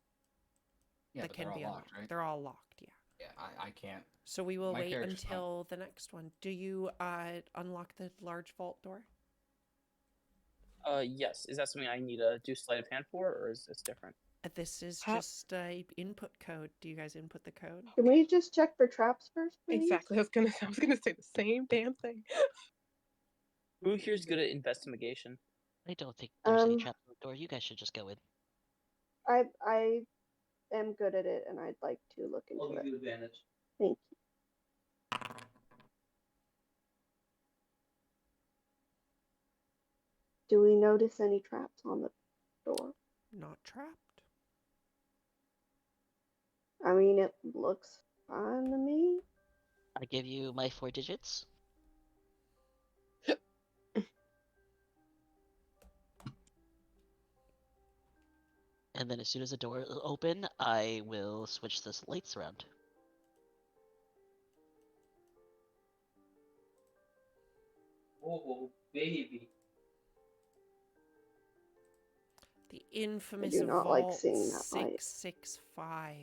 Yeah, that but can they're all be locked, unlocked. right? They're all locked, yeah. Yeah, I can't. So we will My wait character's not. until the next one. Do you unlock the large vault door? Yes. Is that something I need to do sleight of hand for, or is this different? This is How- just input code. Do you guys input the code? Can we just check for traps first, please? Exactly. I was gonna say the same damn thing. Who here's good at investigation? I don't think there's any Um, traps on the door. You guys should just go in. I am good at it, and I'd like to look into it. advantage. Thank you. Do we notice any traps on the door? Not trapped. I mean, it looks fine to me. I give you my 4 digits. And then as soon as the door is open, I will switch the lights around. Oh, baby. The infamous do not like Vault seeing that light. 665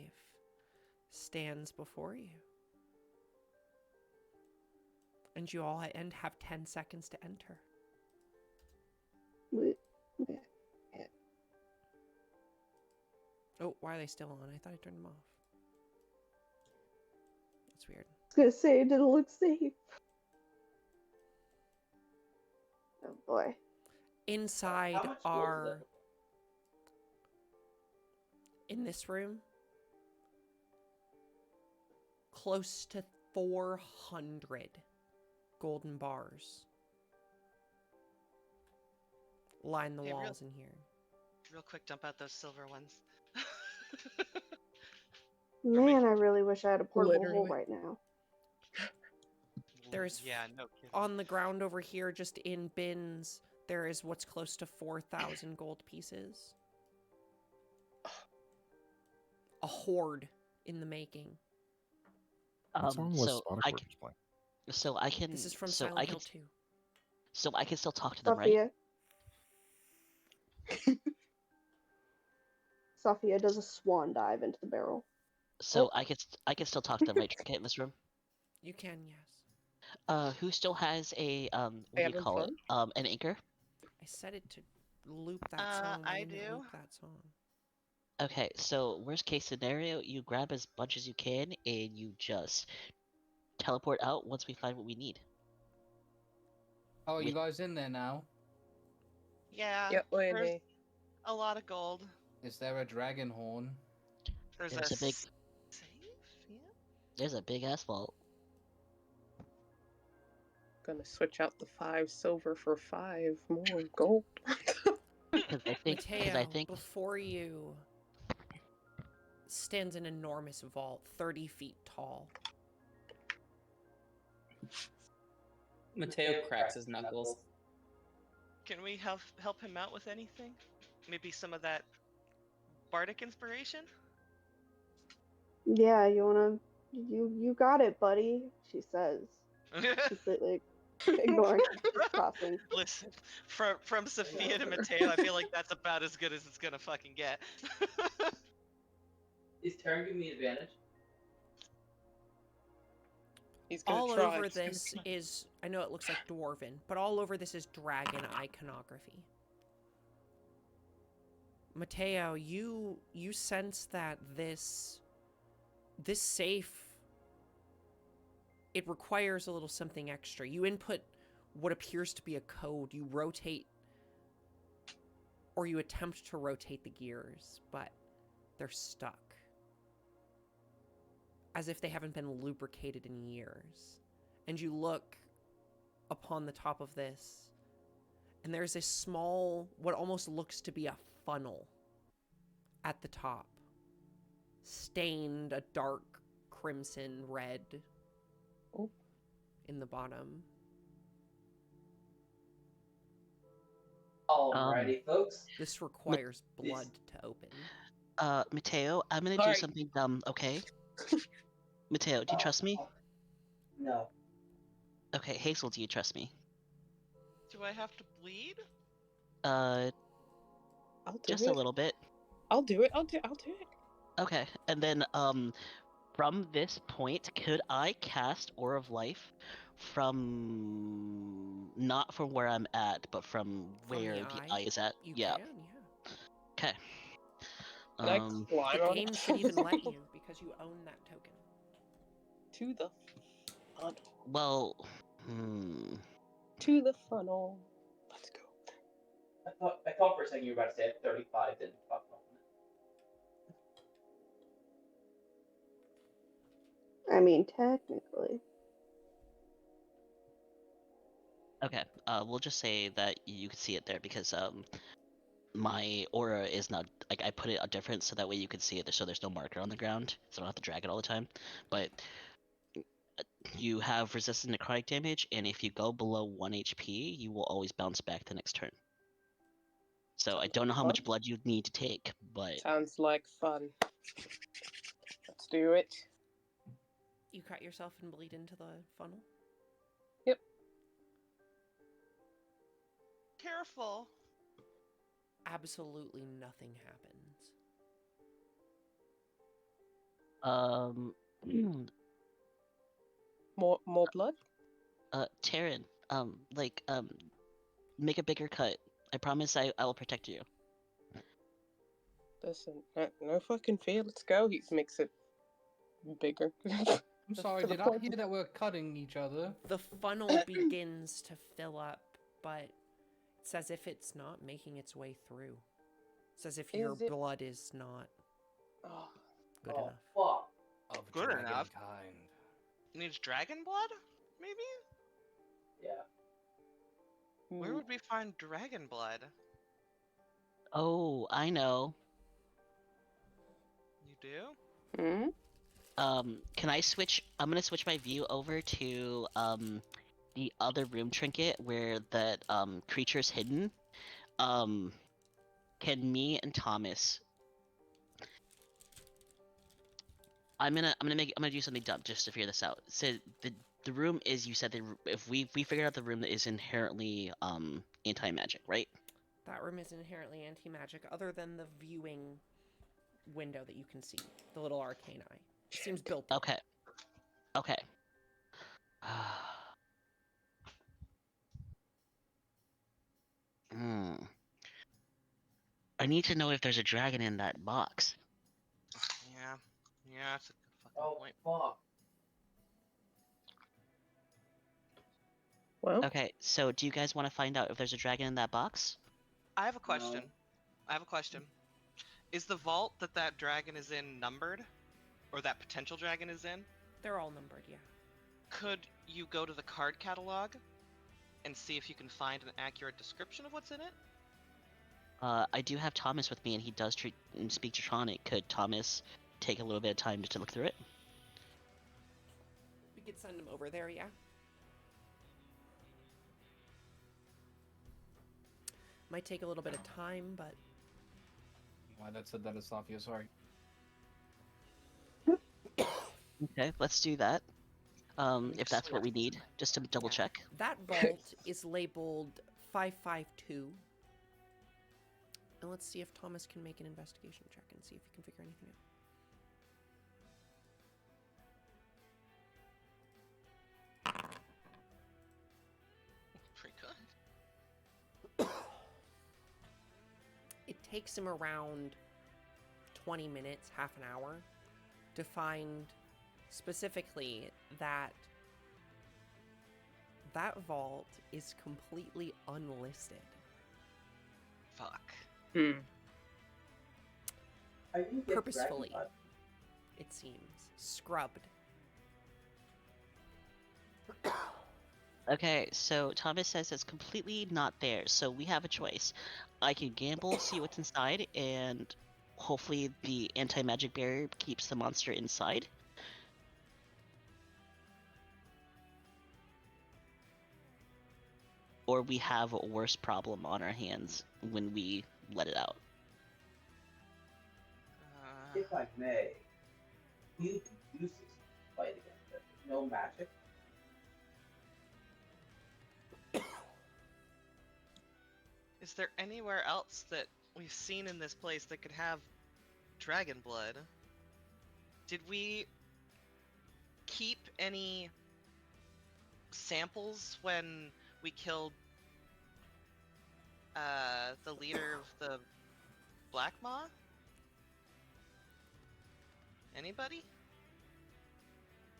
stands before you. And you all have 10 seconds to enter. We- Oh, why are they still on? I thought I turned them off. That's weird. I was gonna say it didn't look safe. Oh boy. Inside are, in this room, close to 400 golden bars line the Hey, walls in here. Real quick, dump out those silver ones. Man, I really wish I had a portable hole Literally. right now. There's yeah, no kidding. On the ground over here, just in bins, there is what's close to 4,000 gold pieces. A hoard in the making. What's wrong with So Sonic I Word can, display? so I can, This is from so Silent I Hill can, 2. so I can still talk to them, right? Sophia. Sophia does a swan dive into the barrel. So I can still talk to them, right? Trinket in this room. You can, yes. Who still has a what do you Having call it? fun? An anchor. I set it to loop that song. I didn't do. Loop that song. Okay, so worst case scenario, you grab as much as you can and you just teleport out once we find what we need. Oh, you With- guys in there now? Yeah, Yep, there's Wendy. a lot of gold. Is there a dragon horn? There's There's a big, safe, yeah. there's a big asphalt. Gonna switch out the 5 silver for 5 more gold. Because I Mateo, think before you stands an enormous vault, 30 feet tall. Mateo cracks his knuckles. Can we help him out with anything? Maybe some of that bardic inspiration? Yeah, you got it, buddy, she says, completely ignoring his crossing. Listen, from Sophia to Mateo, I feel like that's about as good as it's gonna fucking get. Is Taryn giving me advantage? He's gonna All try. over He's gonna this try. is, I know it looks like dwarven, but all over this is dragon iconography. Mateo, you sense that this safe, it requires a little something extra. You input what appears to be a code. You rotate, or you attempt to rotate the gears, but they're stuck. As if they haven't been lubricated in years. And you look upon the top of this, and there's this small, what almost looks to be a funnel at the top, stained a dark crimson red Oh. in the bottom. Alrighty, folks. This requires blood to open. Mateo, I'm gonna do Alright. something dumb, okay? Mateo, do you trust me? No. Okay, Hazel, do you trust me? Do I have to bleed? Uh, I'll do just it. a little bit. I'll do it. I'll do it. Okay, and then from this point, could I cast Aura of Life from not from where I'm at, but from From where the the eye? eye is at? You Yeah. can, yeah. Okay. Can I climb The on game it? should even let you because you own that token. To the funnel. Well, To the funnel. Let's go. I thought for a second you were about to say 35, then fuck off. I mean, technically. okay. We'll just say that you can see it there because my aura is not like I put it a different so that way you can see it so there's no marker on the ground, so I don't have to drag it all the time. But you have resistant necrotic damage, and if you go below 1 HP, you will always bounce back the next turn. So I don't know how much Fun. blood you need to take, but Sounds like fun. Let's do it. You cut yourself and bleed into the funnel? Yep. Careful. Absolutely nothing happens. More blood? Taryn, make a bigger cut. I promise I will protect you. Listen, no fucking fear. Let's go. He makes it bigger. I'm sorry, For the did I point- hear that we're cutting each other? The funnel begins to fill up, but it's as if it's not making its way through. It's as if your Is it- blood is not Oh, good Oh, enough. fuck. Of Good dragon enough. kind. Needs dragon blood? Maybe? Yeah. Where hmm. would we find dragon blood? Oh, I know. You do? Hmm? Can I switch? I'm gonna switch my view over to the other room trinket where that creature's hidden. Can me and Thomas? I'm gonna do something dumb just to figure this out. So the room is, you said, if we figured out the room that is inherently anti-magic, right? That room is inherently anti-magic, other than the viewing window that you can see, the little arcane eye. It seems built in. Okay. Okay. Hmm. I need to know if there's a dragon in that box. Yeah. Yeah, that's a good fucking Oh, point. fuck. Well, Okay, so do you guys want to find out if there's a dragon in that box? I have a question. I have a question. Is the vault that dragon is in numbered? Or that potential dragon is in? They're all numbered, yeah. Could you go to the card catalog and see if you can find an accurate description of what's in it? I do have Thomas with me, and he does speak Draconic. Could Thomas take a little bit of time to look through it? We could send him over there, yeah. Might take a little bit of time, but Why that said that is Safia, sorry. Okay, let's do that. If that's what we need, just to double Yeah. check. that vault is labeled 552. And let's see if Thomas can make an investigation check and see if he can figure anything out. Pretty good. It takes him around 20 minutes, half an hour, to find specifically that that vault is completely unlisted. Fuck. hmm. I didn't get Purposefully, dragon it seems. Scrubbed. Okay, so Thomas says it's completely not there, so we have a choice. I can gamble, see what's inside, and hopefully the anti-magic barrier keeps the monster inside. or we have a worse problem on our hands when we let it out. If I may, you can use this to fight against it. No magic. Is there anywhere else that we've seen in this place that could have dragon blood? Did we keep any samples when we killed the leader of the Black Maw? Anybody?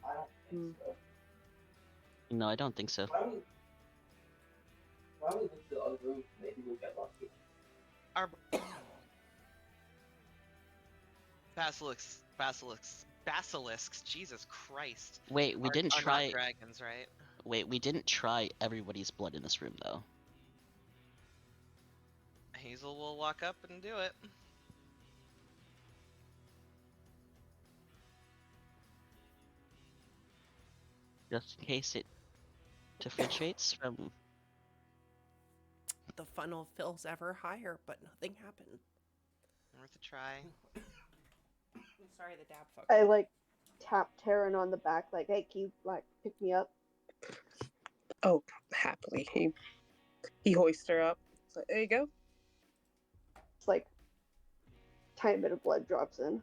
I don't think so. No, I don't think so. Why don't we look to the other rooms? Maybe we'll get lucky. Our basilisks. Jesus Christ! Wait, we didn't Are try. not dragons, right? Wait, we didn't try everybody's blood in this room though. Hazel will walk up and do it. Just in case it differentiates from. The funnel fills ever higher, but nothing happened. Worth a try. I'm sorry, the dab fucked. I like tap Taryn on the back, like, "Hey, can you like pick me up?" Oh, happily. He hoists her up. So, there you go. It's like tiny bit of blood drops in.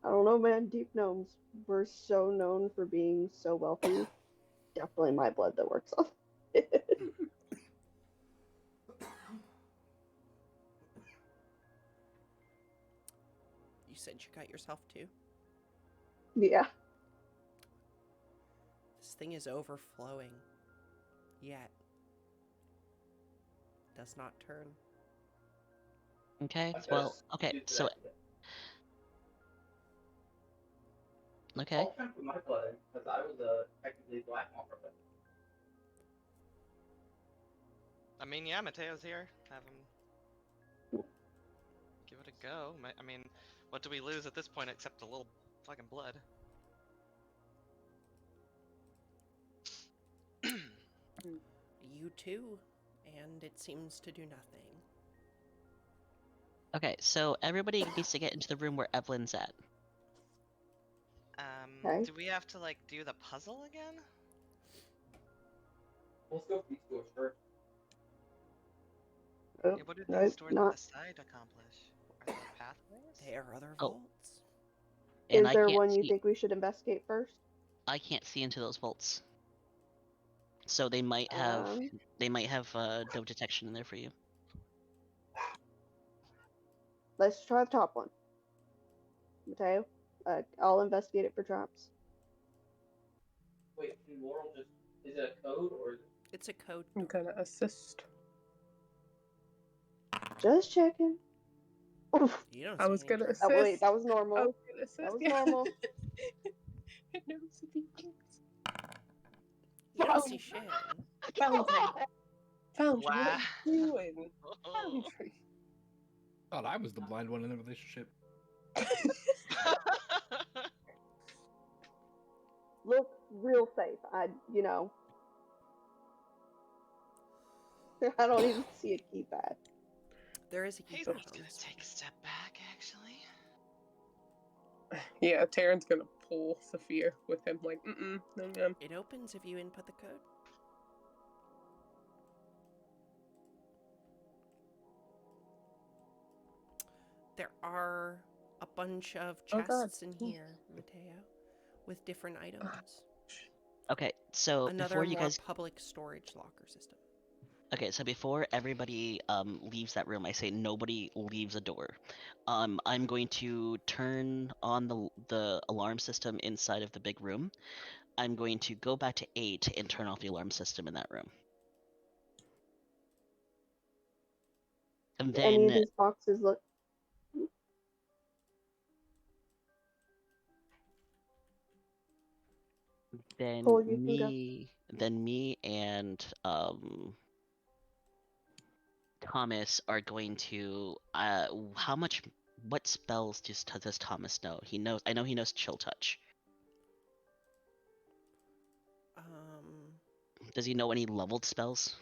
I don't know, man. Deep gnomes. We're so known for being so wealthy. Definitely my blood that works off it. You said you got yourself too? Yeah. This thing is overflowing. Yet. Does not turn. Okay, I'm well, just okay, do so. that. Okay. I'll try and put my blood in, because I was technically black on purpose. I mean, yeah, Mateo's here. Have him give it a go. I mean, what do we lose at this point except a little fucking blood? You too. And it seems to do nothing. Okay, so everybody needs to get into the room where Evelyn's at. Okay. Do we have to like do the puzzle again? Let's go for these doors first. Oh, Yeah, what did nope, these doors not. on the side accomplish? Are there pathways? There are other Oh. vaults. And Is there one you see, think we should investigate first? I can't see into those vaults. So they might have no detection in there for you. Let's try the top one. Mateo, I'll investigate it for traps. Wait, can Laurel just... Is it a code, or is it... It's a code. I'm gonna assist. Just checking. Oof. You don't I see was any gonna traps. Oh, wait, assist. that was normal. I was gonna assist. That was yeah. normal. It knows the beacons. You don't Oh. see shit. Foundry. Foundry, what Wow. are you doing? Foundry. Thought I was the blind one in the relationship. Look real safe. I don't even see a keypad. There is a keypad Hazel's on gonna this take a step back, actually. Yeah, Taryn's gonna pull Sophia with him, like, no, man. It opens if you input the code. There are a bunch of Oh, God. chests in here, Mateo, with different items. Okay, so Another before you more guys, public storage locker system. okay, so before everybody leaves that room, I say nobody leaves a door. I'm going to turn on the alarm system inside of the big room. I'm going to go back to 8 and turn off the alarm system in that room. And Do any of then these boxes look? then Cole, you can go. me and Thomas are going to what spells does Thomas know? I know he knows Chill Touch. Does he know any leveled spells?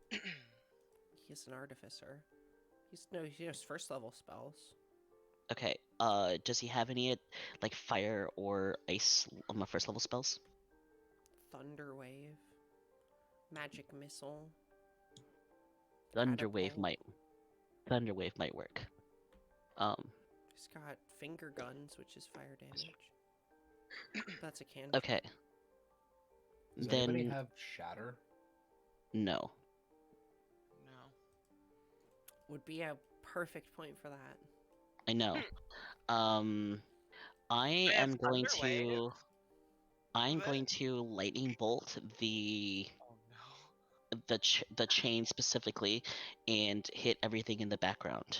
He's an artificer. He knows first level spells. Okay. Does he have any like fire or ice on my first level spells? Thunder wave, magic missile. Thunderwave catapult. Thunderwave might work. He's got finger guns, which is fire damage. That's a cantrip. Okay. Does Then anybody have shatter? no. No. Would be a perfect point for that. I know. I have am going Thunderwave. to. I'm But- going to lightning bolt the Oh no. the chain specifically, and hit everything in the background.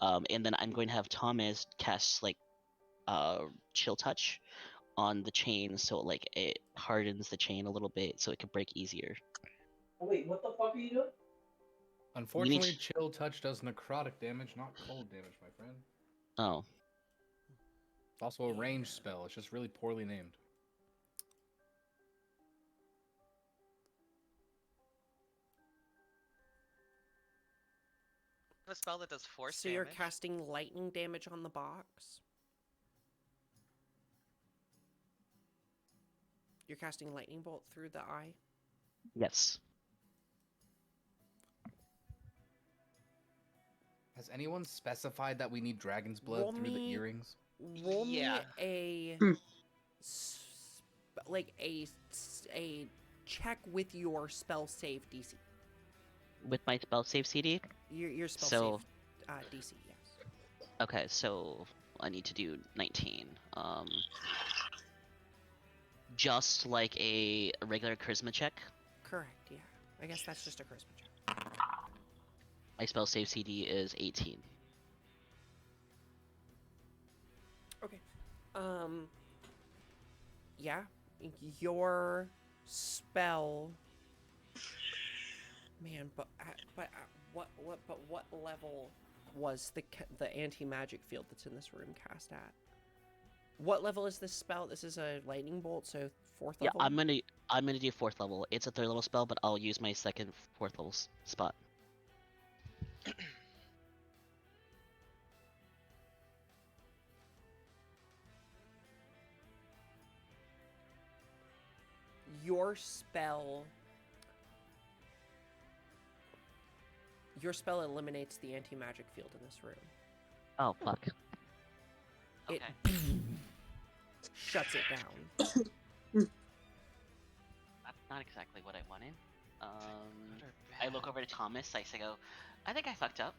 And then I'm going to have Thomas cast like chill touch on the chain, so like it hardens the chain a little bit, so it can break easier. Oh, wait, what the fuck are you doing? Unfortunately, chill touch does necrotic damage, not cold damage, my friend. Oh, It's also a ranged spell. It's just really poorly named. A spell that does force So damage. you're casting lightning damage on the box. You're casting lightning bolt through the eye. yes. Has anyone specified that we need dragon's blood Roll through the me- earrings? Roll Yeah. me a Hmm. a check with your spell save DC. With my spell save CD. Your spell So- save DC, yes. Okay, so I need to do 19. Just like a regular charisma check. Correct, yeah. I guess that's just a charisma check. My spell save CD is 18. Okay. Yeah, your spell. Man, but what level was the anti-magic field that's in this room cast at? What level is this spell? This is a lightning bolt, so 4th Yeah, level. I'm gonna do 4th level. It's a 3rd level spell, but I'll use my second 4th level spot. Your spell. Your spell eliminates the anti-magic field in this room. Oh fuck. It Okay. shuts it down. That's not exactly what I wanted. I look over to Thomas. I go, I think I fucked up.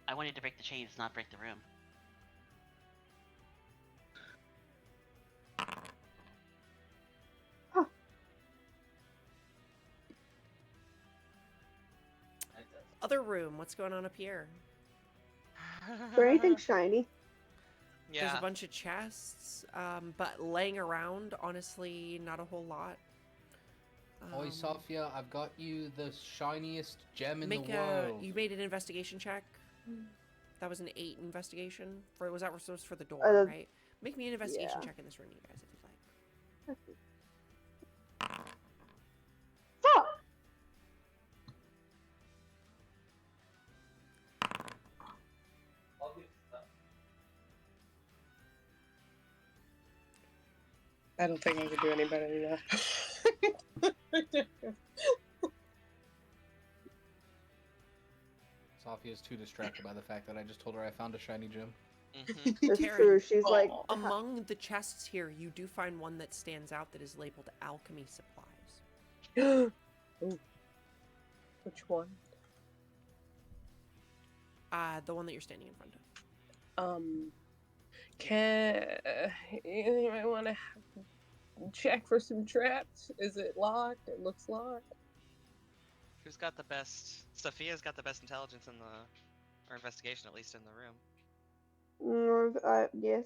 I wanted to break the chains, not break the room. Other room. What's going on up here? Is there anything shiny? There's Yeah. a bunch of chests, but laying around, honestly, not a whole lot. Oi, Sophia, I've got you the shiniest gem in Make the world. You made an investigation check. That was an 8 investigation. Was that was for the door, Uh, right? Make me an investigation yeah. check in this room, you guys, if you'd like. Fuck! I don't think I could do any better than that. Sophia's too distracted by the fact that I just told her I found a shiny gem. Mhm. It's Taryn, true. She's like, Among the chests here, you do find one that stands out that is labeled alchemy supplies. Ooh. Which one? The one that you're standing in front of. Can I want to check for some traps? Is it locked? It looks locked. Who's got the best? Sophia's got the best intelligence in or investigation, at least in the room. yes,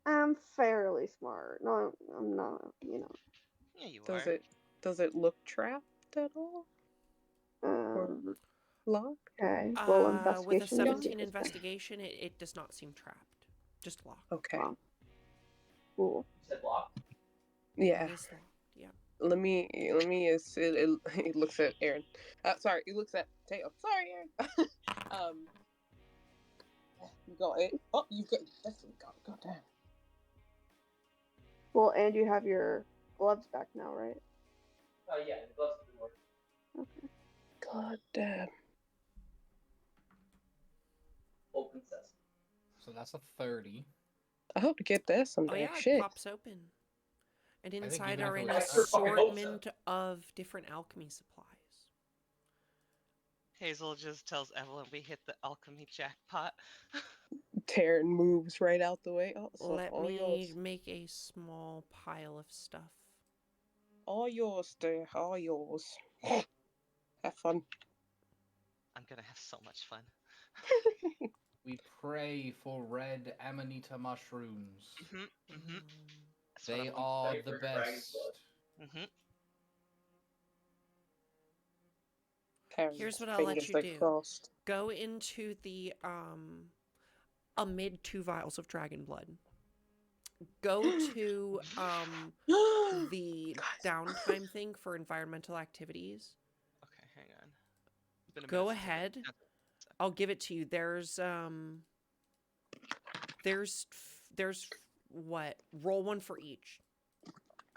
I'm fairly smart. No, I'm not, Yeah, you Does are. does it look trapped at all? Um, Locked? okay. Roll With a investigation. to see 17 if it's- investigation, it does not seem trapped. Just locked. Okay. Wow. Cool. You said locked? Yeah. It is locked. Yeah. Let me. It looks at Aaron. Sorry. It looks at Teo. Sorry, Aaron. um. You got it. Oh, you got. Definitely got it. God damn. Well, and you have your gloves back now, right? Oh yeah, the gloves have been working. Okay. God damn. Open sesame. So that's a 30. I hope to get this Oh someday. yeah, it Shit. pops open. And think inside even are if it an was extra- I hope so. assortment of different alchemy supplies. Hazel just tells Evelyn we hit the alchemy jackpot. Taryn moves right out the way. Oh, so Let all me yours. make a small pile of stuff. All yours, dear. All yours. Have fun. I'm gonna have so much fun. We pray for red amanita mushrooms. Mm-hmm. They are Pray the for dragon's best. Mm-hmm. Taryn's Here's what I'll let fingers you are do. crossed. Go into the amid 2 vials of dragon blood. Go to the Guys. downtime thing for environmental activities. Okay, hang on. It's been a Go minute since I've ahead. been- I'll give it to you. There's what? Roll one for each.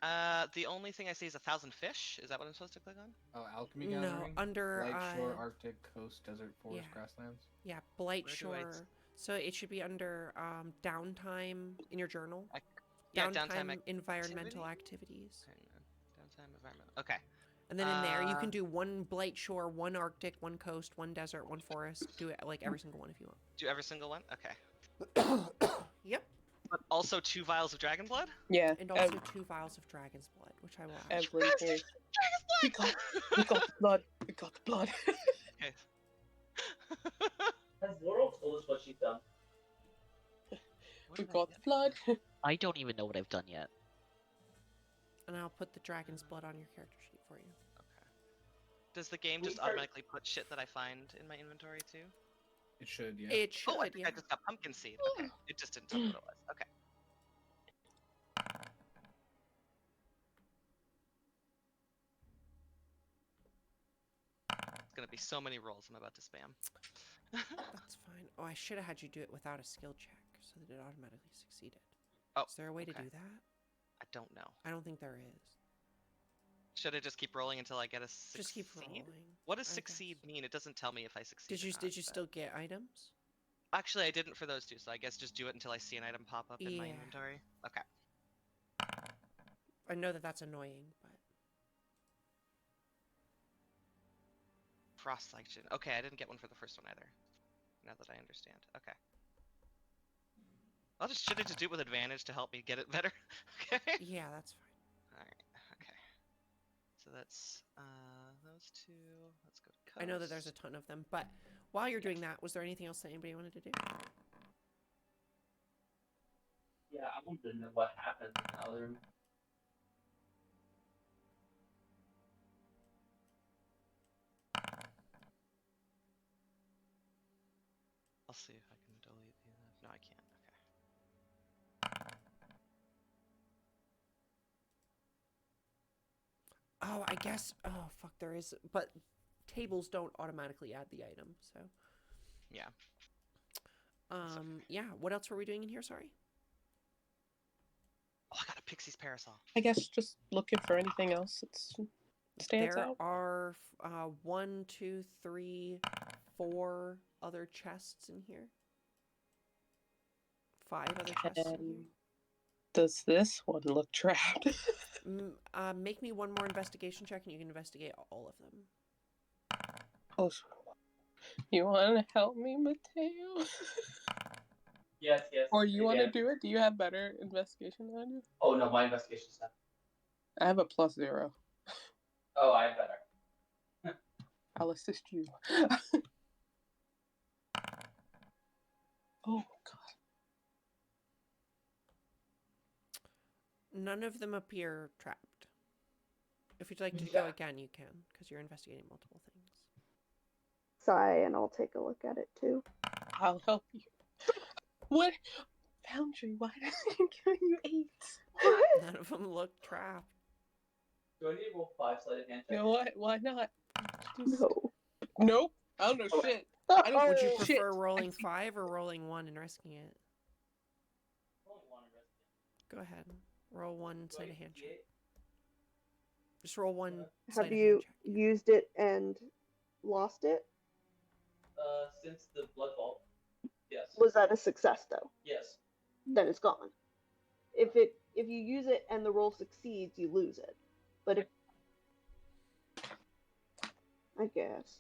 The only thing I see is 1,000 fish. Is that what I'm supposed to click on? Oh, alchemy No, gathering. under Light shore, Arctic, coast, desert, forest, yeah. grasslands. Yeah, Blight Where do I Shore. So it should be under downtime in your journal. Yeah, Downtime environmental activities. Hang on. Downtime environment. Okay. And then in there, you can do 1 Blight Shore, 1 Arctic, 1 coast, 1 desert, 1 forest. Do it like every single one if you Do every single one? Okay. want. Yep. But also 2 vials of dragon blood? Yeah. And also 2 vials of dragon's blood, which I will add. Evelyn here. We got the blood. We got the blood. Okay. Has Laurel told us what she's done? What We did I got get? the blood. I don't even know what I've done yet. And I'll put the dragon's blood on your character sheet for you. Okay. Does the game We just start- automatically put shit that I find in my inventory too? It should, yeah. It should, Oh, I think yeah. I just got pumpkin seed. Okay. It just didn't tell me what it was. Okay. It's gonna be so many rolls I'm about to spam. That's fine. Oh, I should have had you do it without a skill check so that it automatically succeeded. Oh, Is there a way to okay. do that? I don't know. I don't think there is. Should I just keep rolling until I get a succeed? Just keep rolling. What does I succeed guess. mean? It doesn't tell me if I succeed. Did you still get items? Actually, I didn't for those two, so I guess just do it until I see an item pop up in my Yeah. inventory. Okay. I know that that's annoying, but Frost section. Okay, I didn't get one for the first one either. Now that I understand. Okay. Should I just do it with advantage to help me get it better? Okay. yeah, that's fine. Alright, okay. So that's those two. Let's go to coast. I know that there's a ton of them, but while you're doing that, was there anything else that anybody wanted to do? Yeah, I wanted to know what happened in the other room. I'll see if I can delete these. No, I can't. Okay. Oh, I guess. Oh, fuck, there is. But tables don't automatically add the item, so. Yeah. Yeah. What else were we doing in here? Sorry. Oh, I got a Pixie's parasol. I guess just looking for anything else that stands There out. are 1, 2, 3, 4 other chests in here. 5 other chests in here. Does this one look trapped? Make me one more investigation check, and you can investigate all of them. Oh, you want to help me, Mateo? Yes. Or you want to again. do it? Do you have better investigation than I do? Oh no, my investigation's done. I have a +0. Oh, I have better. I'll assist you. Oh god. None of them appear trapped. If you'd like to go Yeah. again, you can, because you're investigating multiple things. Sigh, and I'll take a look at it too. I'll help you. What? Foundry. Why does it give you 8? What? None of them look trapped. Do I need to roll 5-sided hand You check? know what? Why not? Just... No. Nope. I don't know shit. I don't Would you shit. prefer rolling 5 or rolling 1 and risking it? Only one risk. Go ahead. Roll one Do I side get of hand check. D8? Just roll one Have side of hand you check. used it and lost it? Since the blood vault. Yes. Was that a success though? Yes. Then it's gone. If you use it and the roll succeeds, you lose it. But if I guess.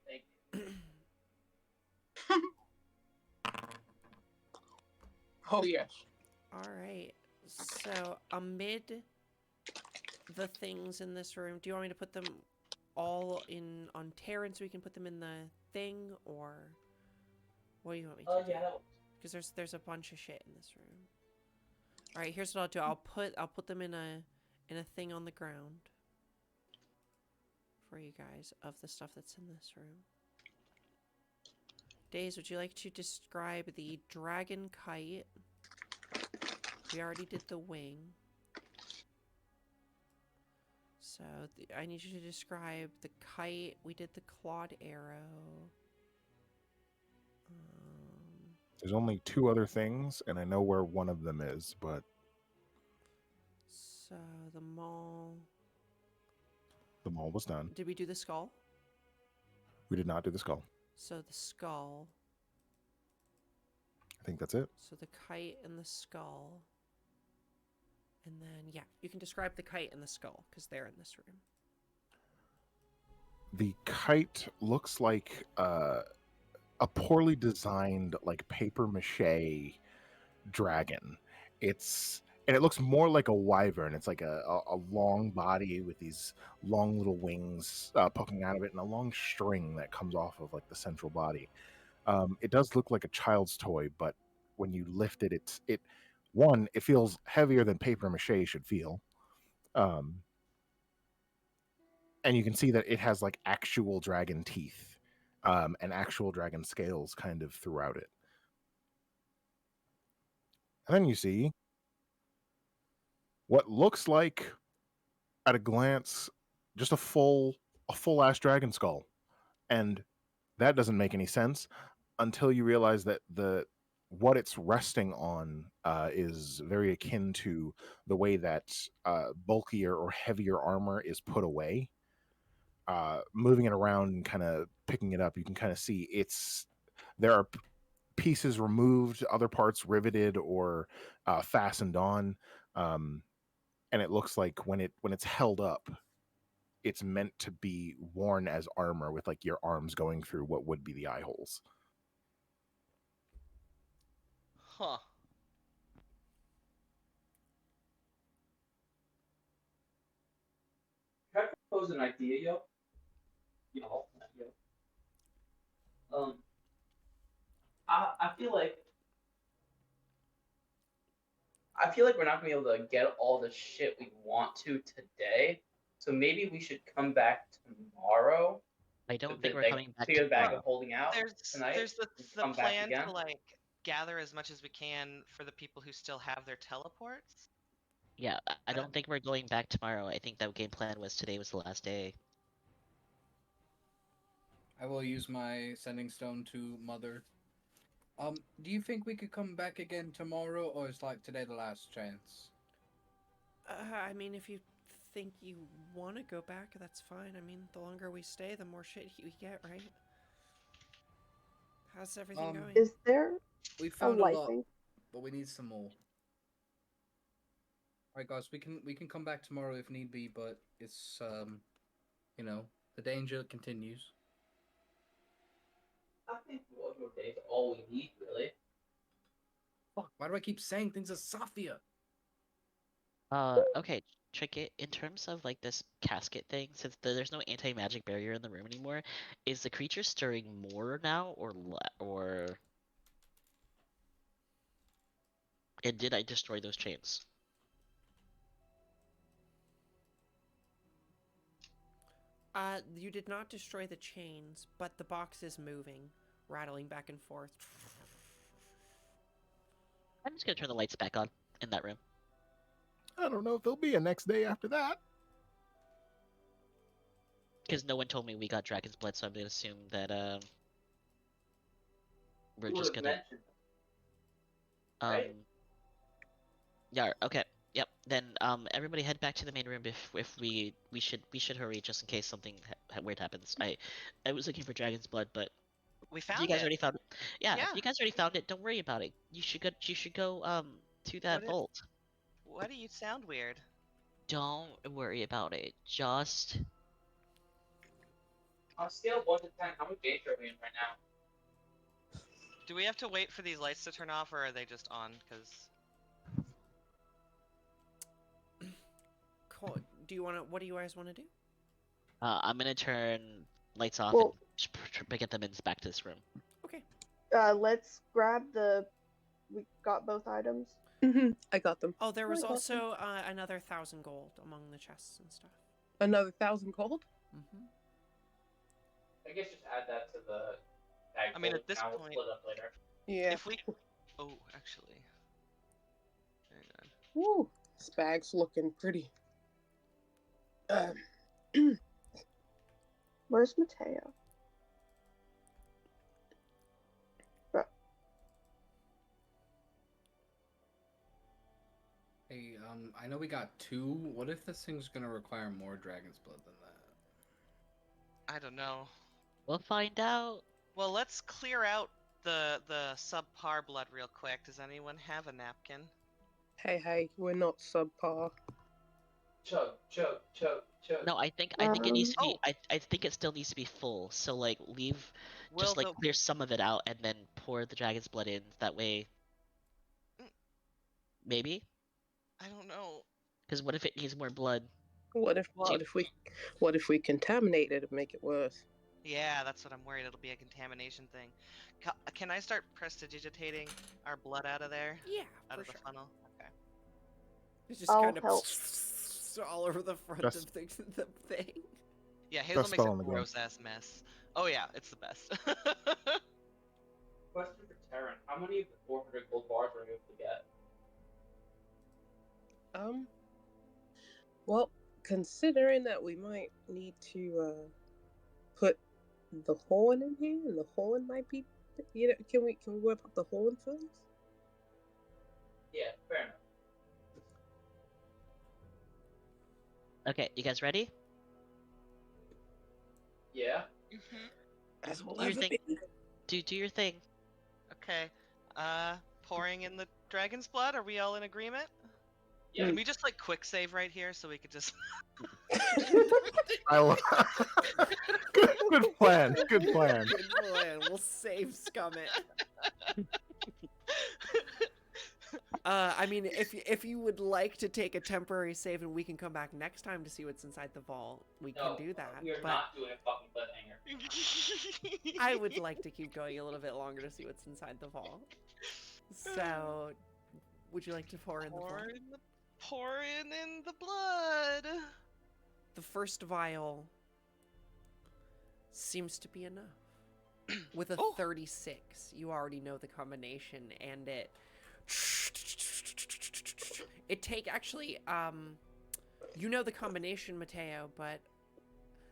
Thank you. Oh yes. All right. So amid the things in this room, do you want me to put them all in on Terran so we can put them in the thing, or what do you want me to do? Yeah, that works. Because there's a bunch of shit in this room. All right, here's what I'll do. I'll put them in a thing on the ground for you guys of the stuff that's in this room. Days, would you like to describe the dragon kite? We already did the wing. So I need you to describe the kite. We did the clawed arrow. There's only 2 other things, and I know where one of them is, but So the maul. the maul was done. Did we do the skull? We did not do the skull. So the skull. I think that's it. So the kite and the skull. And then, yeah, you can describe the kite and the skull, because they're in this room. The kite looks like a poorly designed, like, paper mache dragon. And it looks more like a wyvern. It's like a long body with these long little wings poking out of it, and a long string that comes off of like the central body. It does look like a child's toy, but when you lift it, it feels heavier than paper mache should feel. And you can see that it has like actual dragon teeth and actual dragon scales kind of throughout it. And then you see what looks like, at a glance, just a full ass dragon skull. And that doesn't make any sense until you realize that what it's resting on is very akin to the way that bulkier or heavier armor is put away. Moving it around and kind of picking it up, you can kind of see there are pieces removed, other parts riveted or fastened on. And it looks like when it's held up, it's meant to be worn as armor with like your arms going through what would be the eye holes. Huh. Can I propose an idea, yo? Y'all, not yo. I feel like we're not gonna be able to get all the shit we want to today. So maybe we should come back tomorrow. I don't to think we're the- coming back to the bag tomorrow. of holding out tonight. There's the come back plan again? to like gather as much as we can for the people who still have their teleports. Yeah, I don't think we're going back tomorrow. I think that game plan was today was the last day. I will use my sending stone to Mother. Do you think we could come back again tomorrow, or is like today the last chance? I mean, if you think you want to go back, that's fine. I mean, the longer we stay, the more shit we get, right? How's everything going? Is there We a found a lot, lighting? but we need some more. Alright guys, we can come back tomorrow if need be, but it's the danger continues. I think wardrobe days are all we need, really. Fuck, why do I keep saying things as Safia? Okay, Trinket, in terms of like this casket thing, since there's no anti-magic barrier in the room anymore, is the creature stirring more now or and did I destroy those chains? You did not destroy the chains, but the box is moving, rattling back and forth. I'm just gonna turn the lights back on in that room. I don't know if there'll be a next day after that. Because no one told me we got dragon's blood, so I'm gonna assume that we're Who just would've gonna mentioned right? Yeah, okay. Yep. Then everybody head back to the main room if we should hurry just in case something weird happens. I was looking for dragon's blood, but We if you found guys it. already found it. Yeah, Yeah. if you guys already found it, don't worry about it. You should go to that What vault. Why do you sound weird? Don't worry about it. Just On a scale of 1 to 10, how much danger are we in right now? Do we have to wait for these lights to turn off, or are they just on? Because Cool. Do you want to? What do you guys want to do? I'm gonna turn lights off Well- and get them in back to this room. Okay. Let's grab the. We got both items. I got them. Oh, there I was got also another 1,000 gold among the chests and stuff. Another 1,000 gold. Mm-hmm. I guess just add that to the bag. I mean, full at this account, point- we'll split up later. Yeah. if we, oh, actually, hang on. Woo. This bag's looking pretty. Where's Mateo? Hey, I know we got 2. What if this thing's gonna require more dragon's blood than that? I don't know. We'll find out. Well, let's clear out the subpar blood real quick. Does anyone have a napkin? Hey, we're not subpar. Chug, chug, chug, chug. No, I think it needs to be. I think it still needs to be full. So like leave, Well, just like clear some of it out and then pour the dragon's blood in. That way, maybe. I don't know. Because what if it needs more blood? What if we contaminate it and make it worse? Yeah, that's what I'm worried. It'll be a contamination thing. Can I start prestidigitating our blood out of there? Yeah, Out for of the sure. funnel? Okay. It's just I'll kind of help. all over the front Best- of the thing. Yeah, Hazel Best makes a spell in the game. gross ass mess. Oh yeah, it's the best. Question for Terran: how many of the 400 gold bars are we able to get? Well, considering that we might need to put the horn in here, and the horn might be, can we whip up the horn first? Yeah, fair enough. Okay, you guys ready? Yeah. As we'll Do your ever thing. be. Do your thing. Okay. Pouring in the dragon's blood. Are we all in agreement? Yeah. Can we just like quick save right here so we could just? I love. Good plan. Good plan. Good plan. We'll save Scummit. I mean, if you would like to take a temporary save and we can come back next time to see what's inside the vault, we No, can do that. we are But not doing a fucking cliffhanger. I would like to keep going a little bit longer to see what's inside the vault. So, would you like to pour in the blood? Pouring in the blood. The first vial seems to be enough. With a Oh. 36, you already know the combination, and it actually you know the combination, Mateo, but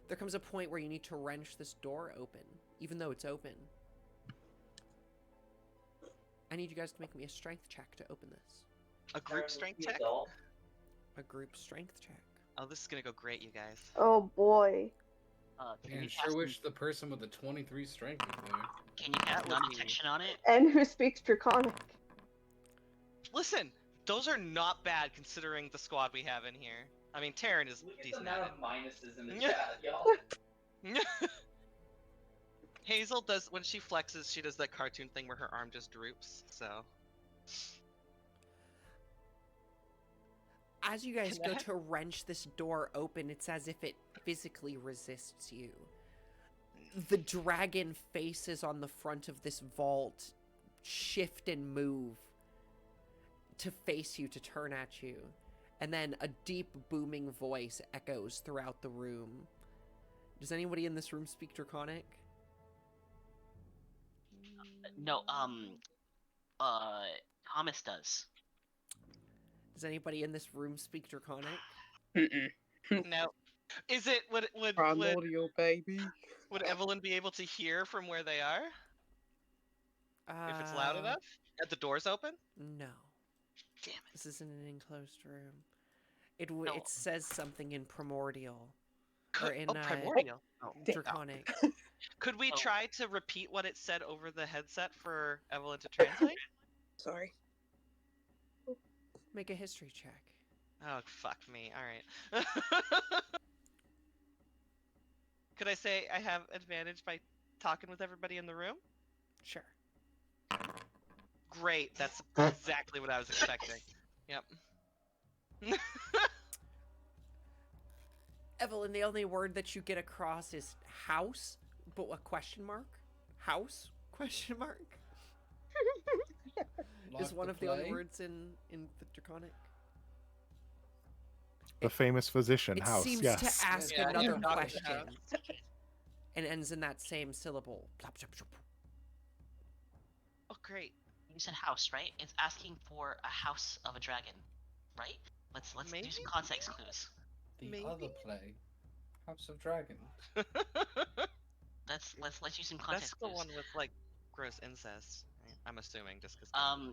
there comes a point where you need to wrench this door open, even though it's open. I need you guys to make me a strength check to open this. A Terran, group strength be check. adult. A group strength check. Oh, this is gonna go great, you guys. Oh boy. Can Man, you sure cast, wish the person with the 23 strength was there. can you cast That would be- non-detection on it? And who speaks Draconic? Listen, those are not bad considering the squad we have in here. I mean, Terran is Look at the decent amount at of minuses in the Yeah. chat, y'all. it. Hazel does when she flexes, she does that cartoon thing where her arm just droops. So As you guys Can I go have- to wrench this door open, it's as if it physically resists you. The dragon faces on the front of this vault shift and move to face you, to turn at you. And then a deep booming voice echoes throughout the room. Does anybody in this room speak Draconic? No. Thomas does. Does anybody in this room speak Draconic? Mm-mm. No. Is it would Primordial, baby. Evelyn be able to hear from where they are if it's loud enough? At the doors open? No. Damn it. This isn't an enclosed room. No. It says something in Primordial. Could, in, primordial. Oh. Draconic. Could we Oh. try to repeat what it said over the headset for Evelyn to translate? Sorry. Make a history check. Oh, fuck me. All right. Could I say I have advantage by talking with everybody in the room? Sure. Great. That's exactly what I was expecting. Yep. Evelyn, the only word that you get across is house, but what question mark? House? Question mark? Is Like one the of the only play? words in the Draconic. The famous physician It house. seems Yes. to ask Yeah, another yeah. question and ends in that same syllable. Plop, chop, chop. Oh, great. You said house, right? It's asking for a house of a dragon, right? Let's do Maybe? some context clues. The Maybe? other play, House of Dragon. Let's use some That's context the clues. one with like gross incest. Right? I'm assuming just because.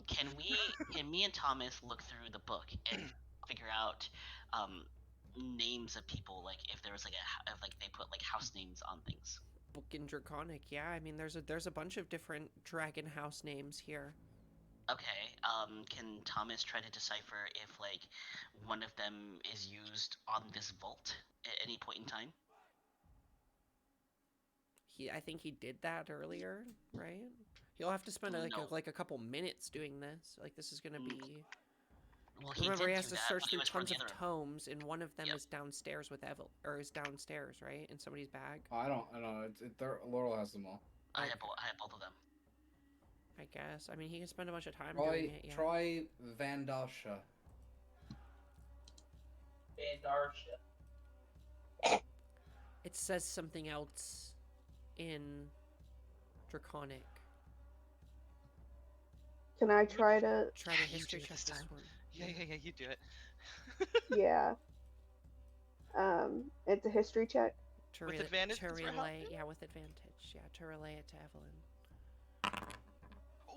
Can me and Thomas look through the book and figure out names of people, like if there was like if like they put like house names on things. Book in Draconic, yeah. I mean, there's a bunch of different dragon house names here. Okay. Can Thomas try to decipher if like one of them is used on this vault at any point in time? I think he did that earlier, right? He'll have to spend No. like a couple minutes doing this. Like this is gonna be. Well, Remember, did he has do to that search when he through was from tons the of other room. tomes, and one of them Yep. is downstairs with is downstairs, right, in somebody's bag. I don't know. Laurel has them all. I have both of them. I guess. I mean, he can spend a bunch of time doing it. Yeah. Try Vandarsha. Bandarsha. It says something else in Draconic. Can I try to? Try to You history do it check this this time. one. Yeah, you do it. Yeah. It's a history check. To With re- advantage to since we're relay, helping? yeah, with advantage. Yeah, to relay it to Evelyn.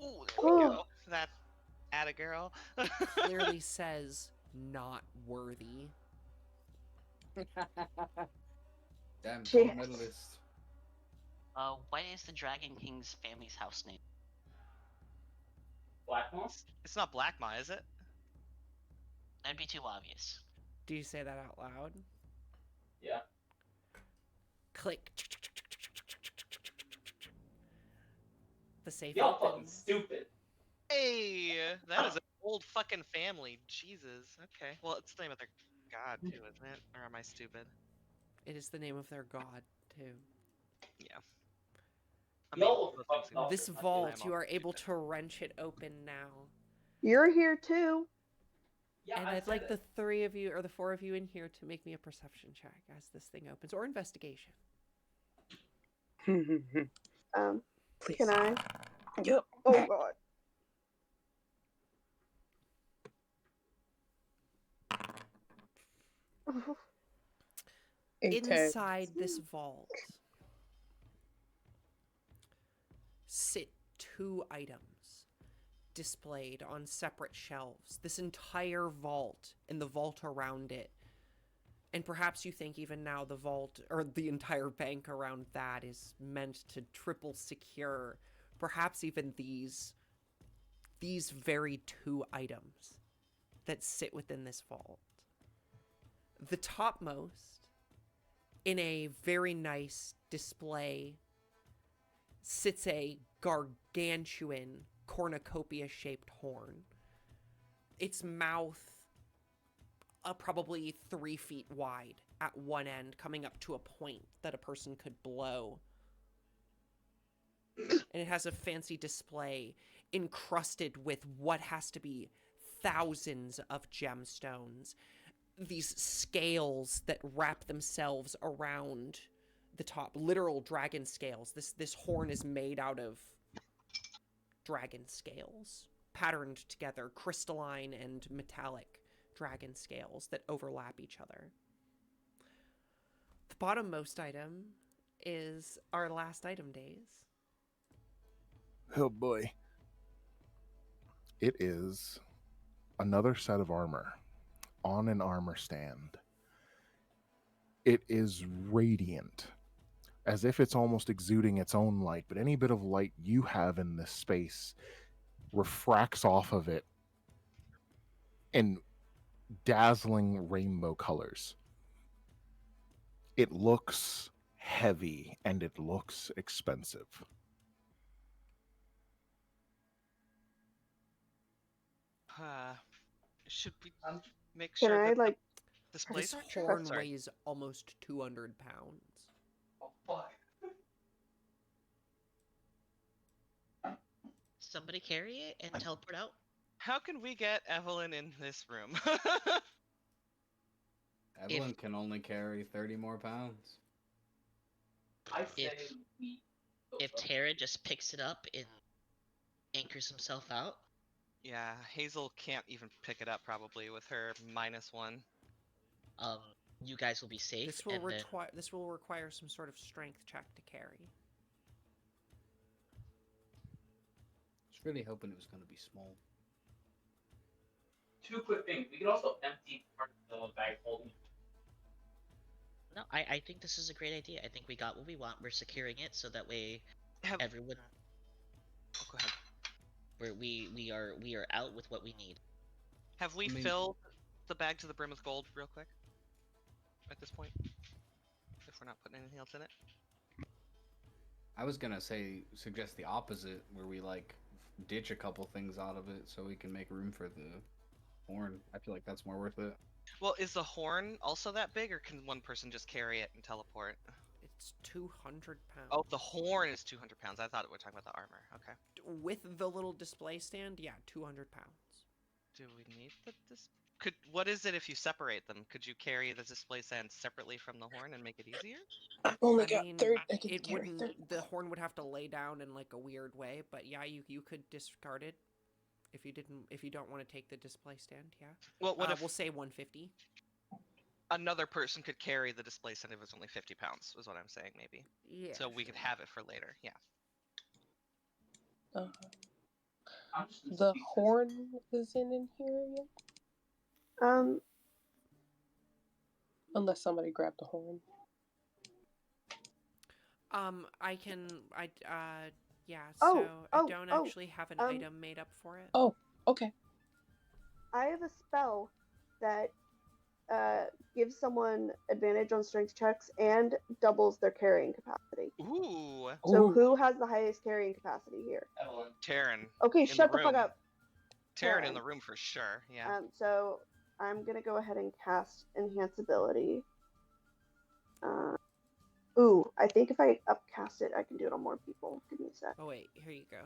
Ooh, there we go. That atta girl. It clearly says not worthy. Damn, Shit. gold medalist. What is the Dragon King's family's house name? Blackmore? It's not Blackma, is it? That'd be too obvious. Do you say that out loud? Yeah. Click. The safe Y'all fucking opens. stupid. Hey, that is an old fucking family. Jesus. Okay. Well, it's the name of their god too, isn't it? Or am I stupid? It is the name of their god, too. Yeah. Y'all those fucked things up. This I'm vault, also you are able stupid. to wrench it open now. You're here too. Yeah, And I I'd said like it. the three of you, or the four of you in here, to make me a perception check as this thing opens, or investigation. Please. Can I? Yep. Oh God. Inside this vault sit two items displayed on separate shelves. This entire vault and the vault around it. And perhaps you think even now the vault, or the entire bank around that, is meant to triple secure perhaps even these very two items that sit within this vault. The topmost, in a very nice display, sits a gargantuan cornucopia-shaped horn. Its mouth probably 3 feet wide at one end, coming up to a point that a person could blow. And it has a fancy display encrusted with what has to be thousands of gemstones. These scales that wrap themselves around the top, literal dragon scales. This horn is made out of dragon scales. patterned together, crystalline and metallic dragon scales that overlap each other. The bottommost item is our last item days. Oh boy. It is another set of armor on an armor stand. It is radiant, as if it's almost exuding its own light, but any bit of light you have in this space refracts off of it in dazzling rainbow colors. It looks heavy and it looks expensive. Should we make Can sure I that like? the displays This are true? horn Sorry. weighs almost 200 pounds. Oh fuck. Somebody carry it and teleport out. How can we get Evelyn in this room? Evelyn can only carry 30 more pounds. I say If- we. If Tara just picks it up and anchors himself out, Yeah, Hazel can't even pick it up probably with her -1. um, you guys will be safe. This will and then this will require some sort of strength check to carry. I was really hoping it was going to be small. Two quick things. We could also empty part of the bag holding. no, I think this is a great idea. I think we got what we want. We're securing it so that way Have everyone oh, go ahead. we are out with what we need. Have we I mean- filled the bag to the brim with gold real quick? At this point, if we're not putting anything else in it. I was going to suggest the opposite, where we like ditch a couple things out of it so we can make room for the horn. I feel like that's more worth it. Well, is the horn also that big, or can one person just carry it and teleport? It's 200 pounds. Oh, the horn is 200 pounds. I thought we were talking about the armor. Okay. With the little display stand, yeah, 200 pounds. Do we need what is it if you separate them? Could you carry the display stand separately from the horn and make it easier? I've only I got mean, 30. I can it carry wouldn't. 30. The horn would have to lay down in like a weird way, but yeah, you could discard it if you don't want to take the display stand. Yeah. Well, what if We'll say 150? another person could carry the display stand if it's only 50 pounds? Was what I'm saying, maybe. Yeah. So we could have it for later. Yeah. I'm just gonna The speak this. horn isn't in here yet? Unless somebody grabbed the horn. I can. Yeah. Oh, So I oh, don't oh, actually have an um, item made up for it. Oh, okay. I have a spell that gives someone advantage on strength checks and doubles their carrying capacity. Ooh, So Ooh. who has the highest carrying capacity here? Evelyn. Taryn. Okay, In shut the the fuck room. up. Taryn in Taryn. the room for sure. Yeah. So I'm gonna go ahead and cast Enhance Ability. Ooh, I think if I upcast it, I can do it on more people. Give me a sec. Oh wait, here you go.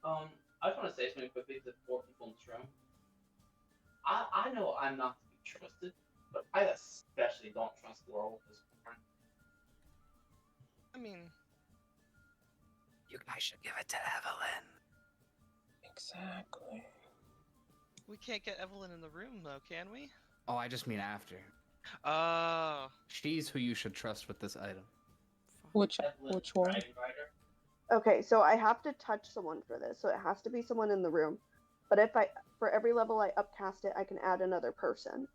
I just want to say something quickly to 4 people in this room. I know I'm not to be trusted, but I especially don't trust Laurel with this horn. I mean, You guys should give it to Evelyn. Exactly. we can't get Evelyn in the room though, can we? Oh, I just mean after. Oh. She's who you should trust with this item. Which Evelyn, which one? Dragon Rider. Okay, so I have to touch someone for this, so it has to be someone in the room. But for every level I upcast it, I can add another person.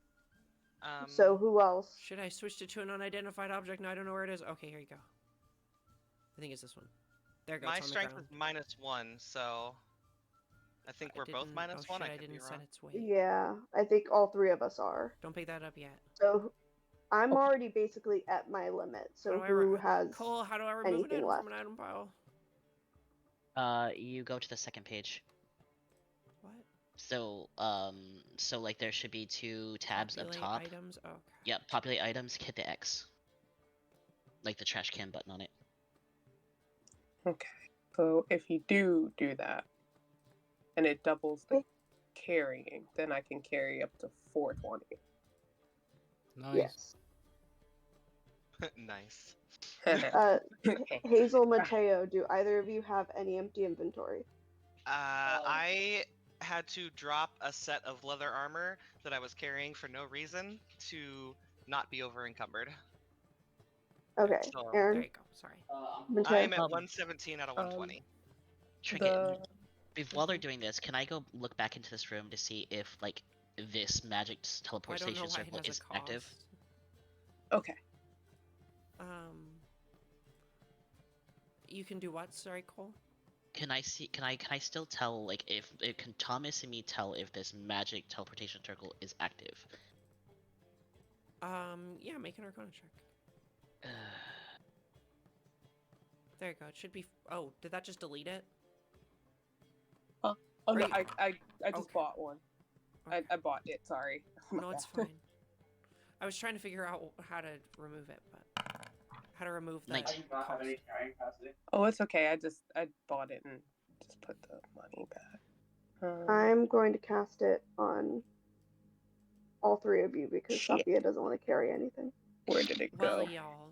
So who else? Should I switch it to an unidentified object? No, I don't know where it is. Okay, here you go. I think it's this one. There it goes. my on the strength ground. is -1, so I think we're both didn't- -1. Oh, shit, I I could be didn't set wrong. its weight. Yeah, I think all 3 of us are. Don't pick that up yet. So I'm already basically at my limit. So How do I who re- has Cole, how do I remove an anything item left? from an item pile? You go to the second page. What? So so like there should be 2 tabs up Populate top. items? Okay. Yep, populate items, hit the X. Like the trash can button on it. Okay. So if you do that, and it doubles the carrying, then I can carry up to 420. Nice. Yes. Nice. Hazel, Mateo, do either of you have any empty inventory? I had to drop a set of leather armor that I was carrying for no reason to not be over encumbered. Okay, So There Aaron, you go. Sorry. Mateo. I'm at Um, 117 out of 120. Trinket, while they're Mhm. doing this, can I go look back into this room to see if like this magic Oh, I teleportation don't know why it circle has is a cost. active? Okay. You can do what? Sorry, Cole. Can I see? Can I still tell like if can Thomas and me tell if this magic teleportation circle is active? Yeah, make an Arcana check. There you go. It should be. Oh, did that just delete it? Oh Or no, you- I just okay. bought one. Okay. I bought it. Sorry. My No, it's bad. fine. I was trying to figure out how to remove it, but how to remove the I 19. do not have cost. any carrying capacity. Oh, it's okay. I bought it and just put the money back. I'm going to cast it on all three of you because Shit. Sophia doesn't want to carry anything. Where did it Well, go? y'all.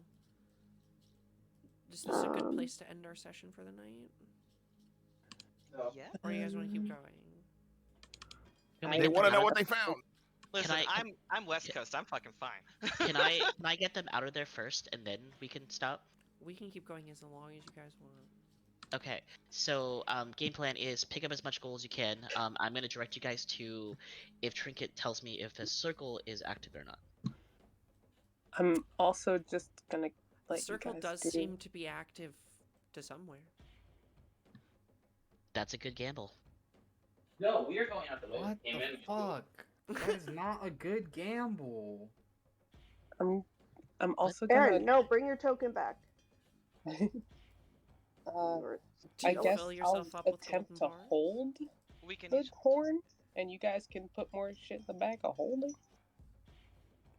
Is this a good place to end our session for the night? So, Yeah. Or do you guys want to keep going? Can we They get want to them know out what of they found. Listen, I- I'm West Coast. I'm fucking fine. Can I get them out of there first and then we can stop? We can keep going as long as you guys want. Okay, so game plan is pick up as much gold as you can. I'm gonna direct you guys to if Trinket tells me if the circle is active or not. I'm also just gonna The let circle you guys does do. seem to be active to somewhere. That's a good gamble. no, we are going out the way. What we came the in. fuck? That is not a good gamble. I'm also Aaron, gonna. no, bring your token back. Or- Do I you guess fill I'll yourself up with attempt golden to bars? hold We can the each. horn, and you guys can put more shit in the bag of holding.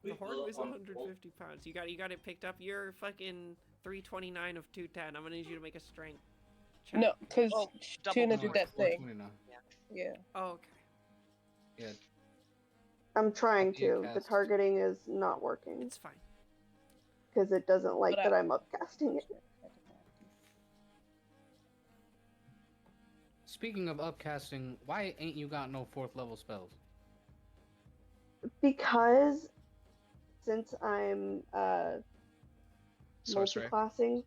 The We horn fill weighs up on 150 pounds. You got it picked up. You're fucking 329 of 210. I'm gonna need you to make a strength check. No, because Oh, double Tuna the did horn. that thing. 420 now. Yeah. Oh, okay. Yeah, I'm trying Sophia to. The cast. targeting is not working It's fine. because it doesn't like But that I'm upcasting it. Speaking of upcasting, why ain't you got no 4th level spells? Because since I'm Sorcerer. multi-classing,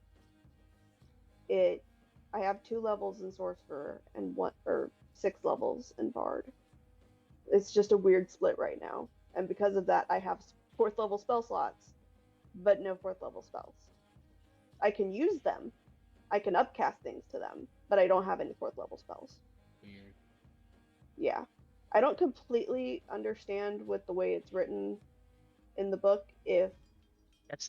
I have 2 levels in sorcerer and 6 levels in bard. It's just a weird split right now, and because of that, I have 4th level spell slots, but no 4th level spells. I can use them. I can upcast things to them, but I don't have any 4th level spells. Weird. Yeah. I don't completely understand with the way it's written in the book if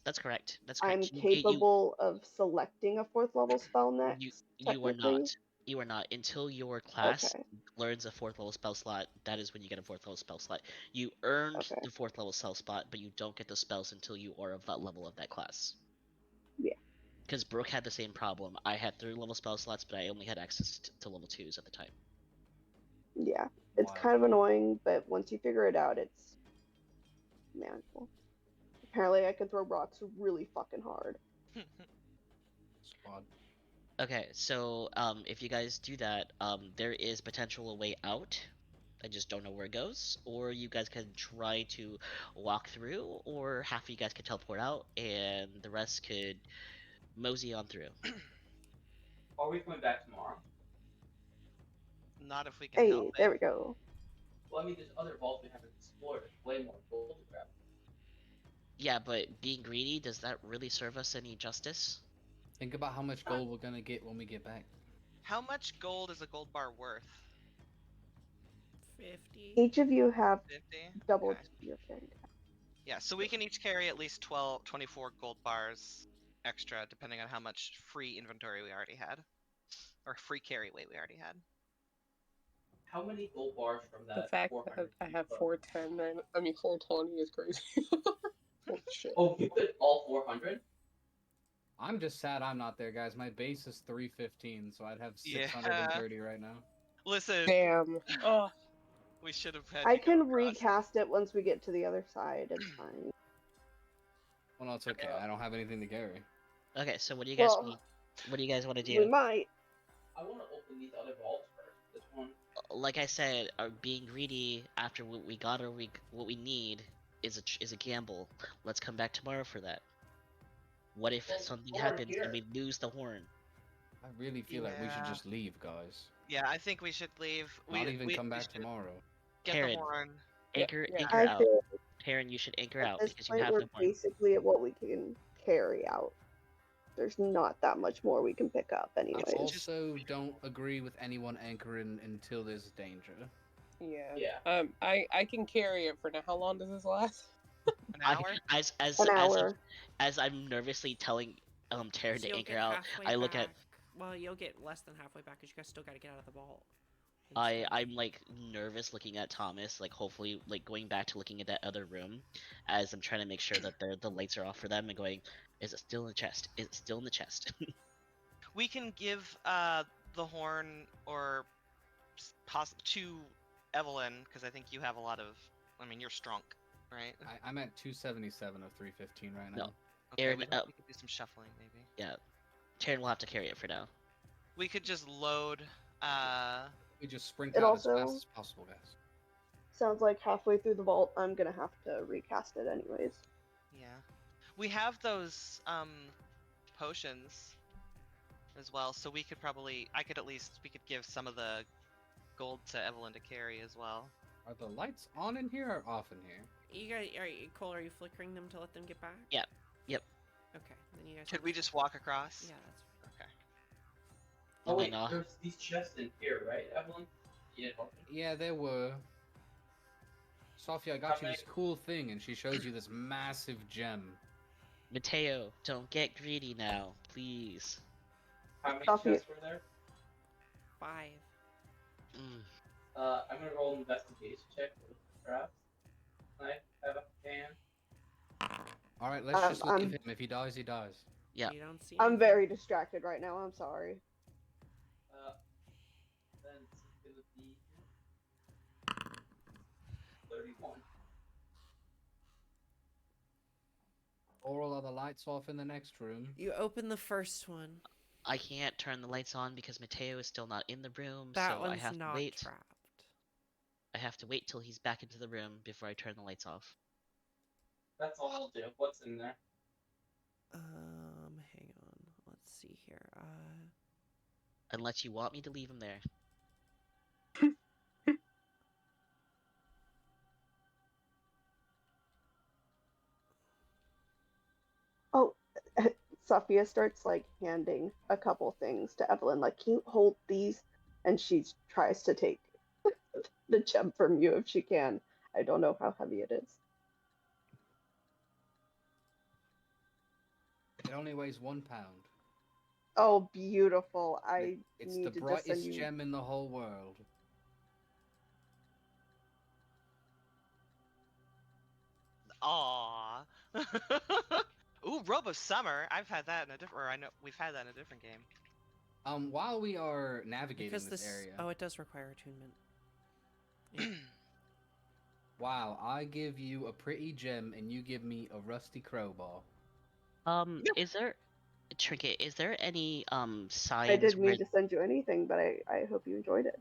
That's correct. That's I'm correct. capable of selecting a 4th level spell next. You are technically. not. You are not until your class Okay. learns a 4th level spell slot. That is when you get a 4th level spell slot. You earned Okay. the 4th level spell spot, but you don't get the spells until you are of that level of that class. Yeah. Because Brooke had the same problem. I had 3rd level spell slots, but I only had access to level 2s at the time. Yeah. It's Wild. kind of annoying, but once you figure it out, it's manageable. Apparently, I can throw rocks really fucking hard. Squad. Okay, so if you guys do that, there is potential a way out. I just don't know where it goes. Or you guys can try to walk through, or half of you guys could teleport out, and the rest could mosey on through. Are we coming back tomorrow? Not if we can Hey, help there it. we go. Well, I mean, there's other vaults we haven't explored. There's way more gold to grab. Yeah, but being greedy, does that really serve us any justice? Think about how much gold we're gonna get when we get back. How much gold is a gold bar worth? 50. Each of you have 50? double Okay. your carrying. Yeah, so we can each carry at least 24 gold bars extra, depending on how much free inventory we already had. Or free carry weight we already had. How many gold bars from The that? fact that I have 410, I mean 420 is crazy. Holy shit. Oh, you put all 400? I'm just sad I'm not there, guys. My base is 315, so I'd have Yeah. 630 right now. Listen, Damn. Oh. we should have had I you go can across. recast it once we get to the other side. It's fine. Well, no, it's okay. I don't have anything to carry. Okay, so what do you guys Well, what do you guys want to we do? might. I want to open these other vaults first. This one. Like I said, being greedy after what we got or what we need is a gamble. Let's come back tomorrow for that. What if Well, something we're happens here. and we lose the horn? I really feel like we should Yeah. just leave, guys. Yeah, I think we should leave. Not even come we back should tomorrow. Get Taryn, the horn. anchor Yeah. anchor I out. feel Taryn, you should anchor at out this because you point have we're the horn. basically at what we can carry out. There's not that much more we can pick up, I anyways. also don't agree with anyone anchoring until there's danger. Yeah. Yeah. I can carry it for now. How long does this last? An hour. An hour. As I'm nervously telling Taryn So to you'll anchor get out, halfway I look at back. Well, you'll get less than halfway back because you guys still got to get out of the vault. and stuff. I'm like nervous looking at Thomas, like hopefully like going back to looking at that other room as I'm trying to make sure that the lights are off for them and going, is it still in the chest? Is it still in the chest? We can give the horn or to Evelyn because I think you have a lot of. I mean, you're strong, right? I'm at 277 of 315 right now. No. Okay, Aaron, we could do some shuffling maybe. Yeah. Taryn will have to carry it for now. We could just load. We just sprint It out as also- fast as possible, guys. Sounds like halfway through the vault, I'm gonna have to recast it anyways. Yeah, we have those potions as well, so we could probably. We could give some of the gold to Evelyn to carry as well. Are the lights on in here or off in here? You guys, Cole, are you flickering them to let them get back? Yeah. Yep. Okay, then you guys. Could we just walk across? Yeah, that's. Okay. Oh And wait, then, there's these chests in here, right, Evelyn? You didn't open. Yeah, there were. Sophia, I got you this cool thing, and she shows you this massive gem. Mateo, don't get greedy now, please. How many Sophia- chests were there? 5. Mm. I'm gonna roll an investigation check with traps. I have a can. Alright, let's just I'm- leave him. If he dies, he dies. Yeah. You don't see. I'm anything? very distracted right now. I'm sorry. Then it's gonna be 31. Or all the lights off in the next room. You open the first one. I can't turn the lights on because Mateo is still not in the room, That so I one's have to not wait. trapped. I have to wait till he's back into the room before I turn the lights off. That's all I'll do. What's in there? Hang on. Let's see here. Unless you want me to leave him there. Oh, Sophia starts like handing a couple things to Evelyn. Like, can you hold these? And she tries to take the gem from you if she can. I don't know how heavy it is. It only weighs 1 pound. Oh, beautiful! I It's need the to just brightest send you. gem in the whole world. Aww. Ooh, Robe of Summer. I've had that in a different. Or I know we've had that in a different game. While we are navigating because this this. area, Oh, it does require attunement. Yeah. wow, I give you a pretty gem and you give me a rusty crowbar. Is there Trinket, is there any signs I didn't where mean to send you anything, but I hope you enjoyed it.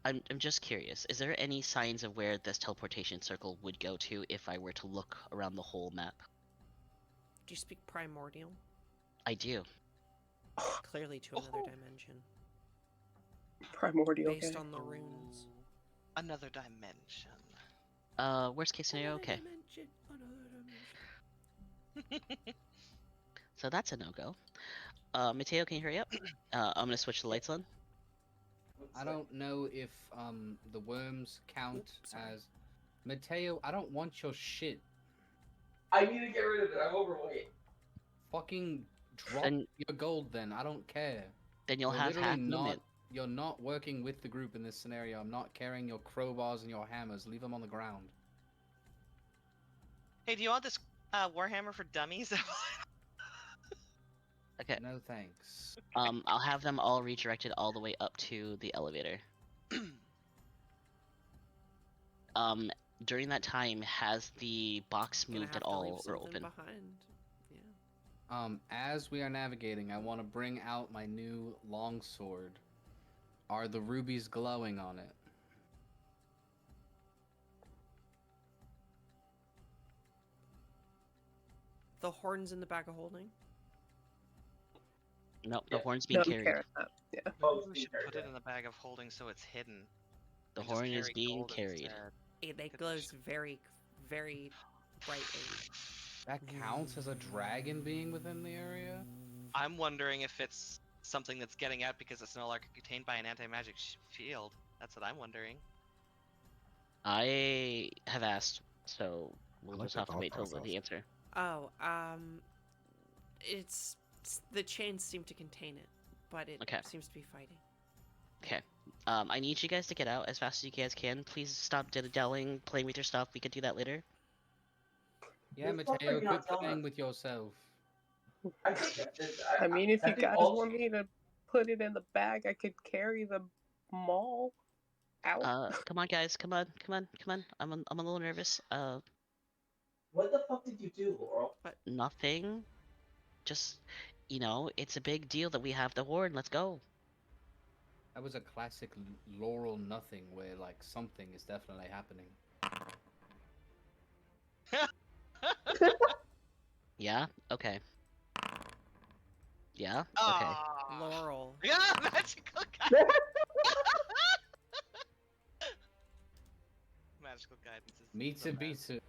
I'm just curious, is there any signs of where this teleportation circle would go to if I were to look around the whole map? Do you speak primordial? I do. Clearly to another dimension. Primordial. Based Okay. on the runes. Another dimension. Worst case scenario, Another okay. dimension, another dimension. So that's a no-go. Mateo, can you hurry up? I'm gonna switch the lights on. I don't know if the worms count Oops, sorry. as Mateo. I don't want your shit. I need to get rid of it. I'm overweight. Fucking drop Then- your gold then. I don't care. Then you'll You're have literally half not. movement. You're not working with the group in this scenario. I'm not carrying your crowbars and your hammers. Leave them on the ground. Hey, do you want this Warhammer for Dummies? Okay. No thanks. I'll have them all redirected all the way up to the elevator. During that time, has the box Gonna moved have at to leave all or something open? behind. As we are navigating, I want to bring out my new longsword. Are the rubies glowing on it? The horns in the bag of holding. Nope, the Yeah. horn's being Don't carried. care. Yeah. Oh, Maybe we it's should being put carried, it in the bag of holding so it's hidden. The and just horn is carry being gold carried. instead. It Could be glows very, very brightly. That counts as a dragon being within the area? I'm wondering if it's something that's getting out because it's no longer contained by an anti-magic field. That's what I'm wondering. I have asked, so we'll like just that have to thought wait till the process. answer. Oh, it's the chains seem to contain it, but it Okay. seems to be fighting. Okay. I need you guys to get out as fast as you guys can. Please stop dilly-dallying, playing with your stuff. We can do that later. Yeah, The fuck are Mateo, you not quit telling playing us? with yourself. I think I mean, if I you think guys also- want me to put it in the bag, I could carry the mall out. Come on, guys. Come on. I'm a little nervous. What the fuck did you do, Laurel? Nothing. Just, it's a big deal that we have the horn. Let's go. That was a classic Laurel nothing where, like, something is definitely happening. Yeah? Okay. Yeah? Okay. Ah, Laurel. Yeah, magical guidance. Magical guidance is the best. Mitsubishi.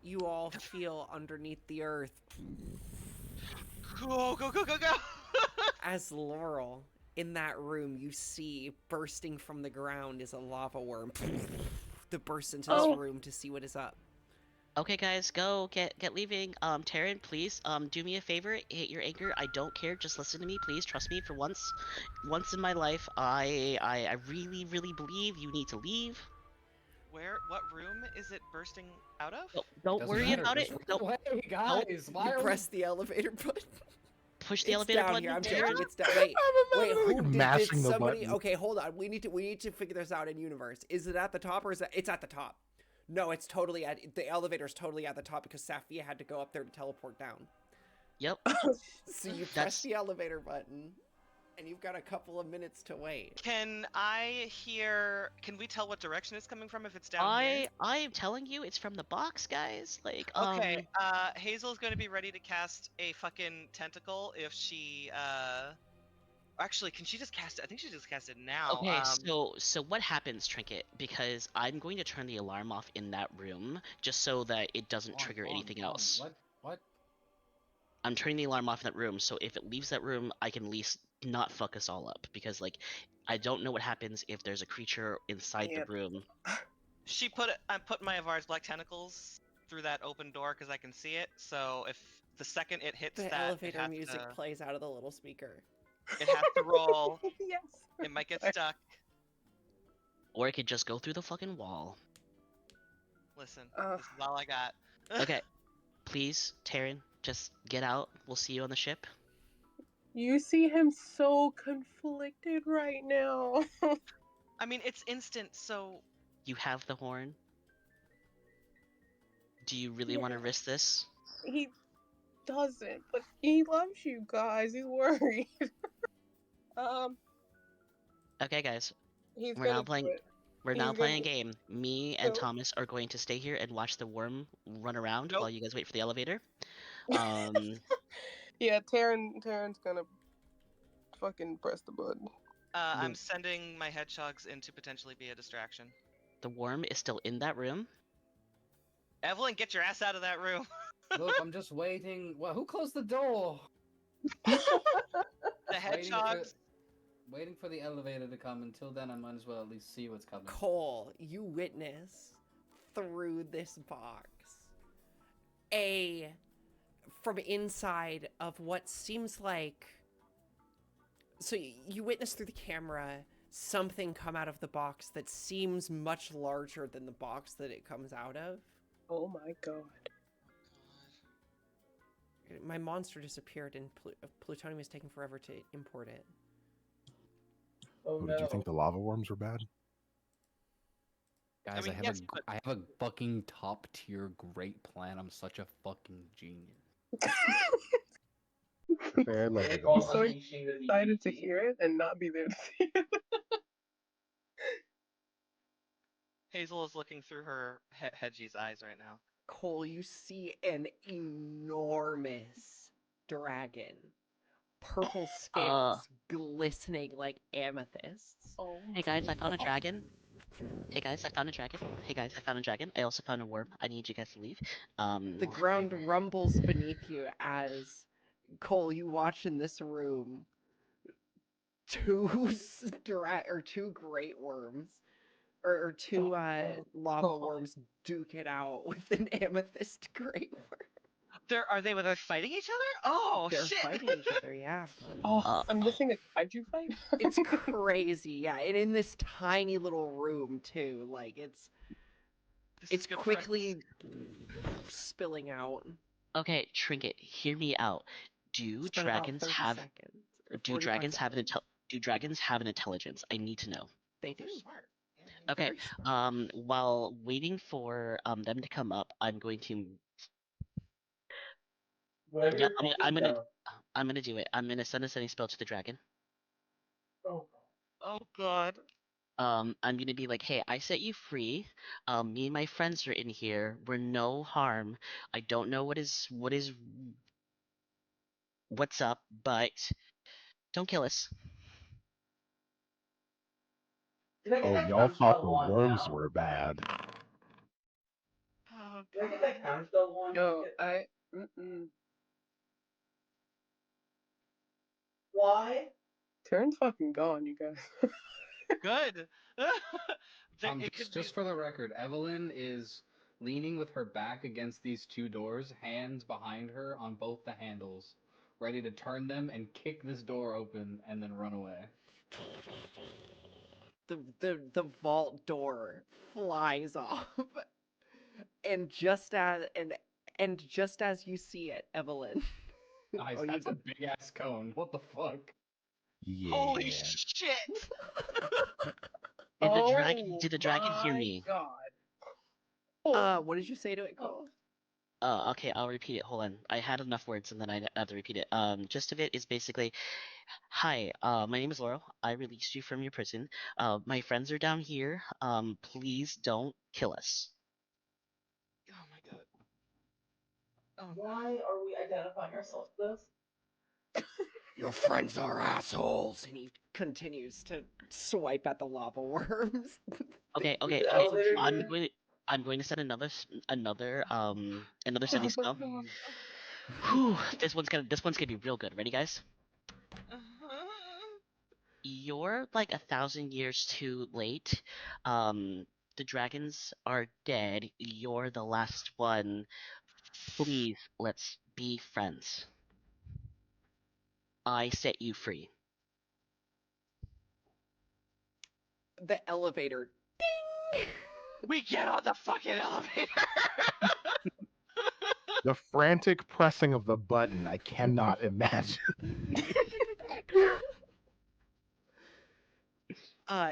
You all feel underneath the earth Go, go, go, go, go! as Laurel, in that room, you see bursting from the ground is a lava worm that bursts into this Oh. room to see what is up. Okay, guys, go get leaving. Taryn, please, do me a favor. Hit your anchor. I don't care. Just listen to me, please. Trust me. For once in my life, I really, really believe you need to leave. What room is it bursting out of? Don't Doesn't worry matter, about it. just Don't run away, guys. Why You are we- press the elevator button. push the It's elevator down button. here. I'm Taryn. joking. It's down. Wait, wait. Who like did mashing the somebody? button. Okay, hold on. We need to figure this out in universe. Is it at the top or is it? It's at the top. No, it's totally at the elevator's totally at the top because Safia had to go up there to teleport down. Yep. So you press That's- the elevator button, and you've got a couple of minutes to wait. Can I hear? Can we tell what direction it's coming from if it's down here? I am telling you, it's from the box, guys. Like, Okay. Hazel's going to be ready to cast a fucking tentacle if she. Actually, can she just cast it? I think she just cast it now. Okay, so what happens, Trinket? Because I'm going to turn the alarm off in that room just so that it doesn't trigger anything else. What? I'm turning the alarm off in that room, so if it leaves that room, I can at least not fuck us all up. Because, like, I don't know what happens if there's a creature inside Yeah. the room. She put it. I'm putting my Avar's black tentacles through that open door because I can see it. So if the second it hits The that, elevator it has music to, plays out of the little speaker. it has to roll. Yes. It might get stuck. Or it could just go through the fucking wall. Listen, Ugh. this is all I got. Okay, please, Taryn, just get out. We'll see you on the ship. You see him so conflicted right now. I mean, it's instant. So You have the horn. Do you really want to Yeah. risk this? He doesn't, but he loves you guys. He's worried. Okay, guys. He's We're gonna now playing- do it. We're He's now playing a gonna- game. Me and So- Thomas are going to stay here and watch the worm run around Nope. while you guys wait for the elevator. Um, Yeah, Taryn's gonna fucking press the button. I'm Wait. sending my hedgehogs in to potentially be a distraction. the worm is still in that room. Evelyn, get your ass out of that room. Look, I'm just waiting. Well, who closed the door? The Waiting hedgehogs. Waiting for the elevator to come. Until then, I might as well at least see what's coming. Cole, you witness through this box from inside of what seems like. So you witness through the camera something come out of the box that seems much larger than the box that it comes out of. Oh my god. My monster disappeared and plutonium is taking forever to import it. Oh Did you no. think the lava worms were bad? Guys, mean, yes, but I have a fucking top tier great plan. I'm such a fucking genius. Fair legend. I'm so excited to hear it and not be there to see it. Hazel is looking through her Hedgie's eyes right now. Cole, you see an enormous dragon. Purple scales glistening like amethysts. Oh. Hey guys, I found a dragon. Hey guys, I found a dragon. Hey guys, I found a dragon. I also found a worm. I need you guys to leave. The ground rumbles beneath you as Cole, you watch in this room two two great worms or two lava worms duke it out with an amethyst great worm. Are they fighting each other? Oh They're shit! fighting each other, yeah. Oh, I'm missing a kaiju fight. It's crazy, yeah, and in this tiny little room too. Like it's good quickly spilling out. Okay, Trinket, hear me out. Do It's been about dragons 30 have seconds. Or do 45 dragons have seconds. do dragons have an intelligence? I need to know. They do. Okay. Very smart. While waiting for them to come up, I'm going to Whatever yeah, you're I'm gonna do it. I'm gonna send a sending spell to the dragon. Oh. Oh god. I'm gonna be like, hey, I set you free. Me and my friends are in here. We're no harm. I don't know what's up, but don't kill us. Oh, y'all thought the worms were bad. Oh Did I god. get that counterspell one? No, Mm-mm. Why? Taryn's fucking gone, you guys. Good. It could Just for the record, Evelyn is leaning with her back against these two doors, hands behind her on both the handles, ready to turn them and kick this door open and then run away. The vault door flies off. And just as you see it, Evelyn. Guys, Oh, that's a big ass cone. What the fuck? Yeah. Holy shit! Did the dragon hear me? What did you say to it, Cole? Okay, I'll repeat it. Hold on. I had enough words and then I have to repeat it. Gist of it is basically, hi, my name is Laurel. I released you from your prison. My friends are down here. Please don't kill us. Oh my god. Oh Why are we identifying ourselves as this? Your friends are assholes. And he continues to swipe at the lava worms. Okay, okay, The okay. elevator I'm dude? going to set another sending Oh my spell. god. Whew, this one's gonna be real good. Ready, guys? You're like 1,000 years too late. The dragons are dead. You're the last one. Please, let's be friends. I set you free. The elevator. Ding! We get on the fucking elevator! The frantic pressing of the button, I cannot imagine.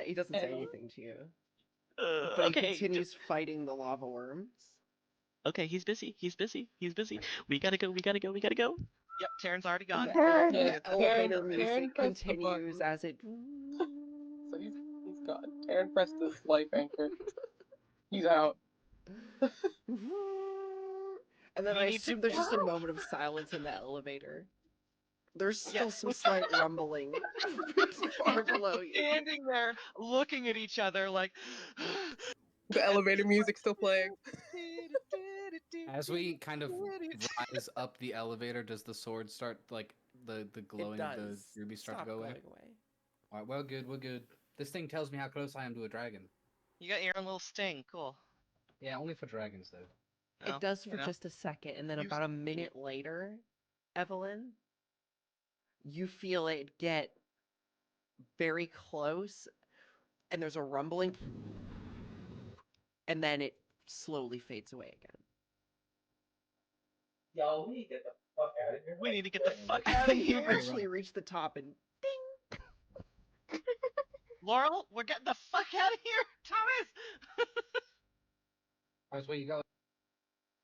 He doesn't say anything to you. But he Okay. continues fighting the lava worms. Okay, he's busy. He's busy. He's busy. We gotta go. We gotta go. We gotta go. Yep, Taryn's already gone. Taryn. Yeah, The elevator Taryn music pressed the continues button. as it. So he's gone. Taryn pressed the life anchor. He's out. And then We I need to- assume there's just a moment of silence in the elevator. There's still Yes. some slight rumbling far below you. Standing there, looking at each other like. The elevator music's still playing. As we kind of rise up the elevator, does the sword start like the glowing It of the does. ruby start Stop to go away? going away. All right, well, good, we're good. This thing tells me how close I am to a dragon. You got your own little sting. Cool. Yeah, only for dragons though. No, It does you for know. just a second, and then You- about a minute later, Evelyn, you feel it get very close, and there's a rumbling, and then it slowly fades away again. Y'all, we need to get the fuck out of here. We need to get the fuck And out of then you here. eventually reach the top, and Laurel, we're getting the fuck out of here. Thomas. That's where you go.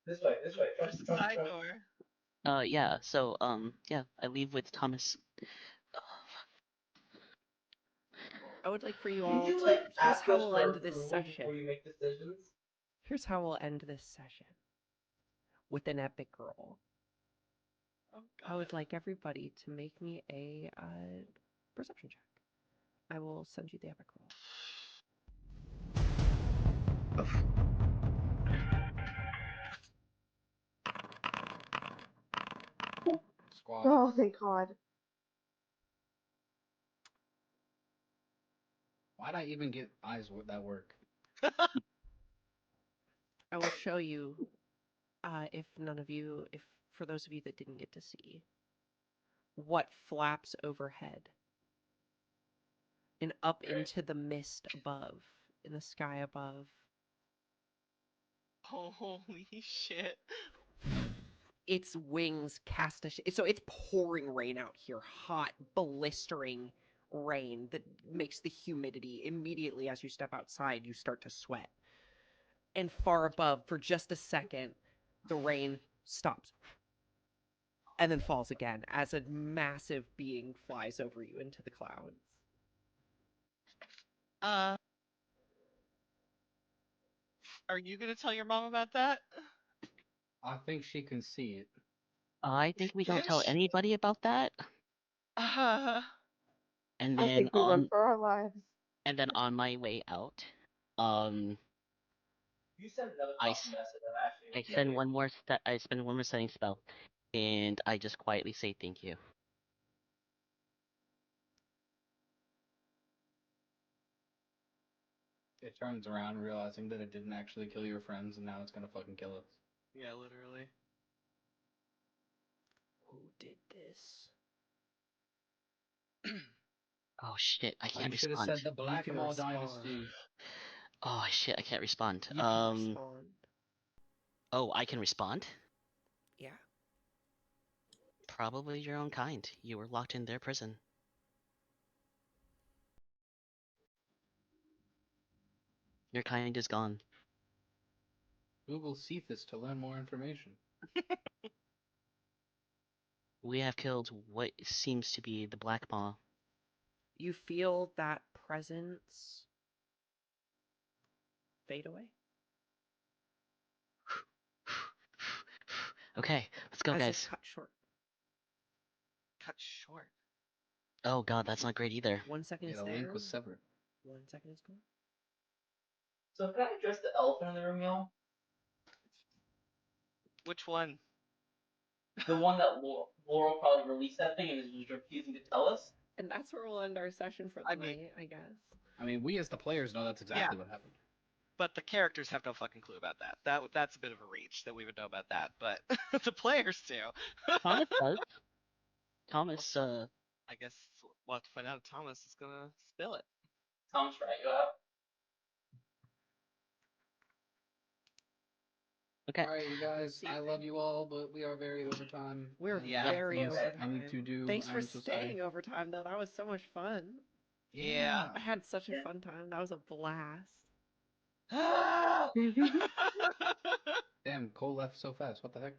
This way, this way. Where's the side door? Yeah. So yeah, I leave with Thomas. I would like for you Did all you to. like Here's ask how us we'll for end this approval session. before you make decisions? Here's how we'll end this session. With an epic roll. Oh, I would like everybody to make me a perception check. I will send you the epic roll. Squad. Oh, thank God. Why'd I even get eyes that work? I will show you, if for those of you that didn't get to see, what flaps overhead and up into the mist above, in the sky above. Holy shit. Its wings cast so it's pouring rain out here, hot, blistering rain that makes the humidity immediately as you step outside, you start to sweat. And far above, for just a second, the rain stops and then falls again as a massive being flies over you into the clouds. Are you gonna tell your mom about that? I think she can see it. I think we don't tell Ish. anybody about that. Uh, And I then think we run for our lives. on my way out, um, You sent another I copy message. I'm actually. I send one more I spend one more setting spell, and I just quietly say thank you. It turns around realizing that it didn't actually kill your friends, and now it's gonna fucking kill us. yeah, literally. Who did this? Oh shit, I You can't should have respond. said the You can Blackmaw respond. Dynasty. Oh shit, I can't respond. You can respond. Oh, I can respond? Yeah. Probably your own kind. You were locked in their prison. Your kind is gone. Google Cephas to learn more information. We have killed what seems to be the Black Maw. You feel that presence fade away. Okay, let's go, as guys. it cut short. Cut short. Oh god, that's not great either. 1 second Yeah, is the there. link was severed. 1 second is gone. So can I address the elephant in the room, y'all? Which one? The one that Laurel probably released that thing and is just refusing to tell us. And that's where we'll end our session for the I mean- night, I guess. I mean, we as the players know that's exactly what happened. But the characters have no fucking clue about that. That's a bit of a reach that we would know about that, but the players do. Thomas does. Thomas, I guess we'll have to find out if Thomas is gonna spill it. Tom's right, go out. okay. All right, you guys. I love you all, but we are very overtime. We're and Yeah. very things overtime. I need to do. Thanks for I'm so staying sorry. overtime, though. That was so much fun. Yeah. I had such a fun time. That was a blast. Damn, Cole left so fast. What the heck?